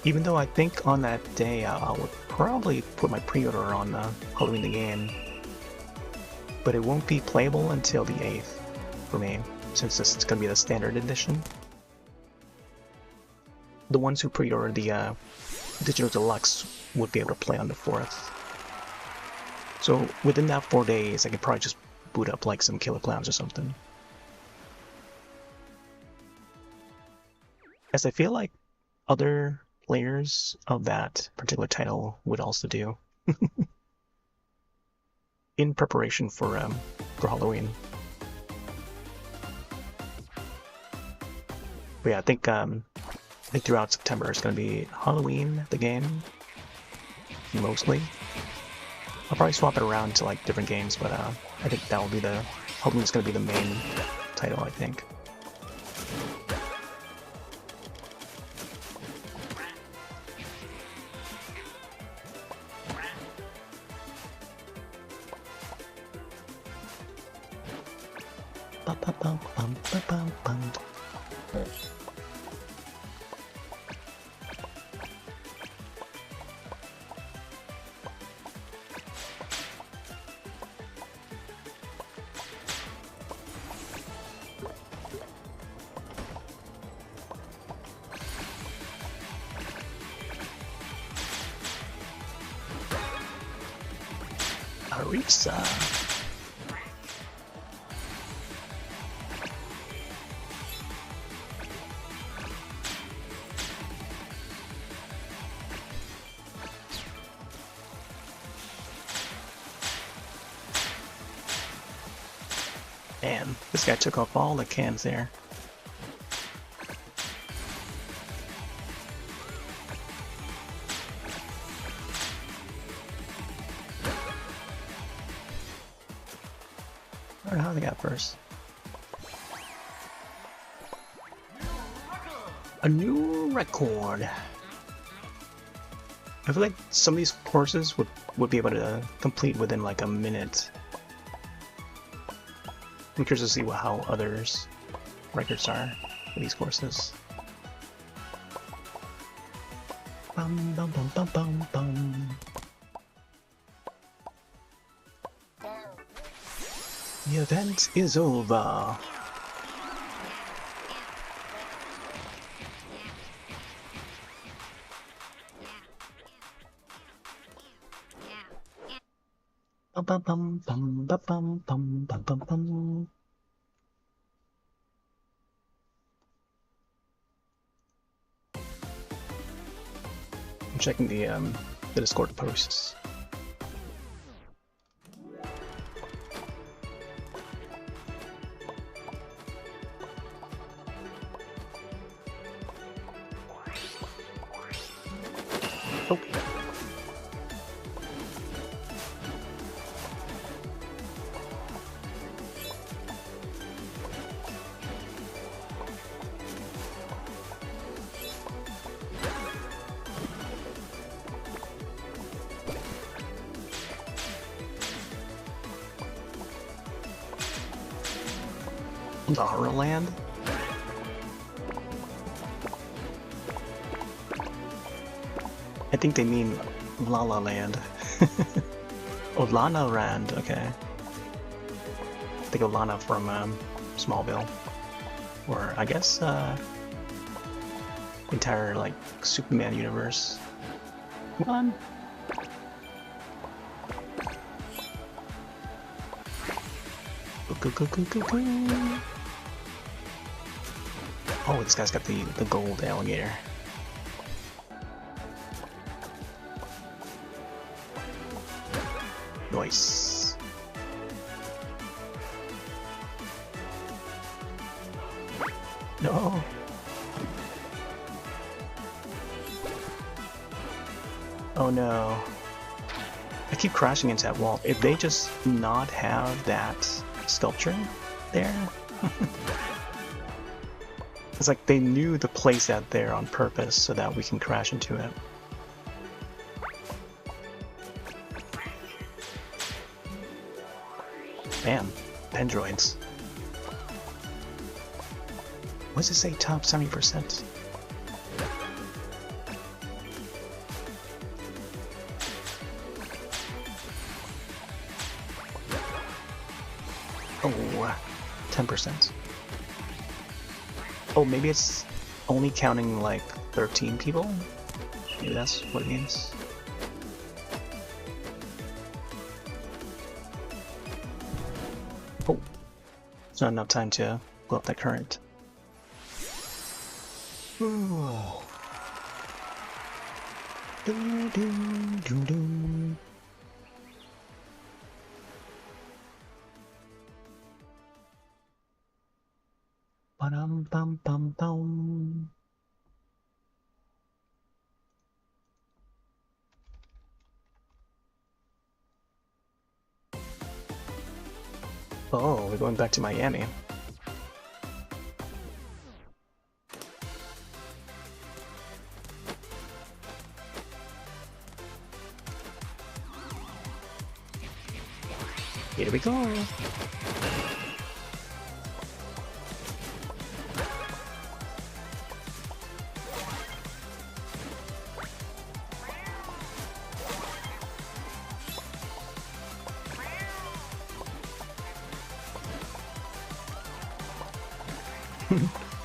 [SPEAKER 1] even though I think on that day I would probably put my pre-order on Halloween the game, but it won't be playable until the 8th for me, since this is going to be the standard edition. The ones who pre-order the Digital Deluxe would be able to play on the 4th. So within that 4 days, I could probably just boot up like some Killer Clowns or something. As I feel like other players of that particular title would also do in preparation for Halloween. But yeah, I think throughout September it's going to be Halloween the game mostly. I'll probably swap it around to like different games, but I think that will be Halloween's going to be the main title, I think. Arisa. Man, this guy took off all the cans there. I don't know how they got first. A new record. I feel like some of these courses would be able to complete within like a minute. I'm curious to see how others' records are for these courses. Bum, bum, bum, bum, bum, bum. The event is over. Bum, bum, bum, bum, bum, bum, bum, bum, bum. I'm checking the Discord posts. Oh. Velora land? I think they mean La La Land. Oh, Lana Land, okay. I think of Lana from Smallville. Or, I guess, entire, like, Superman universe. Come on! Go, go, go, go, go. Oh, this guy's got the gold alligator. Nice. No. Oh no. I keep crashing into that wall. If they just not have that sculpture there. It's like they knew to place that there on purpose so that we can crash into it. Damn, Pendroids. What does it say, top 70%? Oh, 10%. Oh, maybe it's only counting like 13 people? Maybe that's what it means. Oh, it's not enough time to blow up that current. Ooh. Doo, doo, doo, doo. Bum, bum, bum, bum. Oh, we're going back to Miami. Here we go.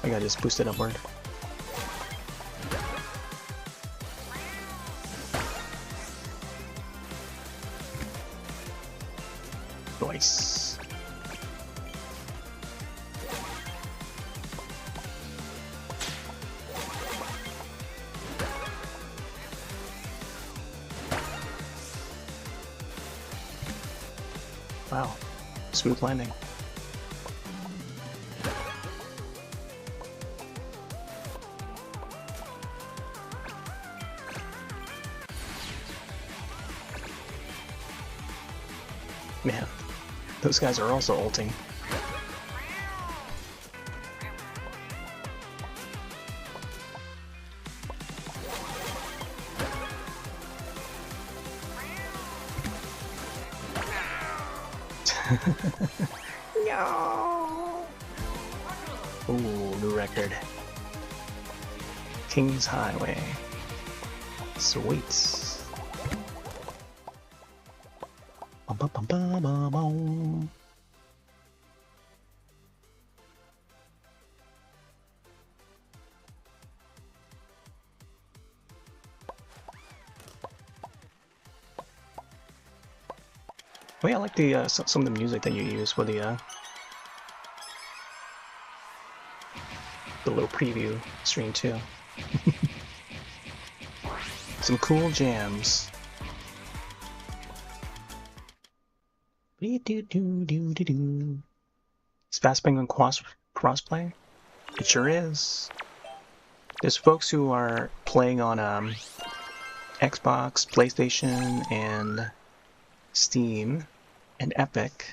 [SPEAKER 1] I gotta just boost it upward. Nice. Wow, smooth landing. Man, those guys are also ulting. No! Ooh, new record. King's Highway. Sweet. Bum, bum, bum, bum, bum, bum. Oh yeah, I like the some of the music that you use for the little preview stream too. Some cool jams. Is Faaast Penguin crossplay? It sure is. There's folks who are playing on Xbox, PlayStation, and Steam, and Epic,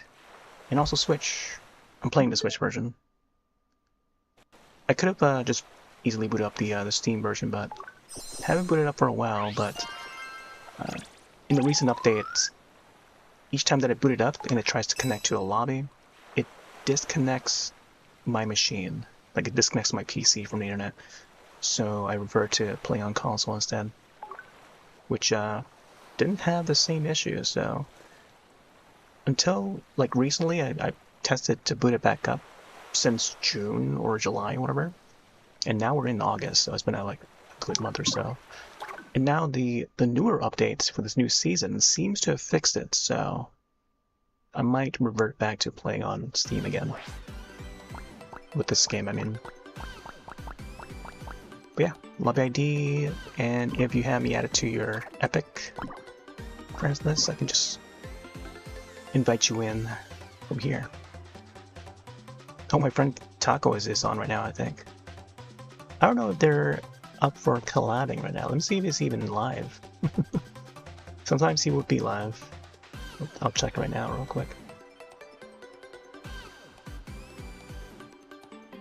[SPEAKER 1] and also Switch. I'm playing the Switch version. I could have just easily booted up the Steam version, but haven't booted up for a while. But in the recent update, each time that I boot it up and it tries to connect to a lobby, it disconnects my machine. Like it disconnects my PC from the internet. So I revert to playing on console instead, which didn't have the same issue. So until like recently, I tested to boot it back up since June or July, whatever. And now we're in August, so it's been like a good month or so. And now the newer updates for this new season seems to have fixed it, so I might revert back to playing on Steam again. With this game, I mean. But yeah, lobby ID, and if you have me added to your Epic friends list, I can just invite you in from here. Oh, my friend Taco is on right now, I think. I don't know if they're up for collabing right now. Let me see if he's even live. Sometimes he would be live. I'll check right now real quick.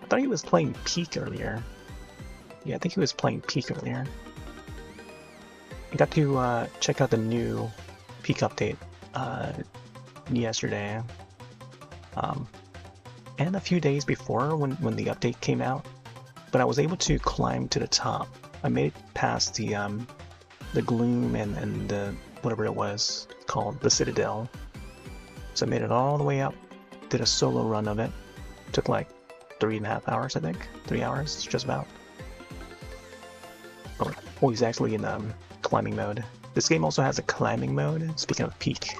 [SPEAKER 1] I thought he was playing Peak earlier. Yeah, I think he was playing Peak earlier. I got to check out the new Peak update yesterday. And a few days before when the update came out. But I was able to climb to the top. I made it past the gloom and the whatever it was called, the Citadel. So I made it all the way up, did a solo run of it. Took like 3.5 hours, I think. 3 hours, just about. Oh, he's actually in climbing mode. This game also has a climbing mode. Speaking of Peak,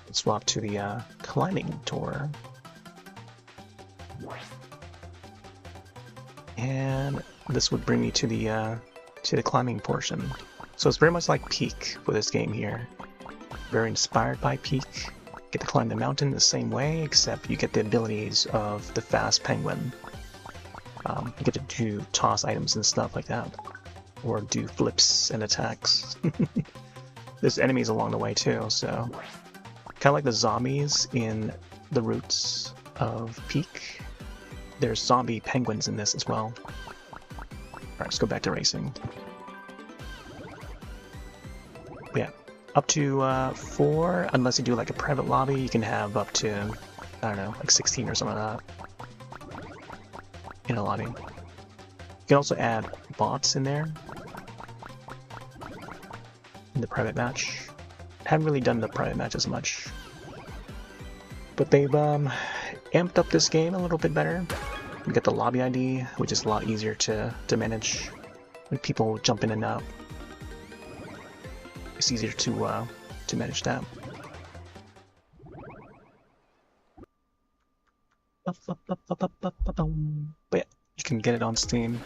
[SPEAKER 1] let's swap to the climbing tour. And this would bring me to the climbing portion. So it's very much like Peak for this game here. Very inspired by Peak. Get to climb the mountain the same way, except you get the abilities of the Faaast Penguin. You get to toss items and stuff like that, or do flips and attacks. There's enemies along the way too, so kind of like the zombies in the roots of Peak. There's zombie penguins in this as well. Alright, let's go back to racing. But yeah, up to 4, unless you do like a private lobby, you can have up to, I don't know, like 16 or something like that in a lobby. You can also add bots in there in the private match. Haven't really done the private match as much, but they've amped up this game a little bit better. You get the lobby ID, which is a lot easier to manage when people jump in and out. It's easier to manage that. But yeah, you can get it on Steam,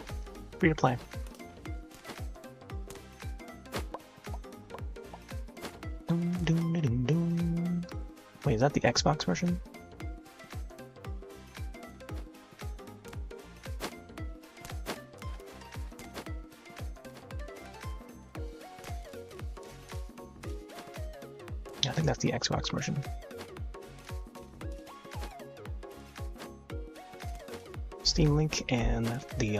[SPEAKER 1] free to play. Wait, is that the Xbox version? I think that's the Xbox version. Steam link and the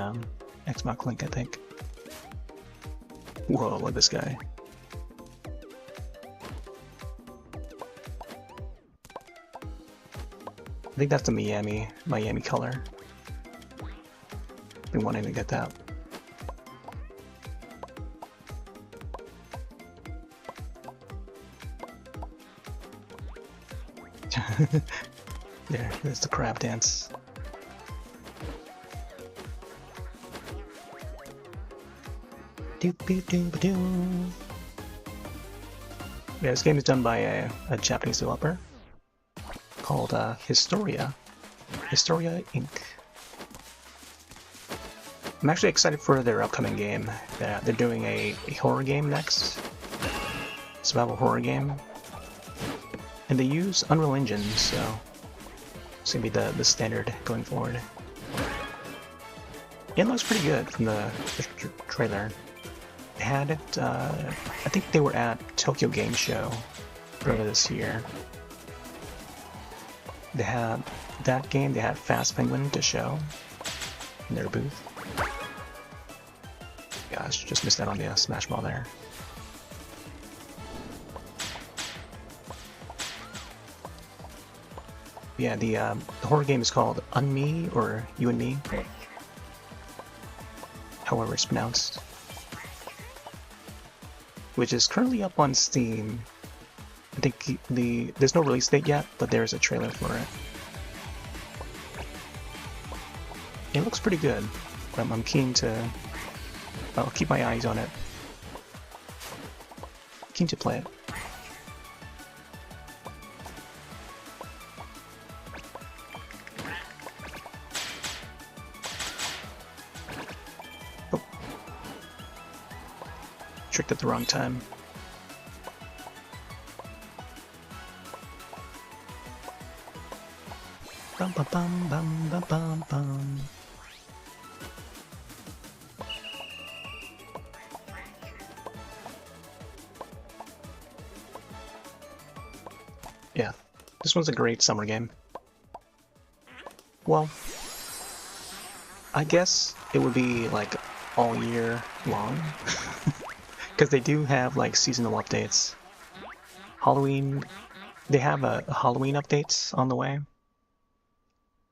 [SPEAKER 1] Xbox link, I think. Whoa, look at this guy. think that's the Miami color. Been wanting to get that. There's the crab dance. Yeah, this game is done by a Japanese developer called Historia Inc. I'm actually excited for their upcoming game. They're doing a horror game next, survival horror game, and they use Unreal Engine, so it's gonna be the standard going forward. It looks pretty good from the trailer. They had it, I think they were at Tokyo Game Show earlier this year. They had that game, they had Faaast Penguin to show in their booth. Gosh, just missed out on the Smash Ball there. Yeah, the horror game is called Unme, or You and Me, however it's pronounced, which is currently up on Steam. I think there's no release date yet, but there's a trailer for it. It looks pretty good. I'm keen to... I'll keep my eyes on it. Keen to play it. Oh. Tricked at the wrong time. Bum bum bum bum bum bum bum. Yeah, this one's a great summer game. Well, I guess it would be like all year long, because they do have like seasonal updates. Halloween, they have a Halloween update on the way.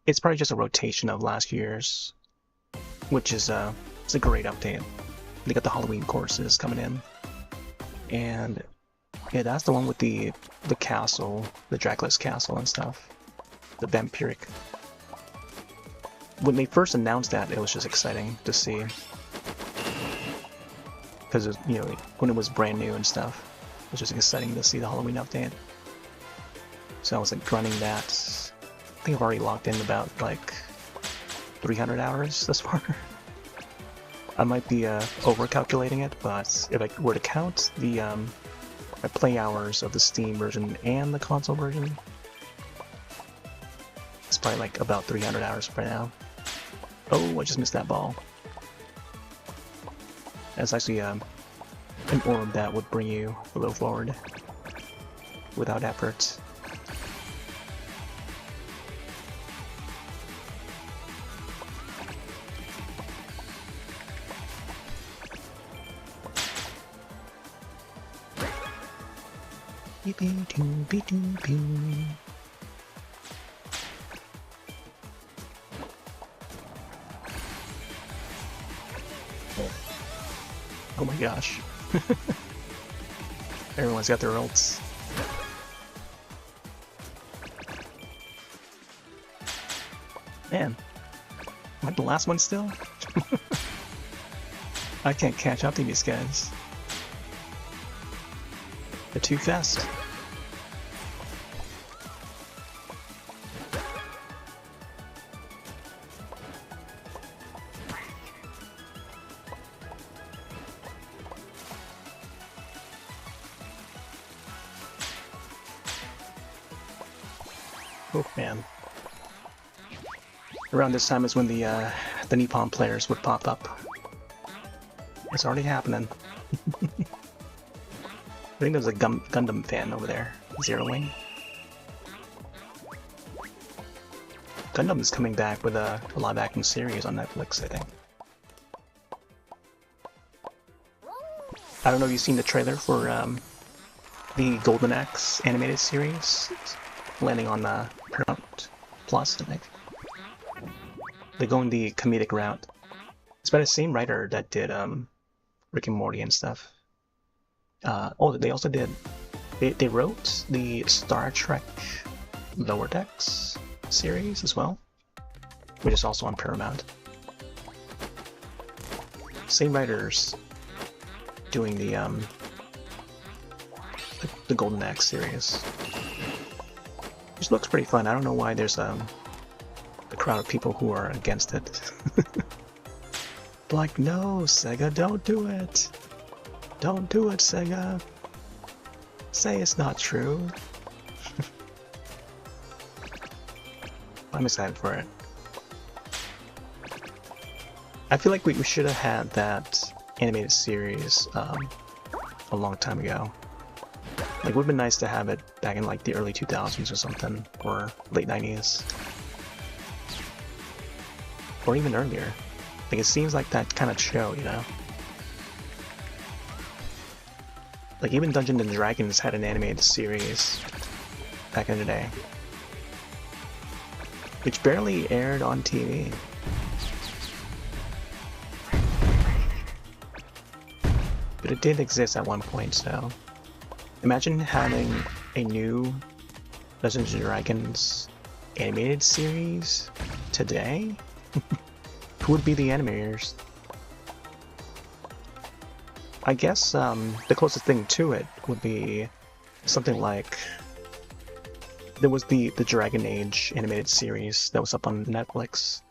[SPEAKER 1] It's probably just a rotation of last year's, which is it's a great update. They got the Halloween courses coming in, and yeah, that's the one with the castle, the Dracula's castle and stuff, the vampiric. When they first announced that, it was just exciting to see, because you know, when it was brand new and stuff, it was just exciting to see the Halloween update. So I was like running that. I think I've already logged in about like 300 hours thus far. I might be over-calculating it, but if I were to count the my play hours of the Steam version and the console version, it's probably like about 300 hours by now. Oh, I just missed that ball. That's actually an orb that would bring you a little forward without effort. Oh my gosh. Everyone's got their ults. Man, am I the last one still? I can't catch up to these guys. They're too fast. Oh man. Around this time is when the Nippon players would pop up. It's already happening. I think there's a Gundam fan over there, Zero-Wing. Gundam is coming back with a live-action series on Netflix, I think. I don't know if you've seen the trailer for the Golden Axe animated series landing on Paramount Plus, I think. They're going the comedic route. It's by the same writer that did Rick and Morty and stuff. Oh, they also did. They wrote the Star Trek Lower Decks series as well, which is also on Paramount. Same writers doing the Golden Axe series, which looks pretty fun. I don't know why there's a crowd of people who are against it. Like, no, Sega, don't do it. Don't do it, Sega. Say it's not true. I'm excited for it. I feel like we should have had that animated series a long time ago. Like, it would have been nice to have it back in like the early 2000s or something, or late 90s. Or even earlier. Like, it seems like that kind of show, you know? Like, even Dungeons & Dragons had an animated series back in the day, which barely aired on TV. But it did exist at one point, so... Imagine having a new Dungeons & Dragons animated series today? Who would be the animators? I guess the closest thing to it would be something like... There was the Dragon Age animated series that was up on Netflix.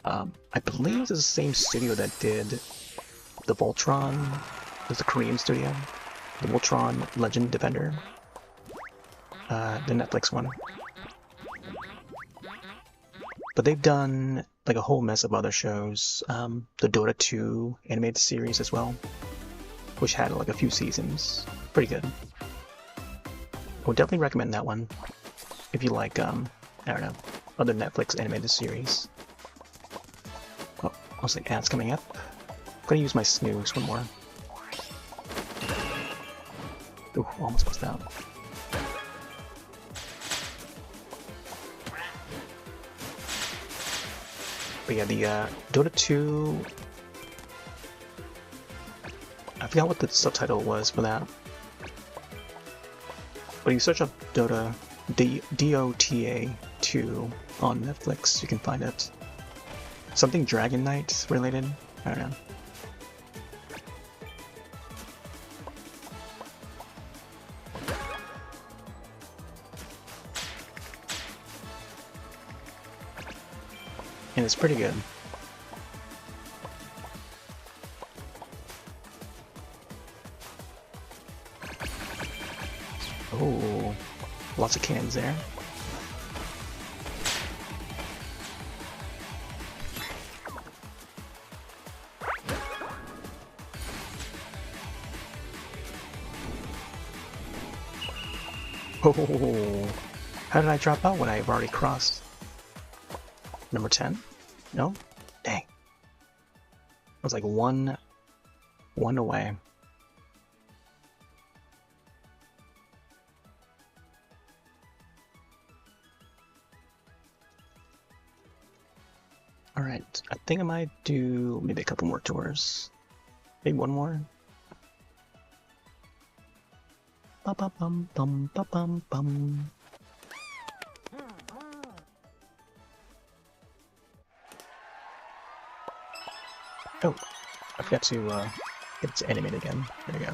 [SPEAKER 1] I believe it was the same studio that did the Voltron. It was the Korean studio. The Voltron Legend Defender. The Netflix one. But they've done like a whole mess of other shows. The Dota 2 animated series as well, which had like a few seasons. Pretty good. I would definitely recommend that one if you like, I don't know, other Netflix animated series. Oh, also ads coming up. I'm gonna use my snooze one more. Ooh, almost bust out. But yeah, the Dota 2... I forgot what the subtitle was for that. But you search up Dota, D-O-T-A 2 on Netflix, you can find it. Something Dragon Knight related? I don't know. And it's pretty good. Oh, lots of cannons there. Oh, how did I drop out when I've already crossed? Number 10? No? Dang. I was like one away. Alright, I think I might do maybe a couple more tours. Maybe one more. Ba-ba-bum-bum-ba-bum-bum. Oh, I forgot to get it to animate again. There we go.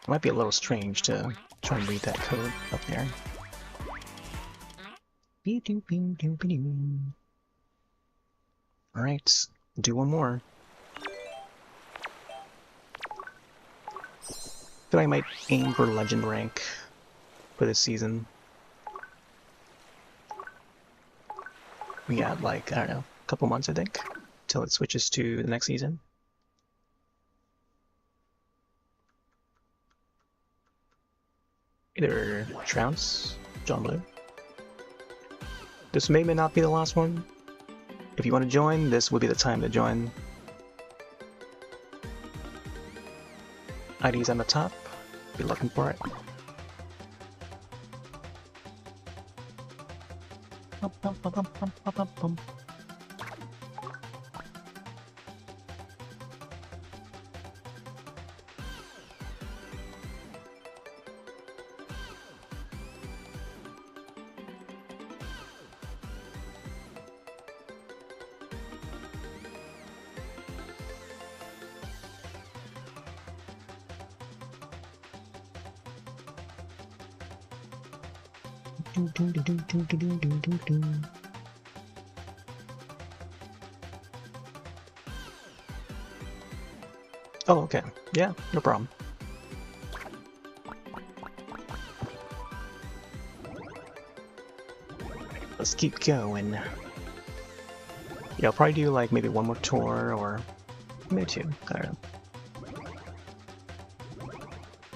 [SPEAKER 1] It might be a little strange to try and read that code up there. Alright, do one more. I feel like I might aim for legend rank for this season. We got like, I don't know, a couple months I think, till it switches to the next season. Either Trounce, John Blue. This may not be the last one. If you want to join, this would be the time to join. ID's on the top. Be looking for it. Oh, okay. Yeah, no problem. Let's keep going. Yeah, I'll probably do like maybe one more tour or maybe two. I don't know.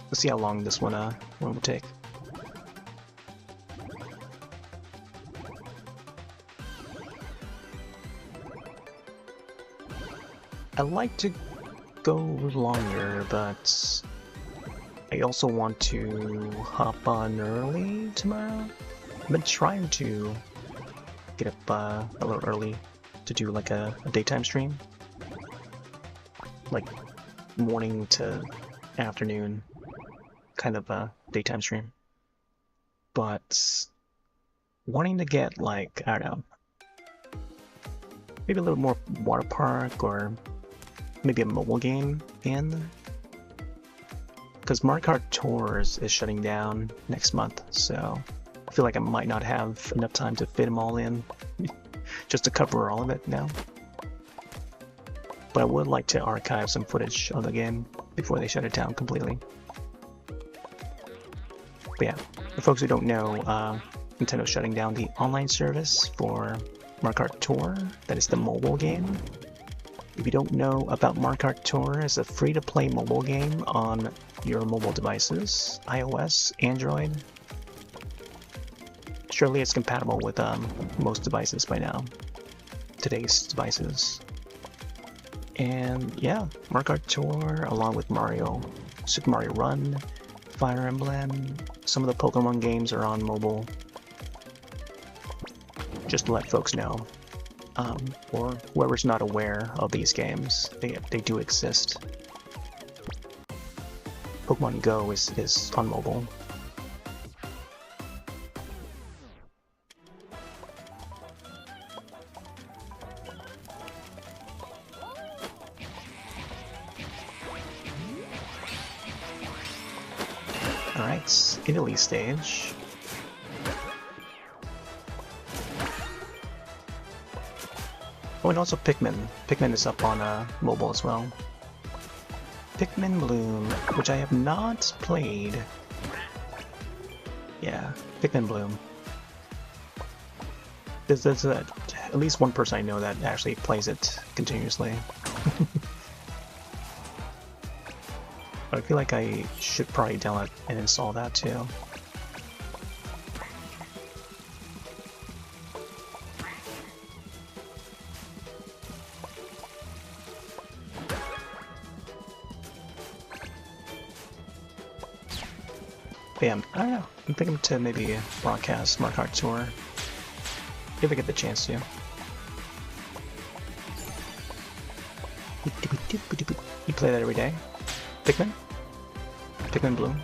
[SPEAKER 1] Let's see how long this one will take. I like to go longer, but I also want to hop on early tomorrow. I've been trying to get up a little early to do like a daytime stream, like morning to afternoon kind of a daytime stream, but wanting to get like, I don't know, maybe a little more water park or maybe a mobile game in, because Mario Kart Tours is shutting down next month, so I feel like I might not have enough time to fit them all in just to cover all of it now. But I would like to archive some footage of the game before they shut it down completely. But yeah, for folks who don't know, Nintendo's shutting down the online service for Mario Kart Tour, that is the mobile game. If you don't know about Mario Kart Tour, it's a free-to-play mobile game on your mobile devices, iOS, Android. Surely it's compatible with most devices by now, today's devices. And yeah, Mario Kart Tour, along with Super Mario Run, Fire Emblem, some of the Pokemon games are on mobile. Just to let folks know. Or whoever's not aware of these games, they do exist. Pokemon Go is on mobile. Alright, Italy stage. Oh, and also Pikmin. Pikmin is up on mobile as well. Pikmin Bloom, which I have not played. Yeah, Pikmin Bloom. There's at least one person I know that actually plays it continuously. But I feel like I should probably download and install that too. But yeah, I don't know. I'm thinking to maybe broadcast Mario Kart Tour if I get the chance to. You play that every day? Pikmin? Pikmin Bloom?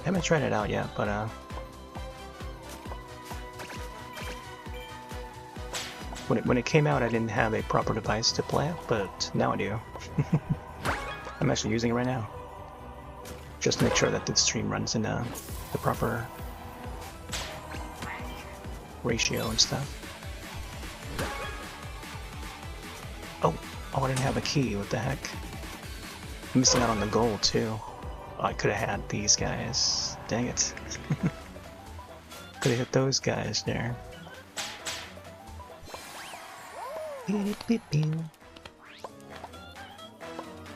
[SPEAKER 1] I haven't tried it out yet, but when it came out, I didn't have a proper device to play it, but now I do. I'm actually using it right now, just to make sure that the stream runs in the proper ratio and stuff. Oh, I didn't have a key. What the heck? I'm missing out on the gold too. Oh, I could have had these guys. Dang it. Could have hit those guys there.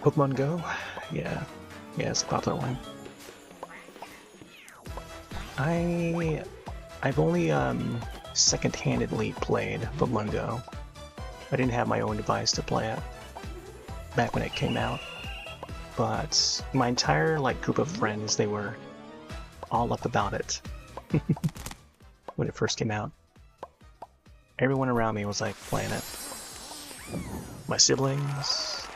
[SPEAKER 1] Pokemon Go? Yeah, it's a popular one. I've only second-handedly played Pokemon Go. I didn't have my own device to play it back when it came out. But my entire group of friends, they were all up about it. when it first came out. Everyone around me was like playing it. My siblings.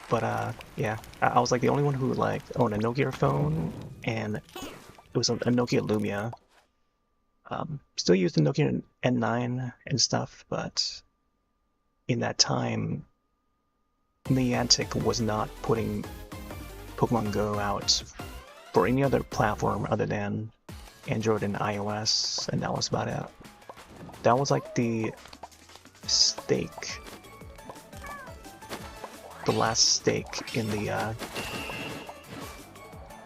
[SPEAKER 1] But yeah, I was like the only one who like owned a Nokia phone, and it was a Nokia Lumia. Still used the Nokia N9 and stuff, but in that time, Niantic was not putting Pokemon Go out for any other platform other than Android and iOS, and that was about it. That was like the stake, the last stake in the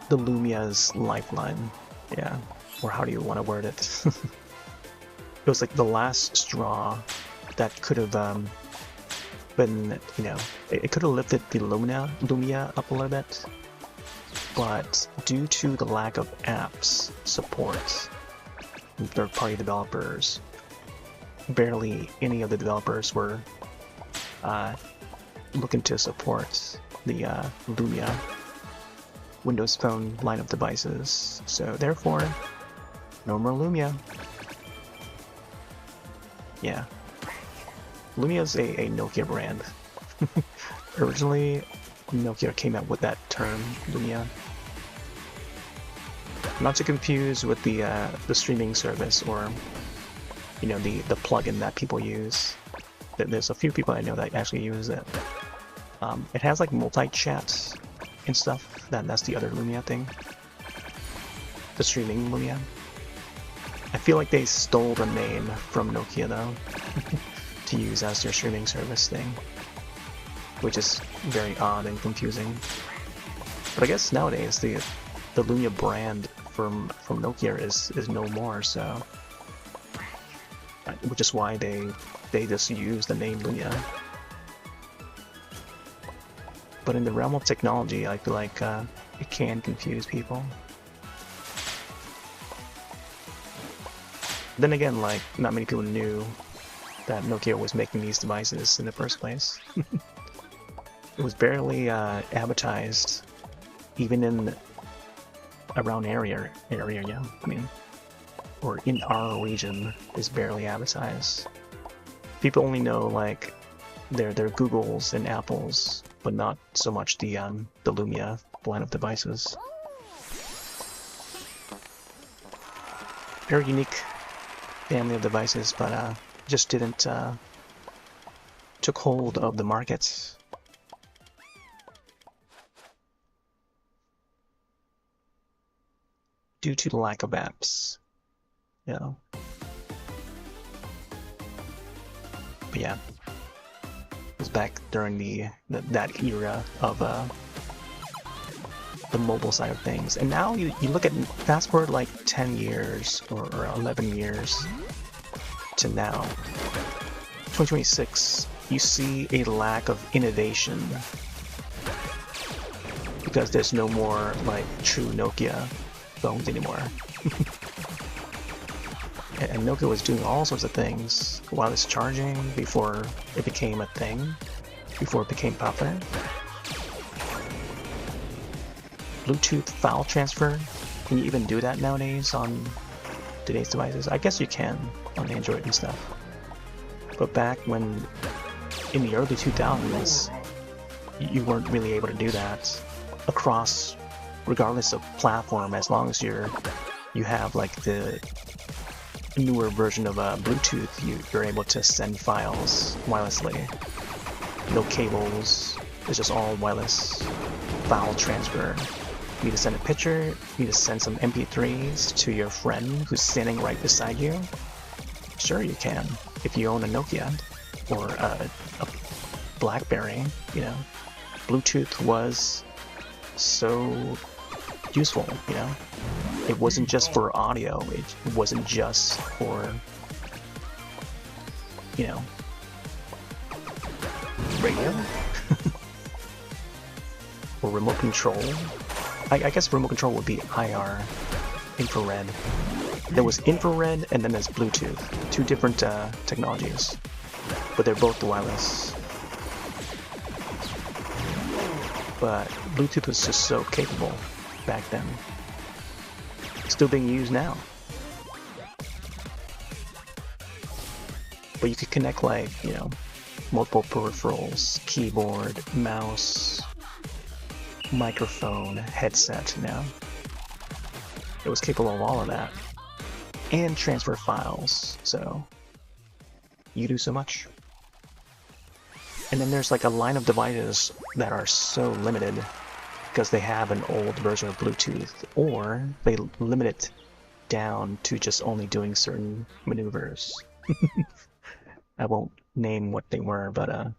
[SPEAKER 1] Lumia's lifeline. Yeah, or how do you want to word it? It was like the last straw that could have been, you know, it could have lifted the Lumia up a little bit, but due to the lack of apps support from third-party developers, barely any of the developers were looking to support the Lumia Windows Phone line of devices, so therefore, no more Lumia. Yeah. Lumia is a Nokia brand. Originally, Nokia came out with that term, Lumia. Not to confuse with the streaming service or, you know, the plugin that people use. There's a few people I know that actually use it. It has like multi-chat and stuff. That's the other Lumia thing. The streaming Lumia. I feel like they stole the name from Nokia though, to use as their streaming service thing, which is very odd and confusing. But I guess nowadays the Lumia brand from Nokia is no more, so which is why they just use the name Lumia. But in the realm of technology, I feel like it can confuse people. Then again, like, not many people knew that Nokia was making these devices in the first place. It was barely advertised, even in around area, yeah. I mean, or in our region, is barely advertised. People only know like their Googles and Apples, but not so much the Lumia line of devices. Very unique family of devices, but just didn't took hold of the markets. Due to the lack of apps, you know. But yeah, it was back during that era of the mobile side of things, and now you look at fast forward like 10 years or 11 years to now, 2026, you see a lack of innovation because there's no more like true Nokia phones anymore. And Nokia was doing all sorts of things, wireless charging before it became a thing, before it became popular. Bluetooth file transfer, can you even do that nowadays on today's devices? I guess you can on Android and stuff. But back when, in the early 2000s, you weren't really able to do that across, regardless of platform, as long as you have like the newer version of Bluetooth, you're able to send files wirelessly. No cables, it's just all wireless file transfer. You need to send a picture, you need to send some MP3s to your friend who's standing right beside you. Sure you can, if you own a Nokia or a BlackBerry, you know. Bluetooth was so useful, you know. It wasn't just for audio, it wasn't just for, you know, radio or remote control. I guess remote control would be IR, infrared. There was infrared and then there's Bluetooth, two different technologies, but they're both wireless. But Bluetooth was just so capable back then. Still being used now. But you could connect, like, you know, multiple peripherals, keyboard, mouse, microphone, headset, you know. It was capable of all of that. And transfer files, so you do so much. And then there's like a line of devices that are so limited because they have an old version of Bluetooth, or they limit it down to just only doing certain maneuvers. I won't name what they were, but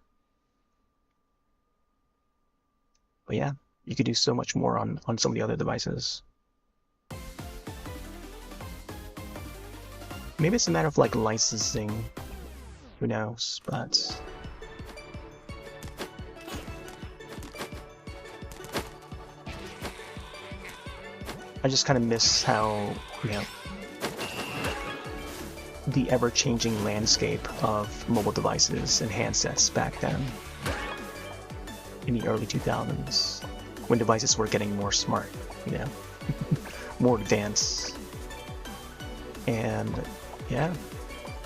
[SPEAKER 1] yeah, you could do so much more on some of the other devices. Maybe it's a matter of like licensing, who knows, but I just kind of miss how, you know, the ever-changing landscape of mobile devices and handsets back then, in the early 2000s, when devices were getting more smart, you know, more advanced. And yeah,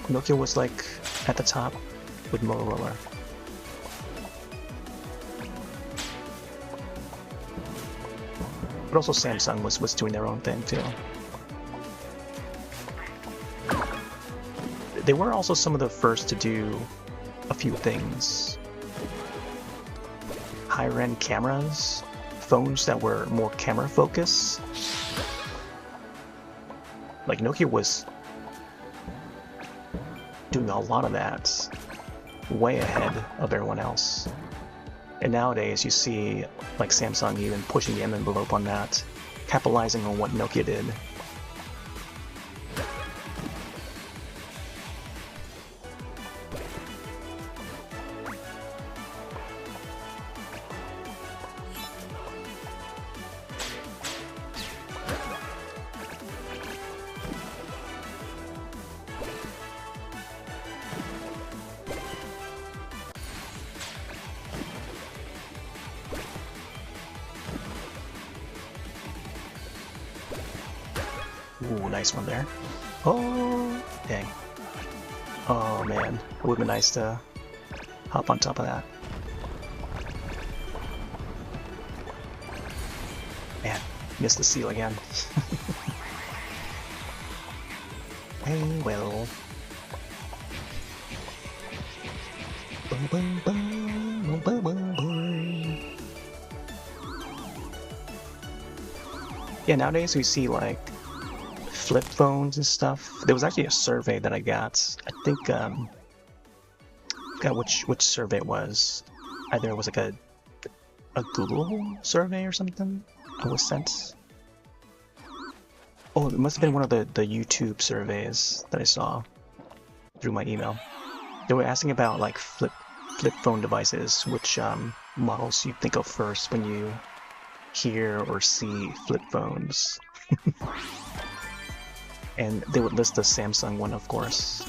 [SPEAKER 1] Nokia was like at the top with Motorola. But also Samsung was doing their own thing too. They were also some of the first to do a few things. Higher-end cameras, phones that were more camera focused. Like Nokia was doing a lot of that, way ahead of everyone else. And nowadays you see like Samsung even pushing the envelope on that, capitalizing on what Nokia did. Ooh, nice one there. Oh, dang. Oh man, it would be nice to hop on top of that. Man, missed the seal again. Hey, well. Boom, boom, boom, boom, boom, boom. Yeah, nowadays we see like flip phones and stuff. There was actually a survey that I got. I think forgot which survey it was. Either it was like a Google survey or something I was sent. Oh, it must have been one of the YouTube surveys that I saw through my email. They were asking about like flip phone devices, which models you think of first when you hear or see flip phones. And they would list the Samsung one, of course.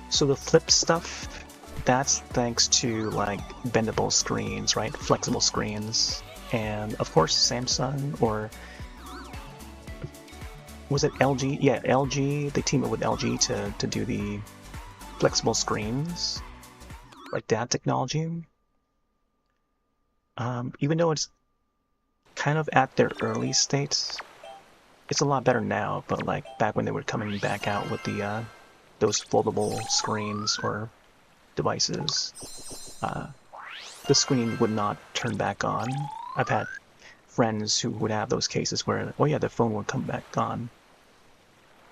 [SPEAKER 1] So the flip stuff, that's thanks to like bendable screens, right? Flexible screens. And of course Samsung, or was it LG? Yeah, LG, they teamed up with LG to do the flexible screens, like that technology. Even though it's kind of at their early states, it's a lot better now, but like back when they were coming back out with the those foldable screens or devices, the screen would not turn back on. I've had friends who would have those cases where, oh yeah, the phone would come back on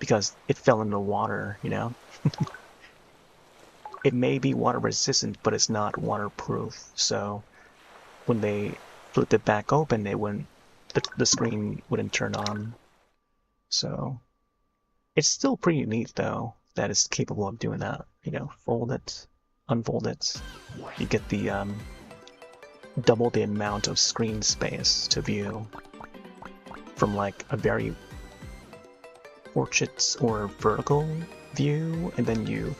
[SPEAKER 1] because it fell in the water, you know? It may be water resistant, but it's not waterproof, so when they flipped it back open, it wouldn't, the screen wouldn't turn on. So it's still pretty neat though that it's capable of doing that. You know, fold it, unfold it. You get the double the amount of screen space to view from like a very portrait or vertical view, and then you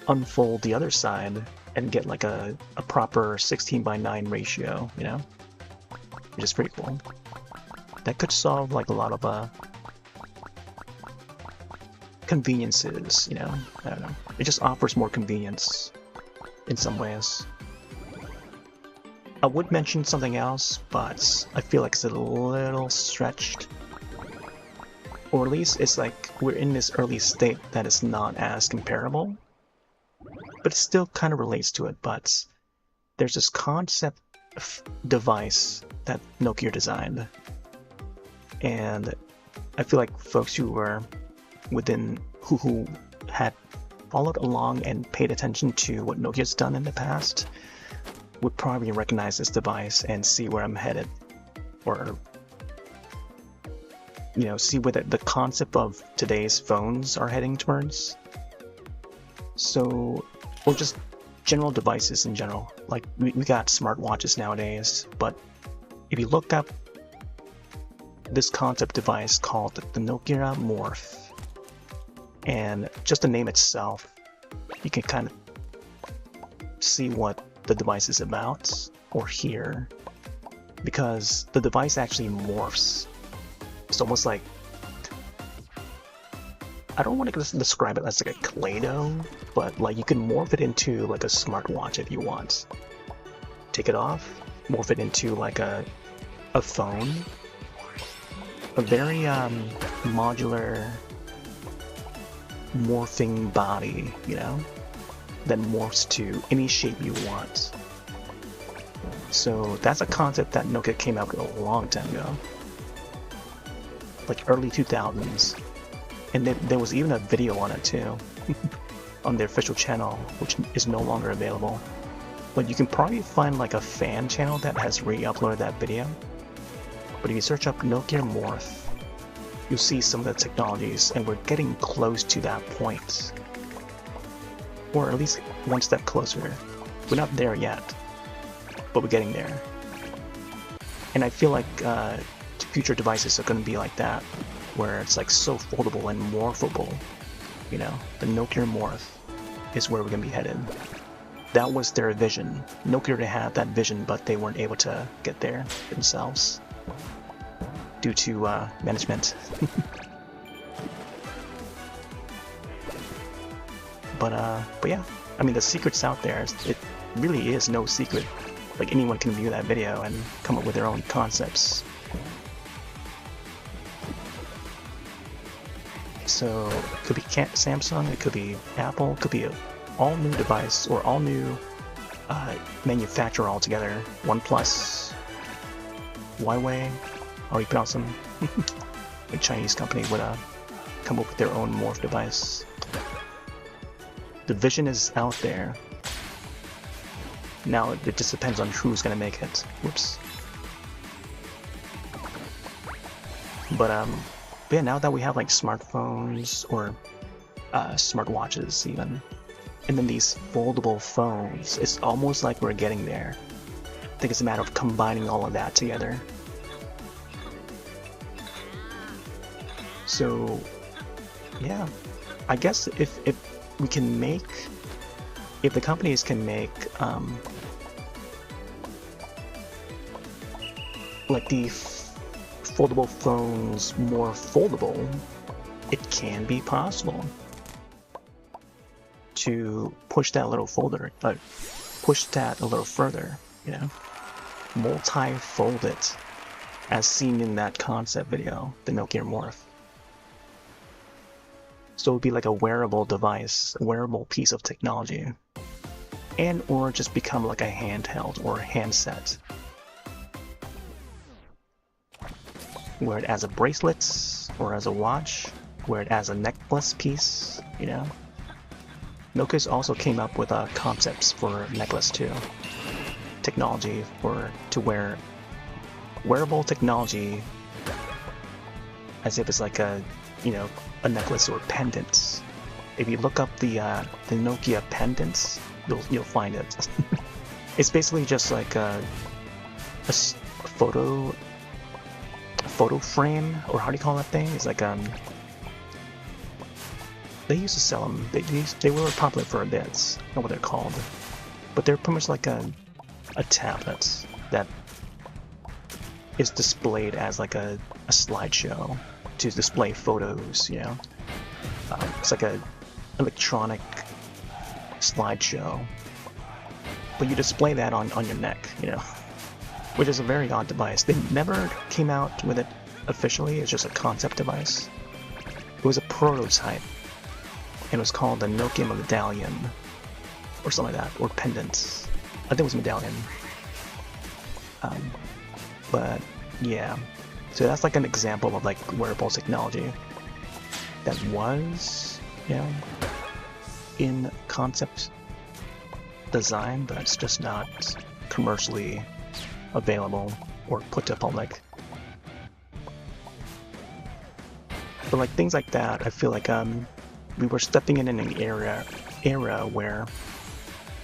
[SPEAKER 1] unfold the other side and get like a proper 16:9 ratio, you know, which is pretty cool. That could solve like a lot of conveniences, you know? I don't know. It just offers more convenience in some ways. I would mention something else, but I feel like it's a little stretched. Or at least it's like we're in this early state that is not as comparable. But it still kind of relates to it, but there's this concept device that Nokia designed. And I feel like folks who were who had followed along and paid attention to what Nokia's done in the past would probably recognize this device and see where I'm headed, or you know, see where the concept of today's phones are heading towards. So, or just general devices in general. Like we got smartwatches nowadays, but if you look up this concept device called the Nokia Morph, and just the name itself, you can kind of see what the device is about, or hear, because the device actually morphs. It's almost like, I don't want to describe it as like a Play-Doh, but like you can morph it into like a smartwatch if you want. Take it off, morph it into like a phone. A very modular morphing body, you know, that morphs to any shape you want. So that's a concept that Nokia came out with a long time ago, like early 2000s, and there was even a video on it too, on their official channel, which is no longer available. But you can probably find like a fan channel that has re-uploaded that video. But if you search up Nokia Morph, you'll see some of the technologies, and we're getting close to that point. Or at least one step closer. We're not there yet, but we're getting there. And I feel like future devices are going to be like that, where it's like so foldable and morphable. You know, the Nokia Morph is where we're going to be headed. That was their vision. Nokia had that vision, but they weren't able to get there themselves due to management. But yeah, I mean, the secret's out there. It really is no secret. Like, anyone can view that video and come up with their own concepts. So it could be Samsung, it could be Apple, it could be an all-new device or all-new manufacturer altogether. OnePlus, Huawei, how do you pronounce them? A Chinese company would come up with their own morph device. The vision is out there. Now it just depends on who's gonna make it. Whoops. But yeah, now that we have like smartphones or smartwatches even, and then these foldable phones, it's almost like we're getting there. I think it's a matter of combining all of that together. So yeah, I guess if we can make, if the companies can make like the foldable phones more foldable, it can be possible to push that a little push that a little further, you know, multi-fold it, as seen in that concept video, the Nokia Morph. So it would be like a wearable device, a wearable piece of technology, and or just become like a handheld or a handset. Wear it as a bracelet or as a watch, wear it as a necklace piece, you know. Nokia's also came up with concepts for necklace too. Technology to wear wearable technology as if it's like a, you know, a necklace or pendant. If you look up the Nokia pendants, you'll find it. It's basically just like a photo frame, or how do you call that thing? It's like they used to sell them. They were popular for a bit. I don't know what they're called, but they're pretty much like a tablet that is displayed as like a slideshow to display photos, you know. It's like a electronic slideshow, but you display that on your neck, you know, which is a very odd device. They never came out with it officially. It's just a concept device. It was a prototype, and it was called the Nokia Medallion, or something like that, or Pendant. I think it was Medallion. But yeah, so that's like an example of like wearable technology that was, you know, in concept design, but it's just not commercially available or put to public. But like things like that, I feel like we were stepping in an era where,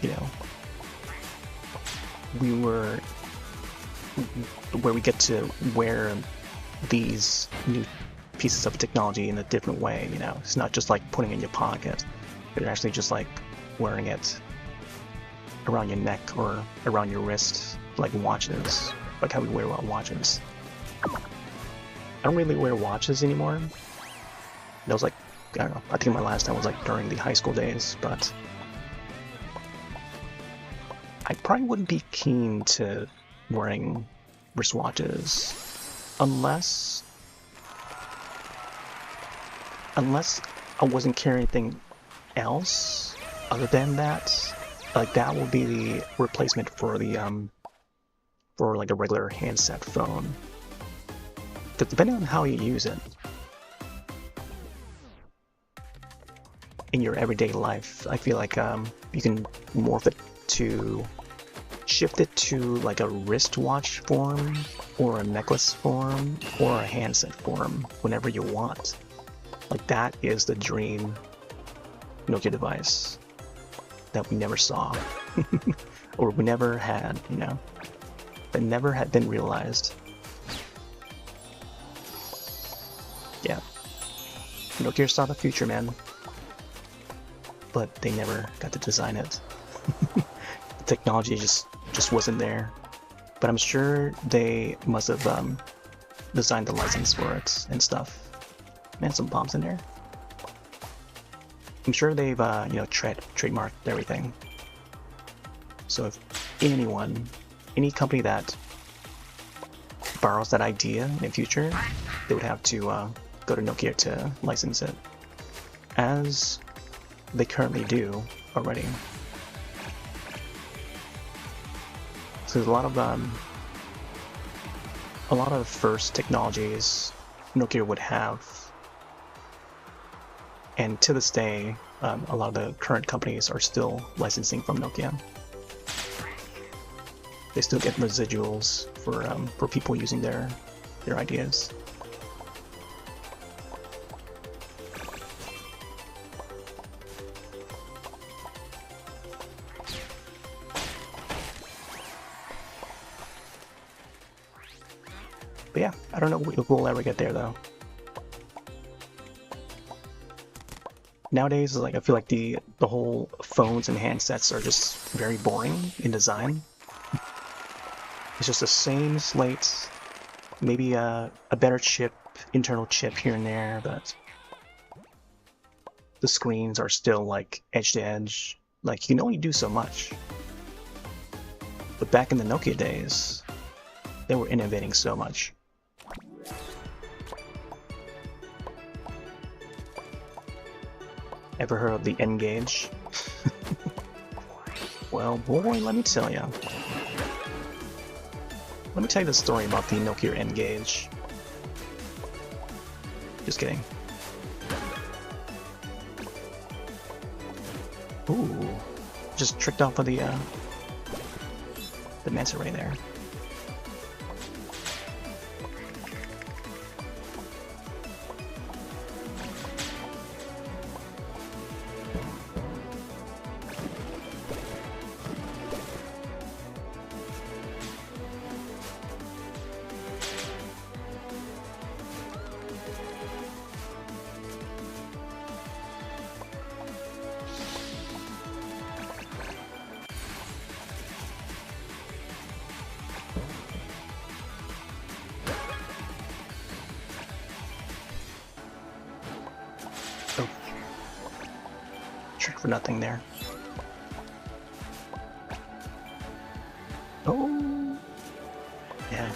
[SPEAKER 1] you know, we get to wear these new pieces of technology in a different way, you know. It's not just like putting it in your pocket. You're actually just like wearing it around your neck or around your wrist, like watches, like how we wear watches. I don't really wear watches anymore. That was like, I don't know, I think my last time was like during the high school days, but I probably wouldn't be keen to wearing wristwatches unless I wasn't carrying anything else other than that. Like that will be the replacement for the for like a regular handset phone. Because depending on how you use it in your everyday life, I feel like you can morph it to shift it to like a wristwatch form or a necklace form or a handset form whenever you want. Like that is the dream Nokia device that we never saw or we never had, you know, that never had been realized. Yeah, Nokia saw the future, man, but they never got to design it. The technology just wasn't there, but I'm sure they must have designed the license for it and stuff. Man, some bombs in there. I'm sure they've you know, trademarked everything. So if anyone, any company that borrows that idea in the future, they would have to go to Nokia to license it, as they currently do already. So there's a lot of first technologies Nokia would have, and to this day, a lot of the current companies are still licensing from Nokia. They still get residuals for people using their ideas. But yeah, I don't know if we'll ever get there though. Nowadays, like I feel like the whole phones and handsets are just very boring in design. It's just the same slate, maybe a better chip, internal chip here and there, but the screens are still like edge to edge. Like you can only do so much. But back in the Nokia days, they were innovating so much. Ever heard of the N-Gage? Well, boy, let me tell you. Let me tell you the story about the Nokia N-Gage. Just kidding. Ooh, just tricked off of the Manta Ray there. for nothing there. Oh, yeah.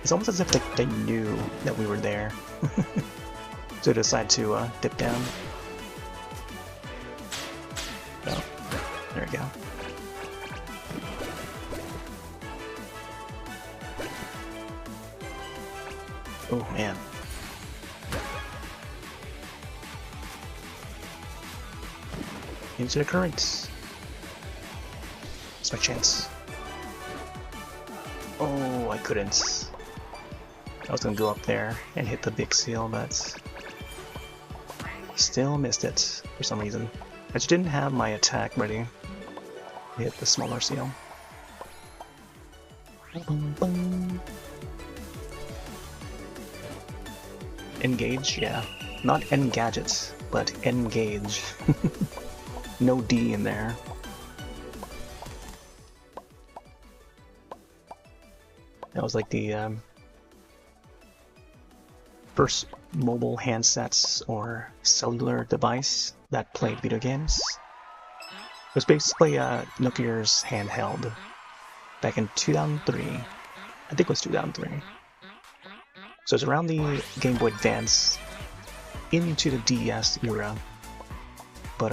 [SPEAKER 1] It's almost as if they knew that we were there. So they decided to dip down. Oh, there we go. Oh man. Into the current. It's my chance. Oh, I couldn't. I was gonna go up there and hit the big seal, but still missed it for some reason. I just didn't have my attack ready to hit the smaller seal. Engage? Yeah. Not Engadget, but Engage. No D in there. That was like the first mobile handsets or cellular device that played video games. It was basically Nokia's handheld back in 2003. I think it was 2003. So it's around the Game Boy Advance into the DS era. But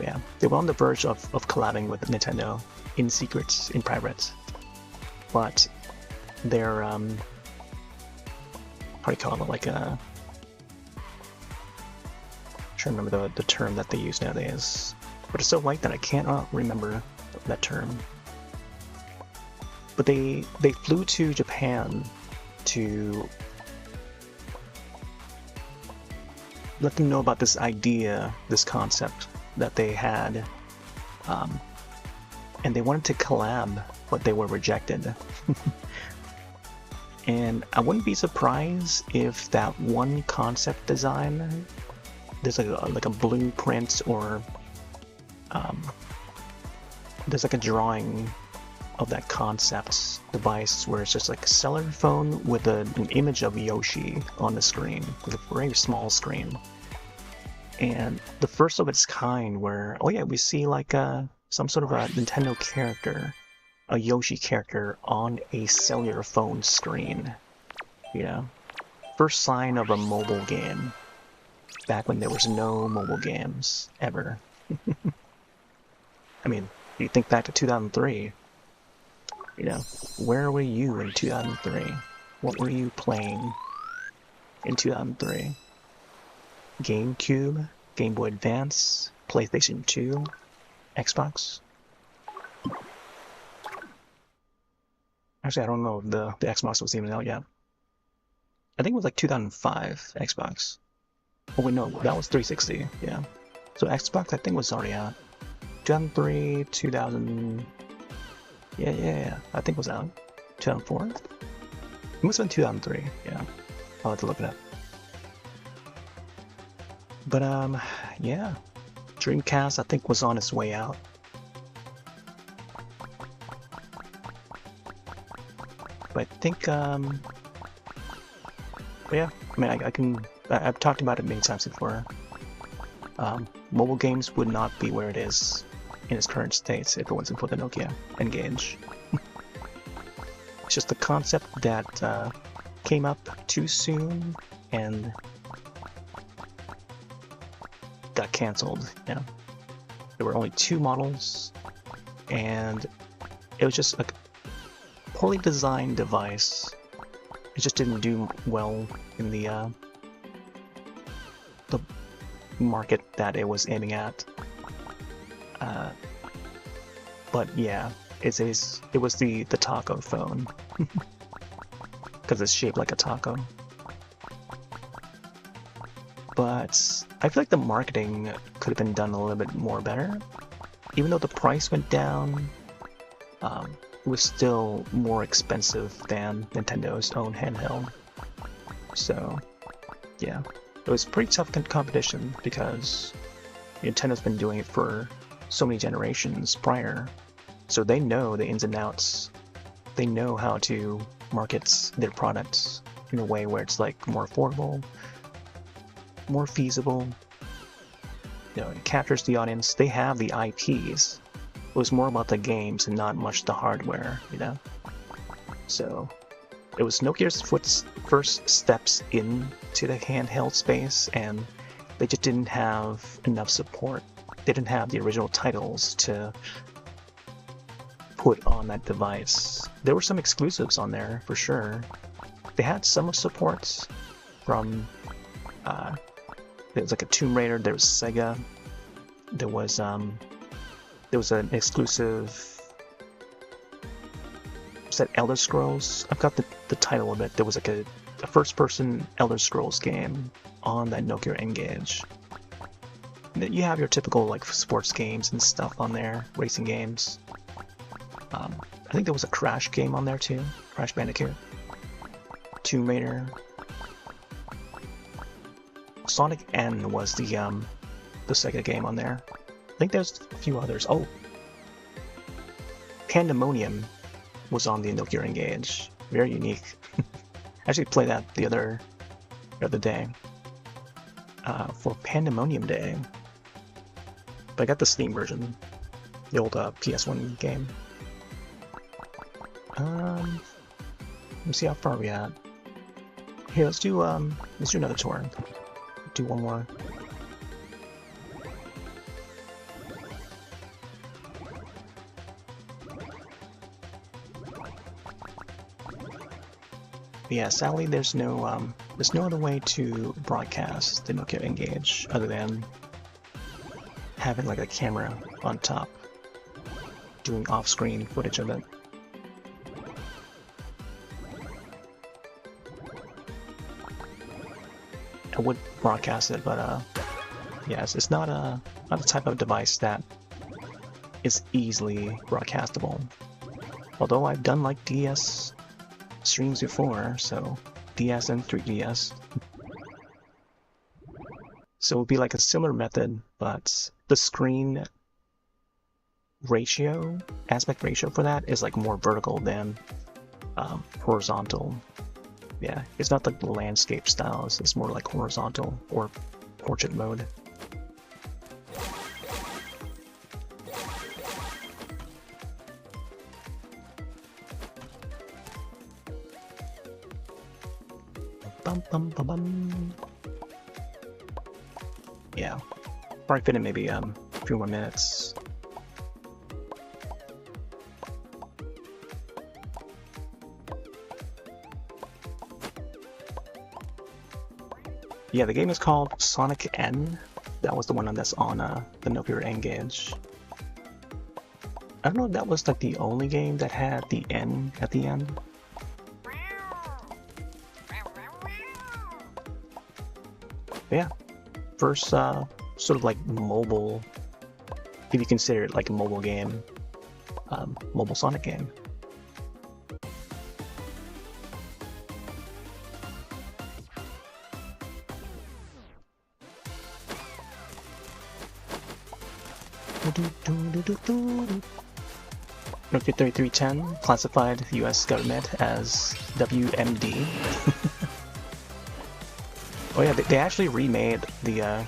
[SPEAKER 1] yeah, they were on the verge of collabing with Nintendo in secret, in private. But their how do you call it, like a, I'm trying to remember the term that they use nowadays, but it's so white that I can't remember that term. But they flew to Japan to let them know about this idea, this concept that they had, and they wanted to collab, but they were rejected. And I wouldn't be surprised if that one concept design, there's like a blueprint or there's like a drawing of that concept device where it's just like a cellular phone with an image of Yoshi on the screen, with a very small screen. And the first of its kind where, oh yeah, we see like some sort of a Nintendo character, a Yoshi character on a cellular phone screen. You know, first sign of a mobile game back when there was no mobile games ever. I mean, you think back to 2003, you know, where were you in 2003? What were you playing in 2003? GameCube, Game Boy Advance, PlayStation 2, Xbox? Actually, I don't know if the Xbox was even out yet. I think it was like 2005 Xbox. Oh wait, no, that was 360, yeah. So Xbox I think was already out. 2003, 2000... Yeah, I think it was out. 2004? It must have been 2003, yeah. I'll have to look it up. But yeah. Dreamcast I think was on its way out. But I think, yeah, I mean, I've talked about it many times before. Mobile games would not be where it is in its current state if it wasn't for the Nokia Engage. It's just the concept that came up too soon and got cancelled. You know, there were only 2 models, and it was just a poorly designed device. It just didn't do well in the market that it was aiming at. But yeah, it was the taco phone because it's shaped like a taco. But I feel like the marketing could have been done a little bit more better. Even though the price went down, it was still more expensive than Nintendo's own handheld. So yeah, it was pretty tough competition because Nintendo's been doing it for so many generations prior, so they know the ins and outs. They know how to market their products in a way where it's like more affordable, more feasible, you know, it captures the audience. They have the IPs. It was more about the games and not much the hardware, you know. So it was Nokia's first steps into the handheld space, and they just didn't have enough support. They didn't have the original titles to put on that device. There were some exclusives on there for sure. They had some supports from there was like a Tomb Raider, there was Sega, there was an exclusive, was that Elder Scrolls? I've got the title of it. There was like a first-person Elder Scrolls game on that Nokia N-Gage. You have your typical like sports games and stuff on there, racing games. I think there was a Crash game on there too, Crash Bandicoot, Tomb Raider. Sonic N was the Sega game on there. I think there's a few others. Oh, Pandemonium was on the Nokia N-Gage. Very unique. I actually played that the other day for Pandemonium Day. But I got the Steam version, the old PS1 game. Let's see how far we at. Here, let's do another tour. Do one more. But yeah, sadly, there's no other way to broadcast the Nokia N-Gage other than having like a camera on top, doing off-screen footage of it. I would broadcast it, but yes, it's not a type of device that is easily broadcastable. Although I've done like DS streams before, so DS and 3DS. So it would be like a similar method, but the screen ratio, aspect ratio for that is like more vertical than horizontal. Yeah, it's not like the landscape styles, it's more like horizontal or portrait mode. Bum, bum, bum, bum. Yeah, probably fit in maybe a few more minutes. Yeah, the game is called Sonic N. That was the one that's on the Nokia N-Gage. I don't know if that was like the only game that had the N at the end. But yeah, first sort of like mobile, if you consider it like a mobile game, mobile Sonic game. Nokia 3310 classified the US government as WMD. Oh yeah, they actually remade the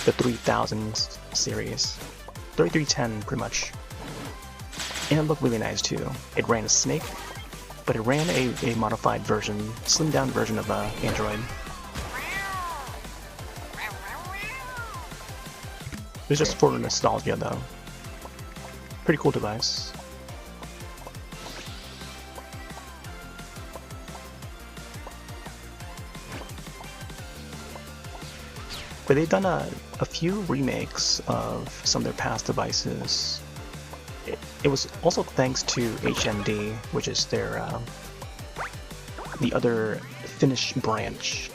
[SPEAKER 1] 3000 series. 3310 pretty much. And it looked really nice too. It ran a Snake, but it ran a modified version, slimmed down version of Android. It was just for nostalgia though. Pretty cool device. But they've done a few remakes of some of their past devices. It was also thanks to HMD, which is their the other Finnish branch,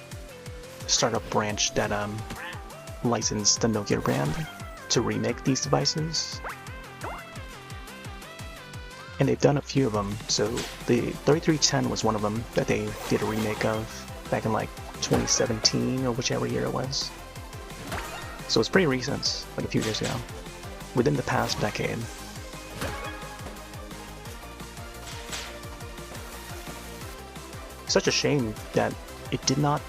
[SPEAKER 1] startup branch that licensed the Nokia brand to remake these devices. And they've done a few of them, so the 3310 was one of them that they did a remake of back in like 2017 or whichever year it was. So it's pretty recent, like a few years ago, within the past decade. Such a shame that it did not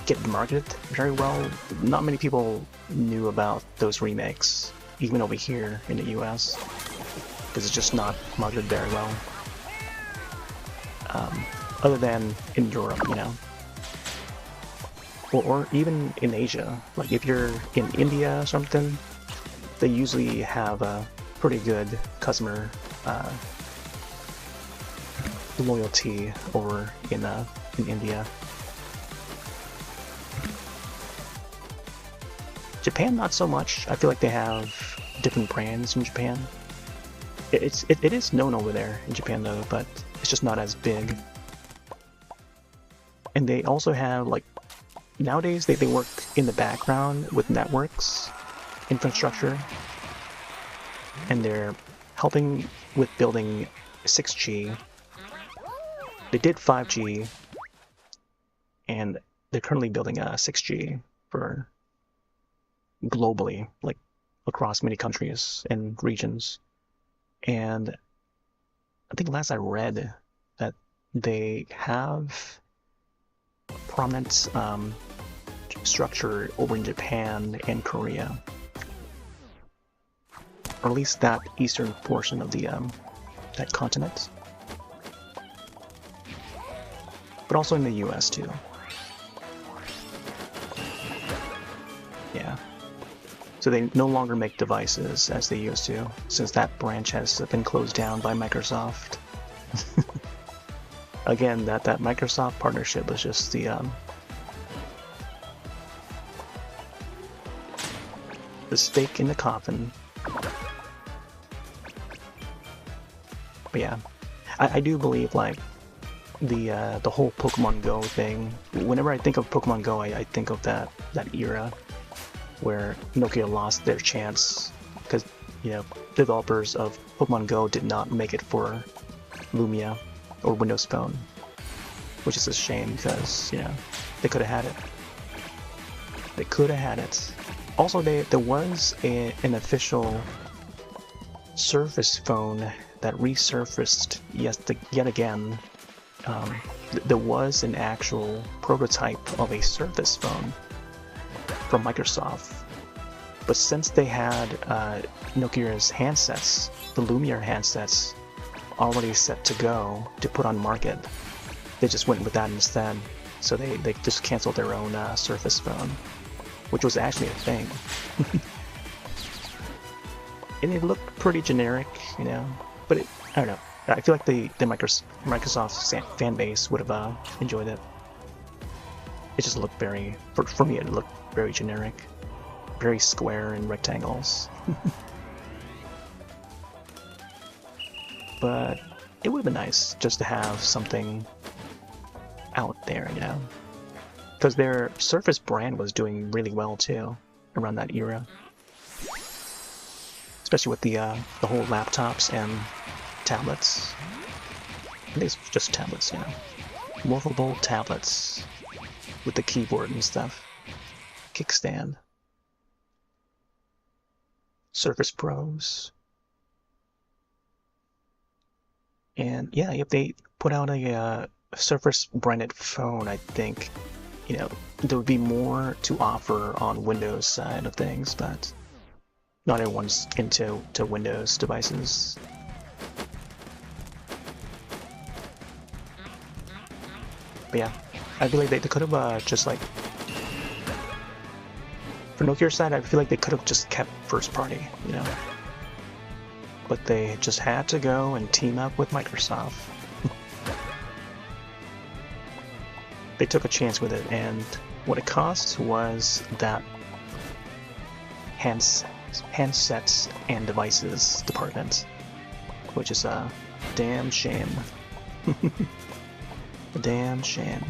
[SPEAKER 1] get marketed very well. Not many people knew about those remakes, even over here in the US, because it's just not marketed very well. Other than in Europe, you know. Or even in Asia. Like if you're in India or something, they usually have a pretty good customer loyalty over in India. Japan, not so much. I feel like they have different brands in Japan. It is known over there in Japan though, but it's just not as big. And they also have, like, nowadays they work in the background with networks, infrastructure, and they're helping with building 6G. They did 5G, and they're currently building a 6G for globally, like across many countries and regions. And I think last I read that they have prominent structure over in Japan and Korea, or at least that eastern portion of the that continent, but also in the US too. Yeah. So they no longer make devices as they used to, since that branch has been closed down by Microsoft. Again, that Microsoft partnership was just the stake in the coffin. But yeah, I do believe, like, the whole Pokemon Go thing. Whenever I think of Pokemon Go, I think of that era where Nokia lost their chance because, you know, developers of Pokemon Go did not make it for Lumia or Windows Phone, which is a shame because, you know, they could have had it. They could have had it. Also, there was an official Surface phone that resurfaced yet again. There was an actual prototype of a Surface phone from Microsoft, but since they had Nokia's handsets, the Lumia handsets, already set to go to put on market, they just went with that instead. So they just canceled their own Surface phone, which was actually a thing. And it looked pretty generic, you know, but I don't know. I feel like the Microsoft fan base would have enjoyed it. It just looked very, for me, it looked very generic, very square and rectangles. But it would have been nice just to have something out there, you know, because their Surface brand was doing really well too around that era, especially with the whole laptops and tablets. I think it's just tablets, you know, movable tablets with the keyboard and stuff, kickstand, Surface Pros. And yeah, if they put out a Surface branded phone, I think, you know, there would be more to offer on Windows side of things, but not everyone's into Windows devices. But yeah, I feel like they could have just, like, for Nokia's side, I feel like they could have just kept first party, you know. But they just had to go and team up with Microsoft. They took a chance with it, and what it cost was that handsets and devices department, which is a damn shame. A damn shame.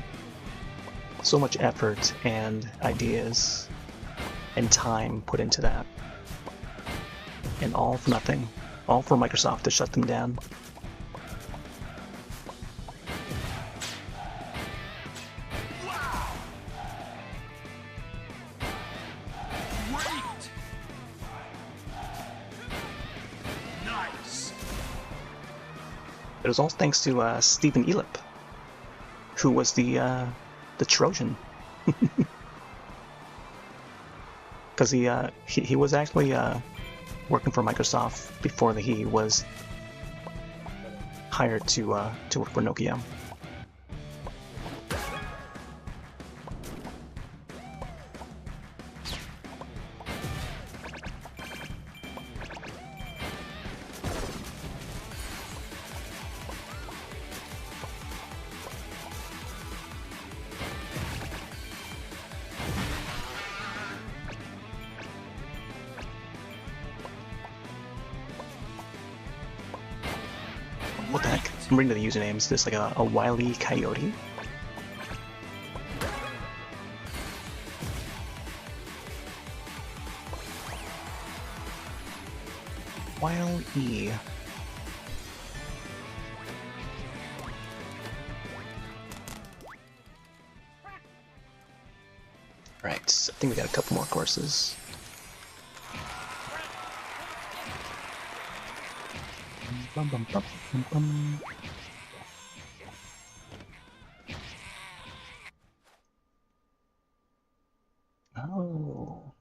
[SPEAKER 1] So much effort and ideas and time put into that, and all for nothing. All for Microsoft to shut them down.
[SPEAKER 2] Wow! Great! Nice!
[SPEAKER 1] It was all thanks to Stephen Elip, who was the Trojan. because he was actually working for Microsoft before he was hired to work for Nokia. What the heck? I'm reading the usernames. There's like a Wily Coyote. Wily. Right, I think we got a couple more courses. Bum, bum, bum, bum, bum. Oh.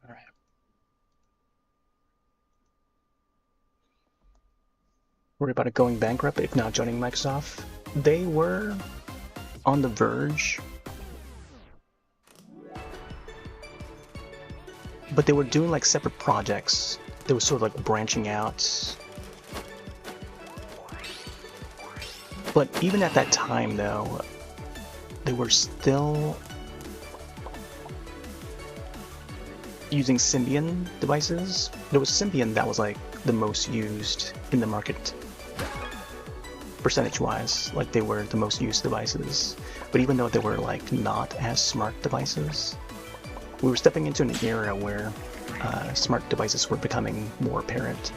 [SPEAKER 1] Alright. Worried about it going bankrupt if not joining Microsoft? They were on the verge, but they were doing like separate projects. They were sort of like branching out. But even at that time though, they were still using Symbian devices. There was Symbian that was like the most used in the market, percentage-wise. Like they were the most used devices. But even though they were like not as smart devices, we were stepping into an era where smart devices were becoming more apparent.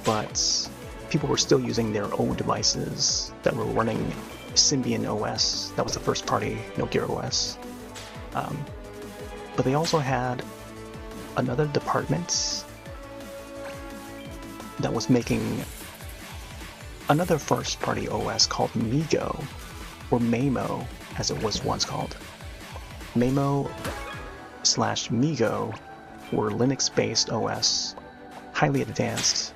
[SPEAKER 1] But people were still using their own devices that were running Symbian OS. That was the first party Nokia OS. But they also had another department that was making another first party OS called Migo, or Mamo as it was once called. Mamo / Migo were Linux-based OS, highly advanced,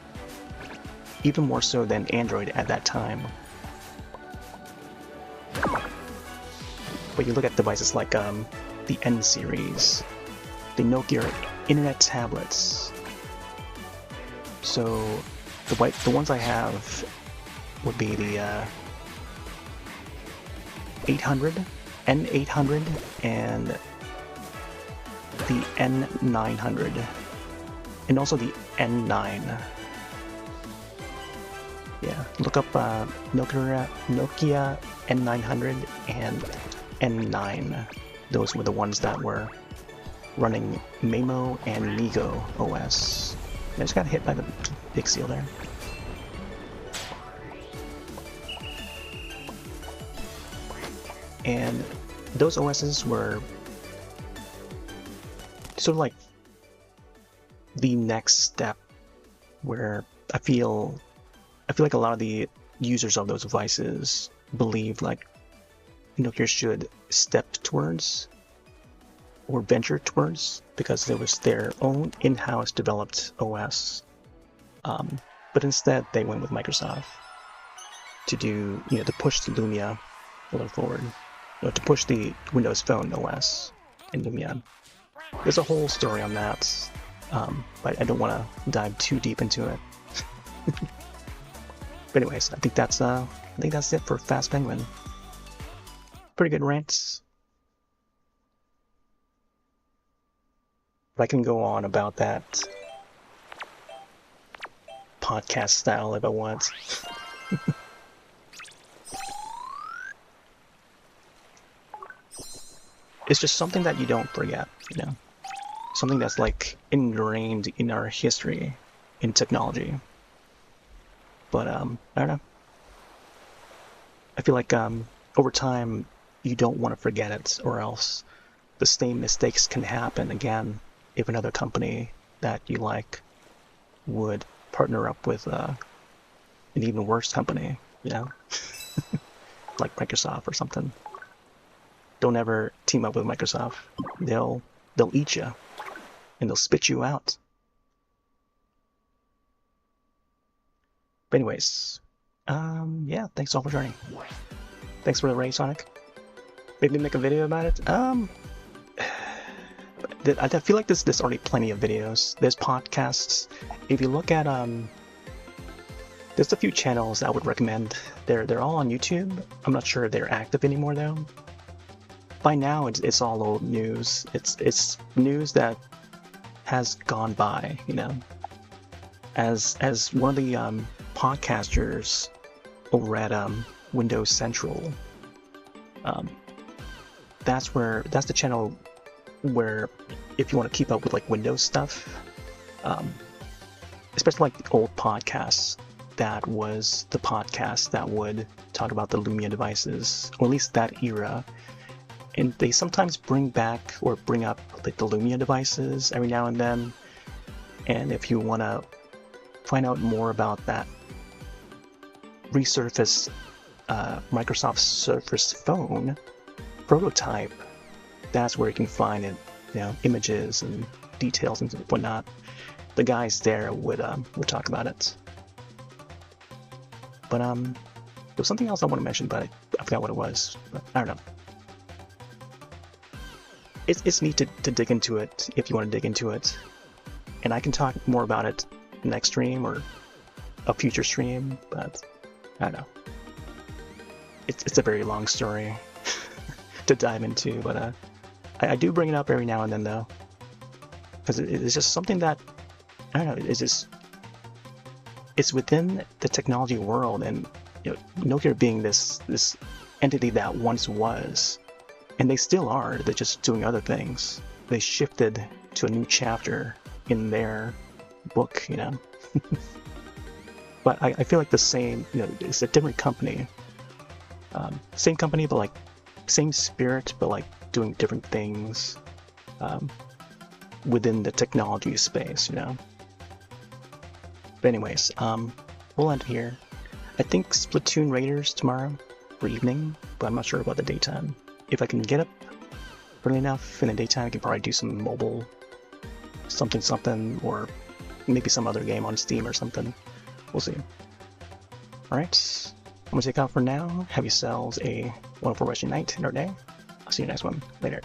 [SPEAKER 1] even more so than Android at that time. But you look at devices like the N series, the Nokia Internet tablets. So the ones I have would be the 800, N800, and the N900, and also the N9. Yeah, look up Nokia N900 and N9. Those were the ones that were running Mamo and Migo OS. I just got hit by the big seal there. And those OSs were sort of like the next step, where I feel like a lot of the users of those devices believe like Nokia should step towards or venture towards, because it was their own in-house developed OS. But instead they went with Microsoft to do, to push the Lumia a little forward, to push the Windows Phone OS in Lumia. There's a whole story on that, but I don't want to dive too deep into it. But anyways, I think that's it for Faaast Penguin. Pretty good rants. But I can go on about that podcast style if I want. It's just something that you don't forget, something that's like ingrained in our history in technology. But I don't know. I feel like over time you don't want to forget it, or else the same mistakes can happen again if another company that you like would partner up with an even worse company, like Microsoft or something. don't ever team up with Microsoft. They'll eat you, and they'll spit you out. But anyways, yeah, thanks all for joining. Thanks for the raid, Sonic. Maybe make a video about it. I feel like there's already plenty of videos. There's podcasts. If you look at there's a few channels I would recommend. They're all on YouTube. I'm not sure if they're active anymore though. By now it's all old news. It's news that has gone by, you know. As one of the podcasters over at Windows Central, that's the channel where if you want to keep up with like Windows stuff, especially like the old podcasts, that was the podcast that would talk about the Lumia devices, or at least that era. And they sometimes bring back or bring up like the Lumia devices every now and then. And if you want to find out more about that resurfaced Microsoft Surface Phone prototype, that's where you can find it, you know, images and details and whatnot. The guys there would talk about it. But there was something else I want to mention, but I forgot what it was. But I don't know. It's neat to dig into it if you want to dig into it, and I can talk more about it next stream or a future stream. But I don't know. It's a very long story to dive into, but I do bring it up every now and then though, because it's just something that I don't know. It's within the technology world, and you know, Nokia being this entity that once was, and they still are. They're just doing other things. They shifted to a new chapter in their book, you know. But I feel like the same, you know, it's a different company. Same company, but like same spirit, but like doing different things within the technology space, you know. But anyways, we'll end here. I think Splatoon Raiders tomorrow for evening, but I'm not sure about the daytime. If I can get up early enough in the daytime, I can probably do some mobile something, or maybe some other game on Steam or something. We'll see. Alright, I'm gonna take off for now. Have yourselves a wonderful rest of your night or day. I'll see you next one. Later.